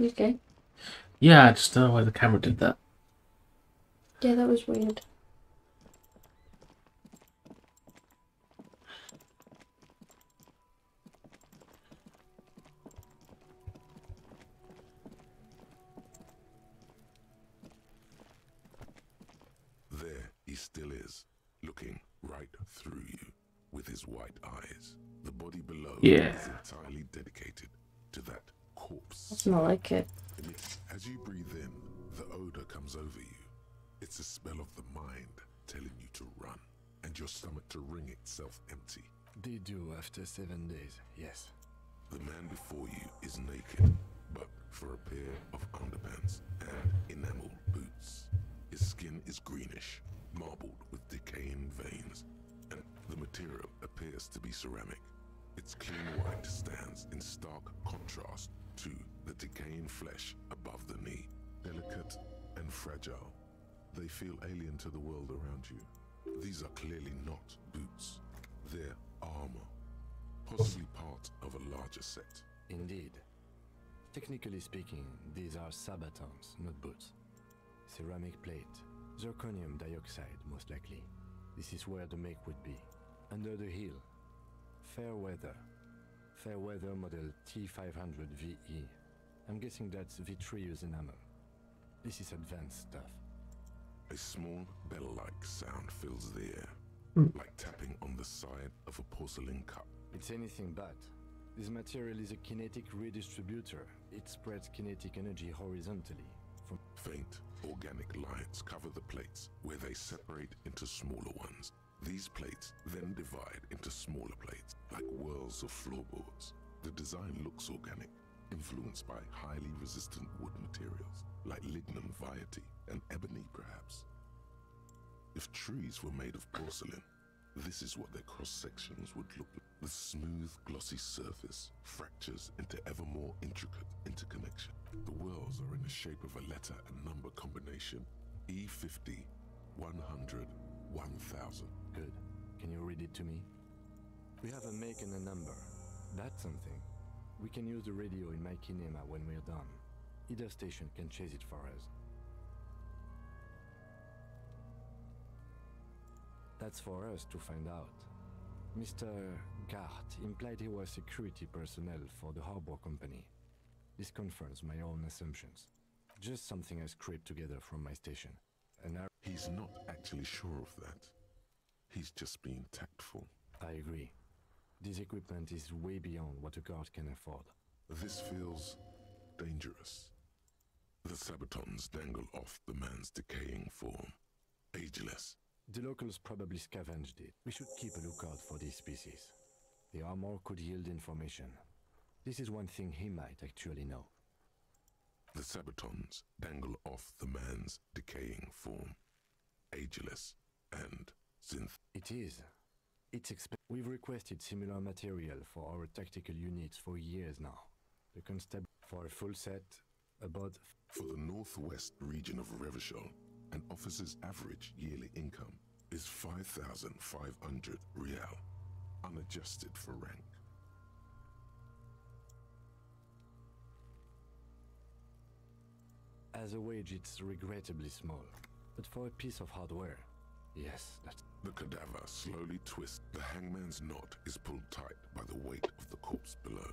Okay. Yeah, I just don't know why the camera did that. Yeah, that was weird. There he still is, looking right through you with his white eyes. The body below is entirely dedicated to that corpse. That's not like it. And yet, as you breathe in, the odor comes over you. It's a spell of the mind telling you to run, and your stomach to wring itself empty. They do after 7 days, yes. The man before you is naked, but for a pair of underpants and enamel boots. His skin is greenish, marbled with decaying veins, and the material appears to be ceramic. Its clean white stands in stark contrast to the decaying flesh above the knee. Delicate and fragile, they feel alien to the world around you. These are clearly not boots. They're armor, possibly part of a larger set. Indeed. Technically speaking, these are sabatons, not boots. Ceramic plate, zirconium dioxide, most likely. This is where the make would be. Under the heel, fair weather. Fair weather model T500 VE. I'm guessing that's vitreous enamel. This is advanced stuff. A small bell-like sound fills the air, like tapping on the side of a porcelain cup. It's anything but. This material is a kinetic redistributor. It spreads kinetic energy horizontally. From faint, organic lines cover the plates, where they separate into smaller ones. These plates then divide into smaller plates, like whirls of floorboards. The design looks organic, influenced by highly resistant wood materials, like lignum vitae and ebony perhaps. If trees were made of porcelain, this is what their cross-sections would look like. The smooth, glossy surface fractures into ever more intricate interconnection. The whirls are in the shape of a letter and number combination, E50, 100, 1000. Good. Can you read it to me? We have a make and a number. That's something. We can use the radio in my kinema when we're done. Either station can chase it for us. That's for us to find out. Mr. Gart implied he was security personnel for the harbor company. This confirms my own assumptions. Just something I scraped together from my station. He's not actually sure of that. He's just being tactful. I agree. This equipment is way beyond what a guard can afford. This feels dangerous. The Sabatons dangle off the man's decaying form, ageless. The locals probably scavenged it. We should keep a lookout for these species. The armor could yield information. This is one thing he might actually know. The Sabatons dangle off the man's decaying form, ageless and synth. It is. We've requested similar material for our tactical units for years now. The constable for a full set, about... For the northwest region of Revachol, an officer's average yearly income is 5,500 real, unadjusted for rank. As a wage, it's regrettably small. But for a piece of hardware, yes, that's... The cadaver slowly twists. The hangman's knot is pulled tight by the weight of the corpse below.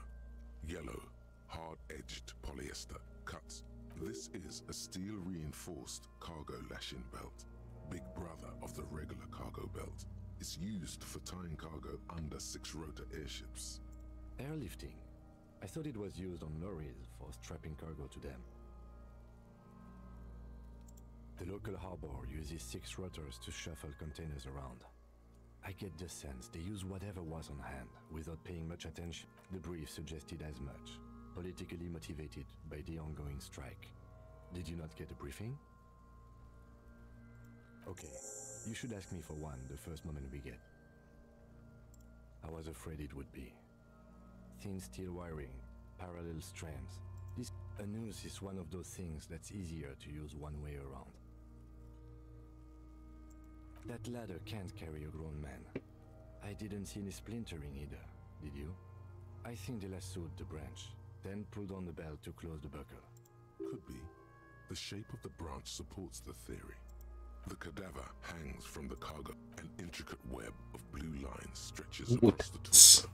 Yellow, hard-edged polyester cuts. This is a steel-reinforced cargo lashing belt. Big brother of the regular cargo belt. It's used for tying cargo under 6-rotor airships. Airlifting? I thought it was used on lorries for strapping cargo to them. The local harbor uses 6 rotors to shuffle containers around. I get the sense they use whatever was on hand without paying much attention. The brief suggested as much, politically motivated by the ongoing strike. Did you not get a briefing? Okay, you should ask me for one the first moment we get. I was afraid it would be. Thin steel wiring, parallel strands. A noose is one of those things that's easier to use one way around. That ladder can't carry a grown man. I didn't see any splintering either, did you? I think they lassoed the branch, then pulled on the belt to close the buckle. Could be. The shape of the branch supports the theory. The cadaver hangs from the cargo. An intricate web of blue lines stretches across the torso,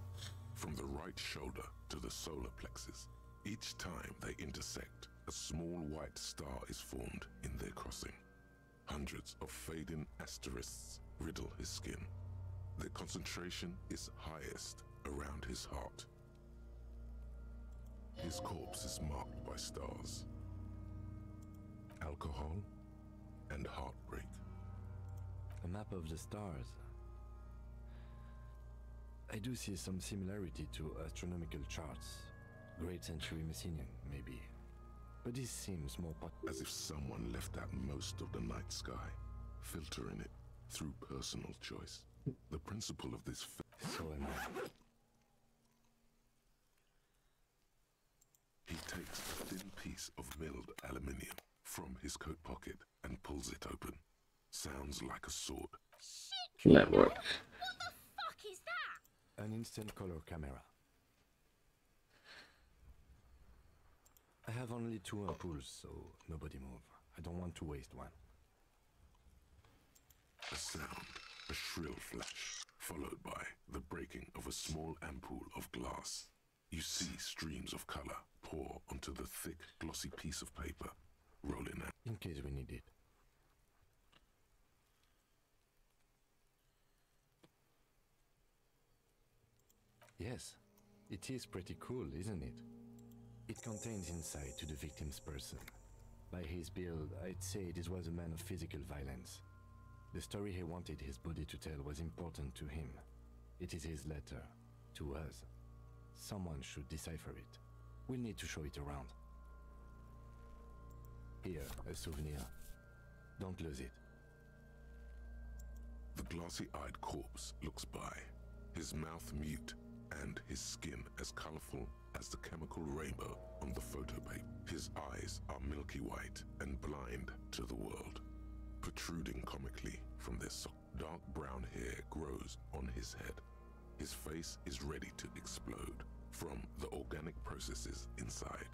from the right shoulder to the solar plexus. Each time they intersect, a small white star is formed in their crossing. Hundreds of fading asterisks riddle his skin. Their concentration is highest around his heart. His corpse is marked by stars. Alcohol and heartbreak. A map of the stars. I do see some similarity to astronomical charts. Great Century Messinian, maybe. But this seems more as if someone left out most of the night sky, filtering it through personal choice. The principle of this so am I. He takes a thin piece of milled aluminium from his coat pocket and pulls it open. Sounds like a sword. Shit! That work. What the fuck is that? An instant color camera. I have only 2 ampoules, so nobody move. I don't want to waste one. A sound, a shrill flash, followed by the breaking of a small ampoule of glass. You see streams of color pour onto the thick, glossy piece of paper, rolling out. In case we need it. Yes, it is pretty cool, isn't it? It contains insight to the victim's person. By his build, I'd say this was a man of physical violence. The story he wanted his body to tell was important to him. It is his letter, to us. Someone should decipher it. We'll need to show it around. Here, a souvenir. Don't lose it. The glossy-eyed corpse looks by, his mouth mute and his skin as colorful as the chemical rainbow on the photo paper. His eyes are milky white and blind to the world, protruding comically from their socket. Dark brown hair grows on his head. His face is ready to explode from the organic processes inside.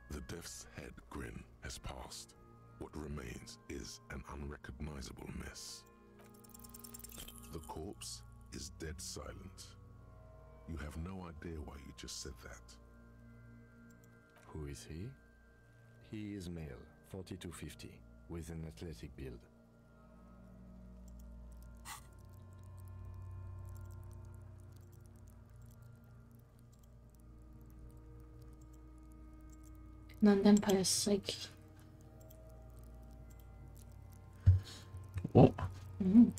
The death's head grin has passed. What remains is an unrecognizable mess. The corpse is dead silent. You have no idea why you just said that. Who is he? He is male, 4250, with an athletic build. Non-vampire psyche. What? Mm.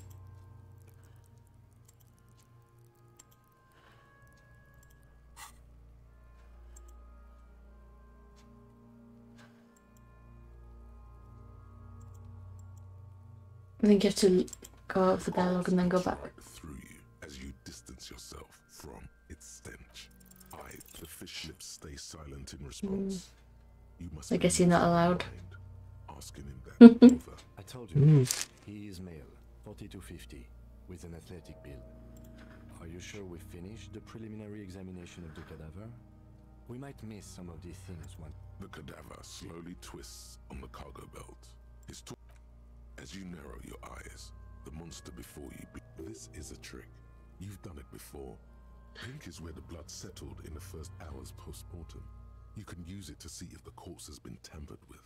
I think you have to go out of the dialogue and then go back. Through you as you distance yourself from its stench. The fish lips stay silent in response. You must I guess you're not allowed. Asking him that over. I told you, he is male, 40 to 50, with an athletic build. Are you sure we finished the preliminary examination of the cadaver? We might miss some of these things once. The cadaver slowly twists on the cargo belt. As you narrow your eyes, the monster before you. This is a trick. You've done it before. Pink is where the blood settled in the first hours post-mortem. You can use it to see if the corpse has been tampered with.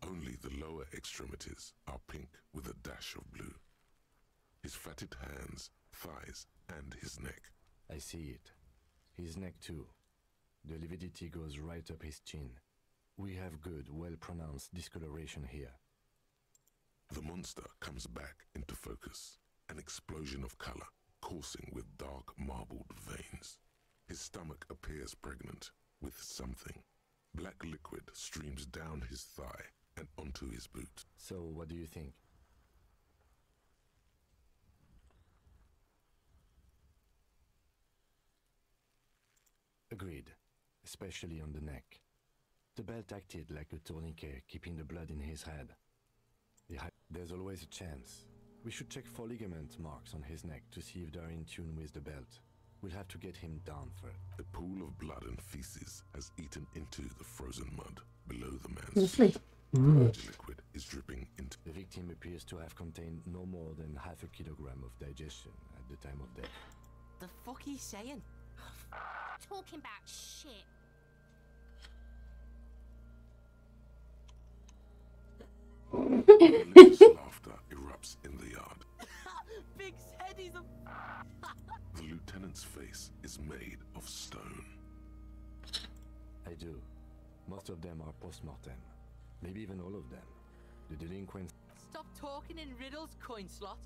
Only the lower extremities are pink with a dash of blue. His fatted hands, thighs, and his neck. I see it. His neck too. The lividity goes right up his chin. We have good, well-pronounced discoloration here. The monster comes back into focus, an explosion of color, coursing with dark marbled veins. His stomach appears pregnant with something. Black liquid streams down his thigh and onto his boot. So, what do you think? Agreed, especially on the neck. The belt acted like a tourniquet, keeping the blood in his head. There's always a chance. We should check for ligament marks on his neck to see if they're in tune with the belt. We'll have to get him down first. A pool of blood and feces has eaten into the frozen mud below the man's Lovely. feet. Large liquid is dripping into... The victim appears to have contained no more than half a kilogram of digestion at the time of death. The fuck he's saying? Talking about shit. Malicious laughter erupts in the yard. Big said he's a... The lieutenant's face is made of stone. I do. Most of them are post-mortem. Maybe even all of them. The delinquents... Stop talking in riddles, coin slot.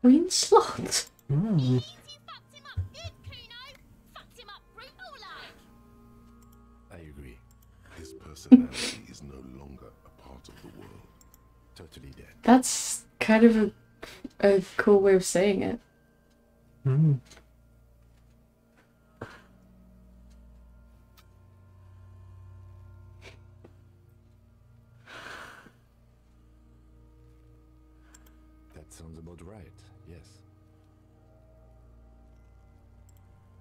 Queen slot. You fucked him up good, Cuno. Fucked him up brutal like. I agree. His personality is no longer a part of the world. Totally dead. That's kind of a cool way of saying it. That sounds about right, yes.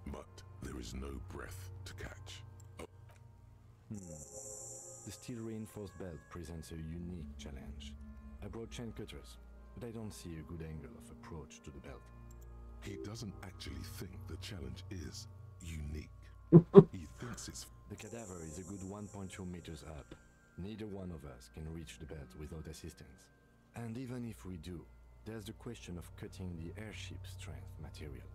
But there is no breath to catch. The steel-reinforced belt presents a unique challenge. I brought chain cutters, but I don't see a good angle of approach to the belt. He doesn't actually think the challenge is unique. He thinks it's... The cadaver is a good 1.2 meters up. Neither one of us can reach the belt without assistance. And even if we do, there's the question of cutting the airship strength material.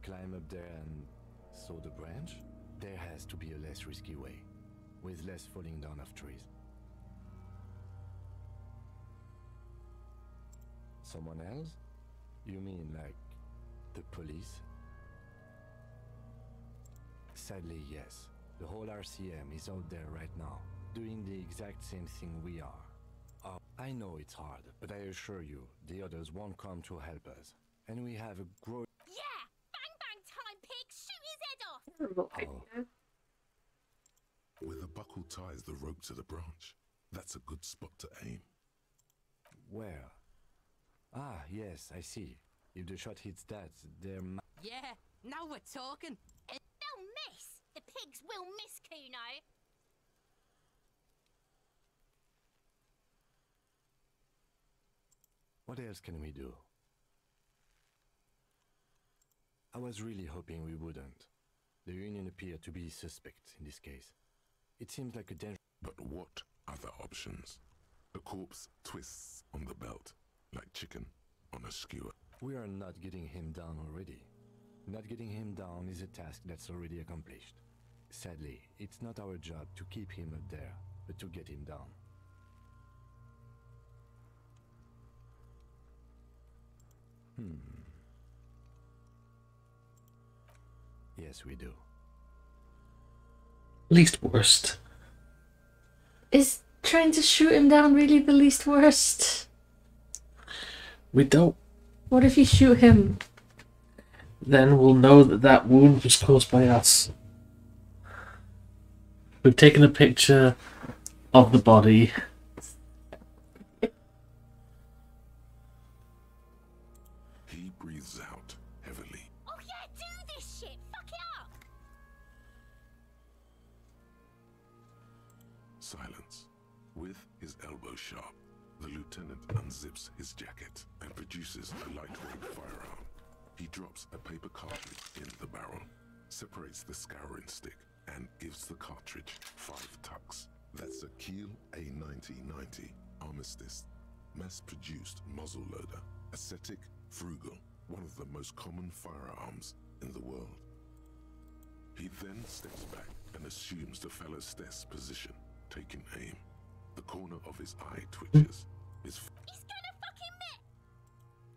Climb up there and saw the branch? There has to be a less risky way, with less falling down of trees. Someone else? You mean like the police? Sadly, yes. The whole RCM is out there right now, doing the exact same thing we are. I know it's hard, but I assure you, the others won't come to help us. And we have a growing... Yeah! Bang bang time, pig! Shoot his head off! Where the buckle ties the rope to the branch. That's a good spot to aim. Where? Ah, yes, I see. If the shot hits that, there might... Yeah, now we're talking. They'll miss! The pigs will miss, Cuno! What else can we do? I was really hoping we wouldn't. The Union appeared to be suspect in this case. It seems like a danger... But what other options? The corpse twists on the belt, like chicken on a skewer. We are not getting him down already. Not getting him down is a task that's already accomplished. Sadly, it's not our job to keep him up there, but to get him down. Yes, we do. Least worst. Is trying to shoot him down really the least worst? We don't. What if you shoot him? Then we'll know that that wound was caused by us. We've taken a picture of the body. He breathes out heavily. Oh yeah, do this shit! Fuck it up! Silence. With his elbow sharp, the lieutenant unzips his jacket and produces a lightweight firearm. He drops a paper cartridge in the barrel, separates the scouring stick, and gives the cartridge 5 tucks. That's a Kiel A9090 Armistice, mass-produced muzzleloader, ascetic, frugal, one of the most common firearms in the world. He then steps back and assumes the fellow's desk position, taking aim. The corner of his eye twitches. He's gonna fucking miss!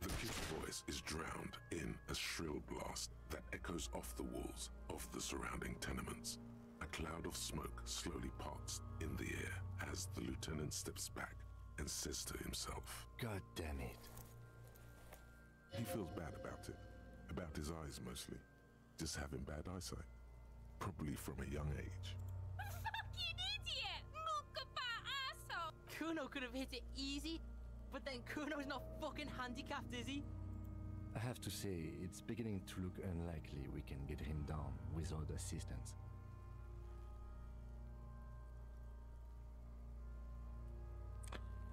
The kid's voice is drowned in a shrill blast that echoes off the walls of the surrounding tenements. A cloud of smoke slowly parts in the air as the lieutenant steps back and says to himself, God damn it. He feels bad about it. About his eyes mostly. Just having bad eyesight. Probably from a young age. Fucking idiot! Muckabah asshole! Cuno could have hit it easy, but then Cuno's not fucking handicapped, is he? I have to say, it's beginning to look unlikely we can get him down without assistance.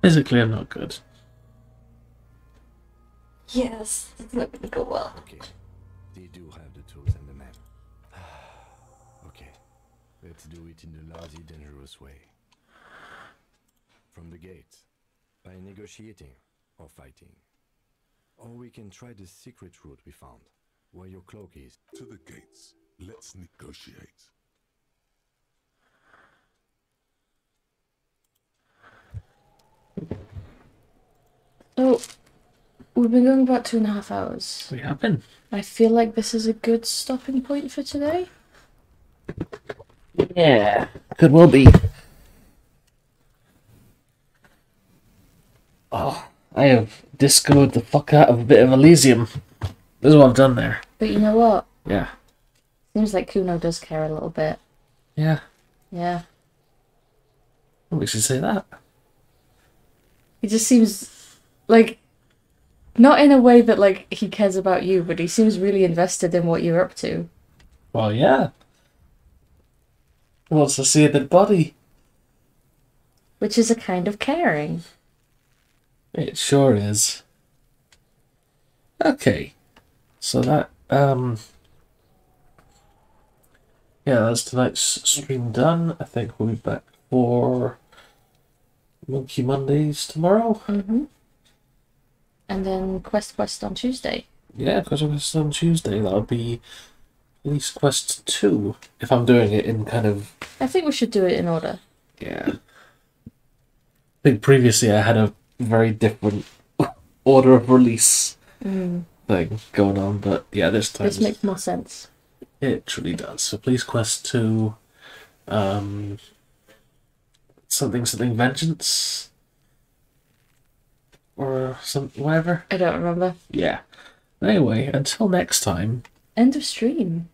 Physically, I'm not good. Yes, it's not gonna go well. Okay, they do have the tools and the men. Okay, let's do it in the lousy, dangerous way. From the gates, by negotiating or fighting. Or we can try the secret route we found, where your cloak is. To the gates. Let's negotiate. So, we've been going about 2.5 hours. We have been. I feel like this is a good stopping point for today. Yeah, could well be. Oh, I have discoed the fuck out of a bit of Elysium. This is what I've done there. But you know what? Yeah. Seems like Cuno does care a little bit. Yeah. Yeah. What makes you say that? He just seems like, not in a way that like he cares about you, but he seems really invested in what you're up to. Well, yeah. Wants to see a dead body. Which is a kind of caring. It sure is. Okay. So that, yeah, that's tonight's stream done. I think we'll be back for Monkey Mondays tomorrow. Mm-hmm. And then Quest on Tuesday. Yeah, Quest on Tuesday. That'll be at least Quest 2, if I'm doing it in kind of... I think we should do it in order. Yeah. I think previously I had a very different order of release thing going on, but yeah, this time... This makes more sense. It truly does. So please Quest 2, something Vengeance, or whatever. I don't remember. Yeah. Anyway, until next time. End of stream.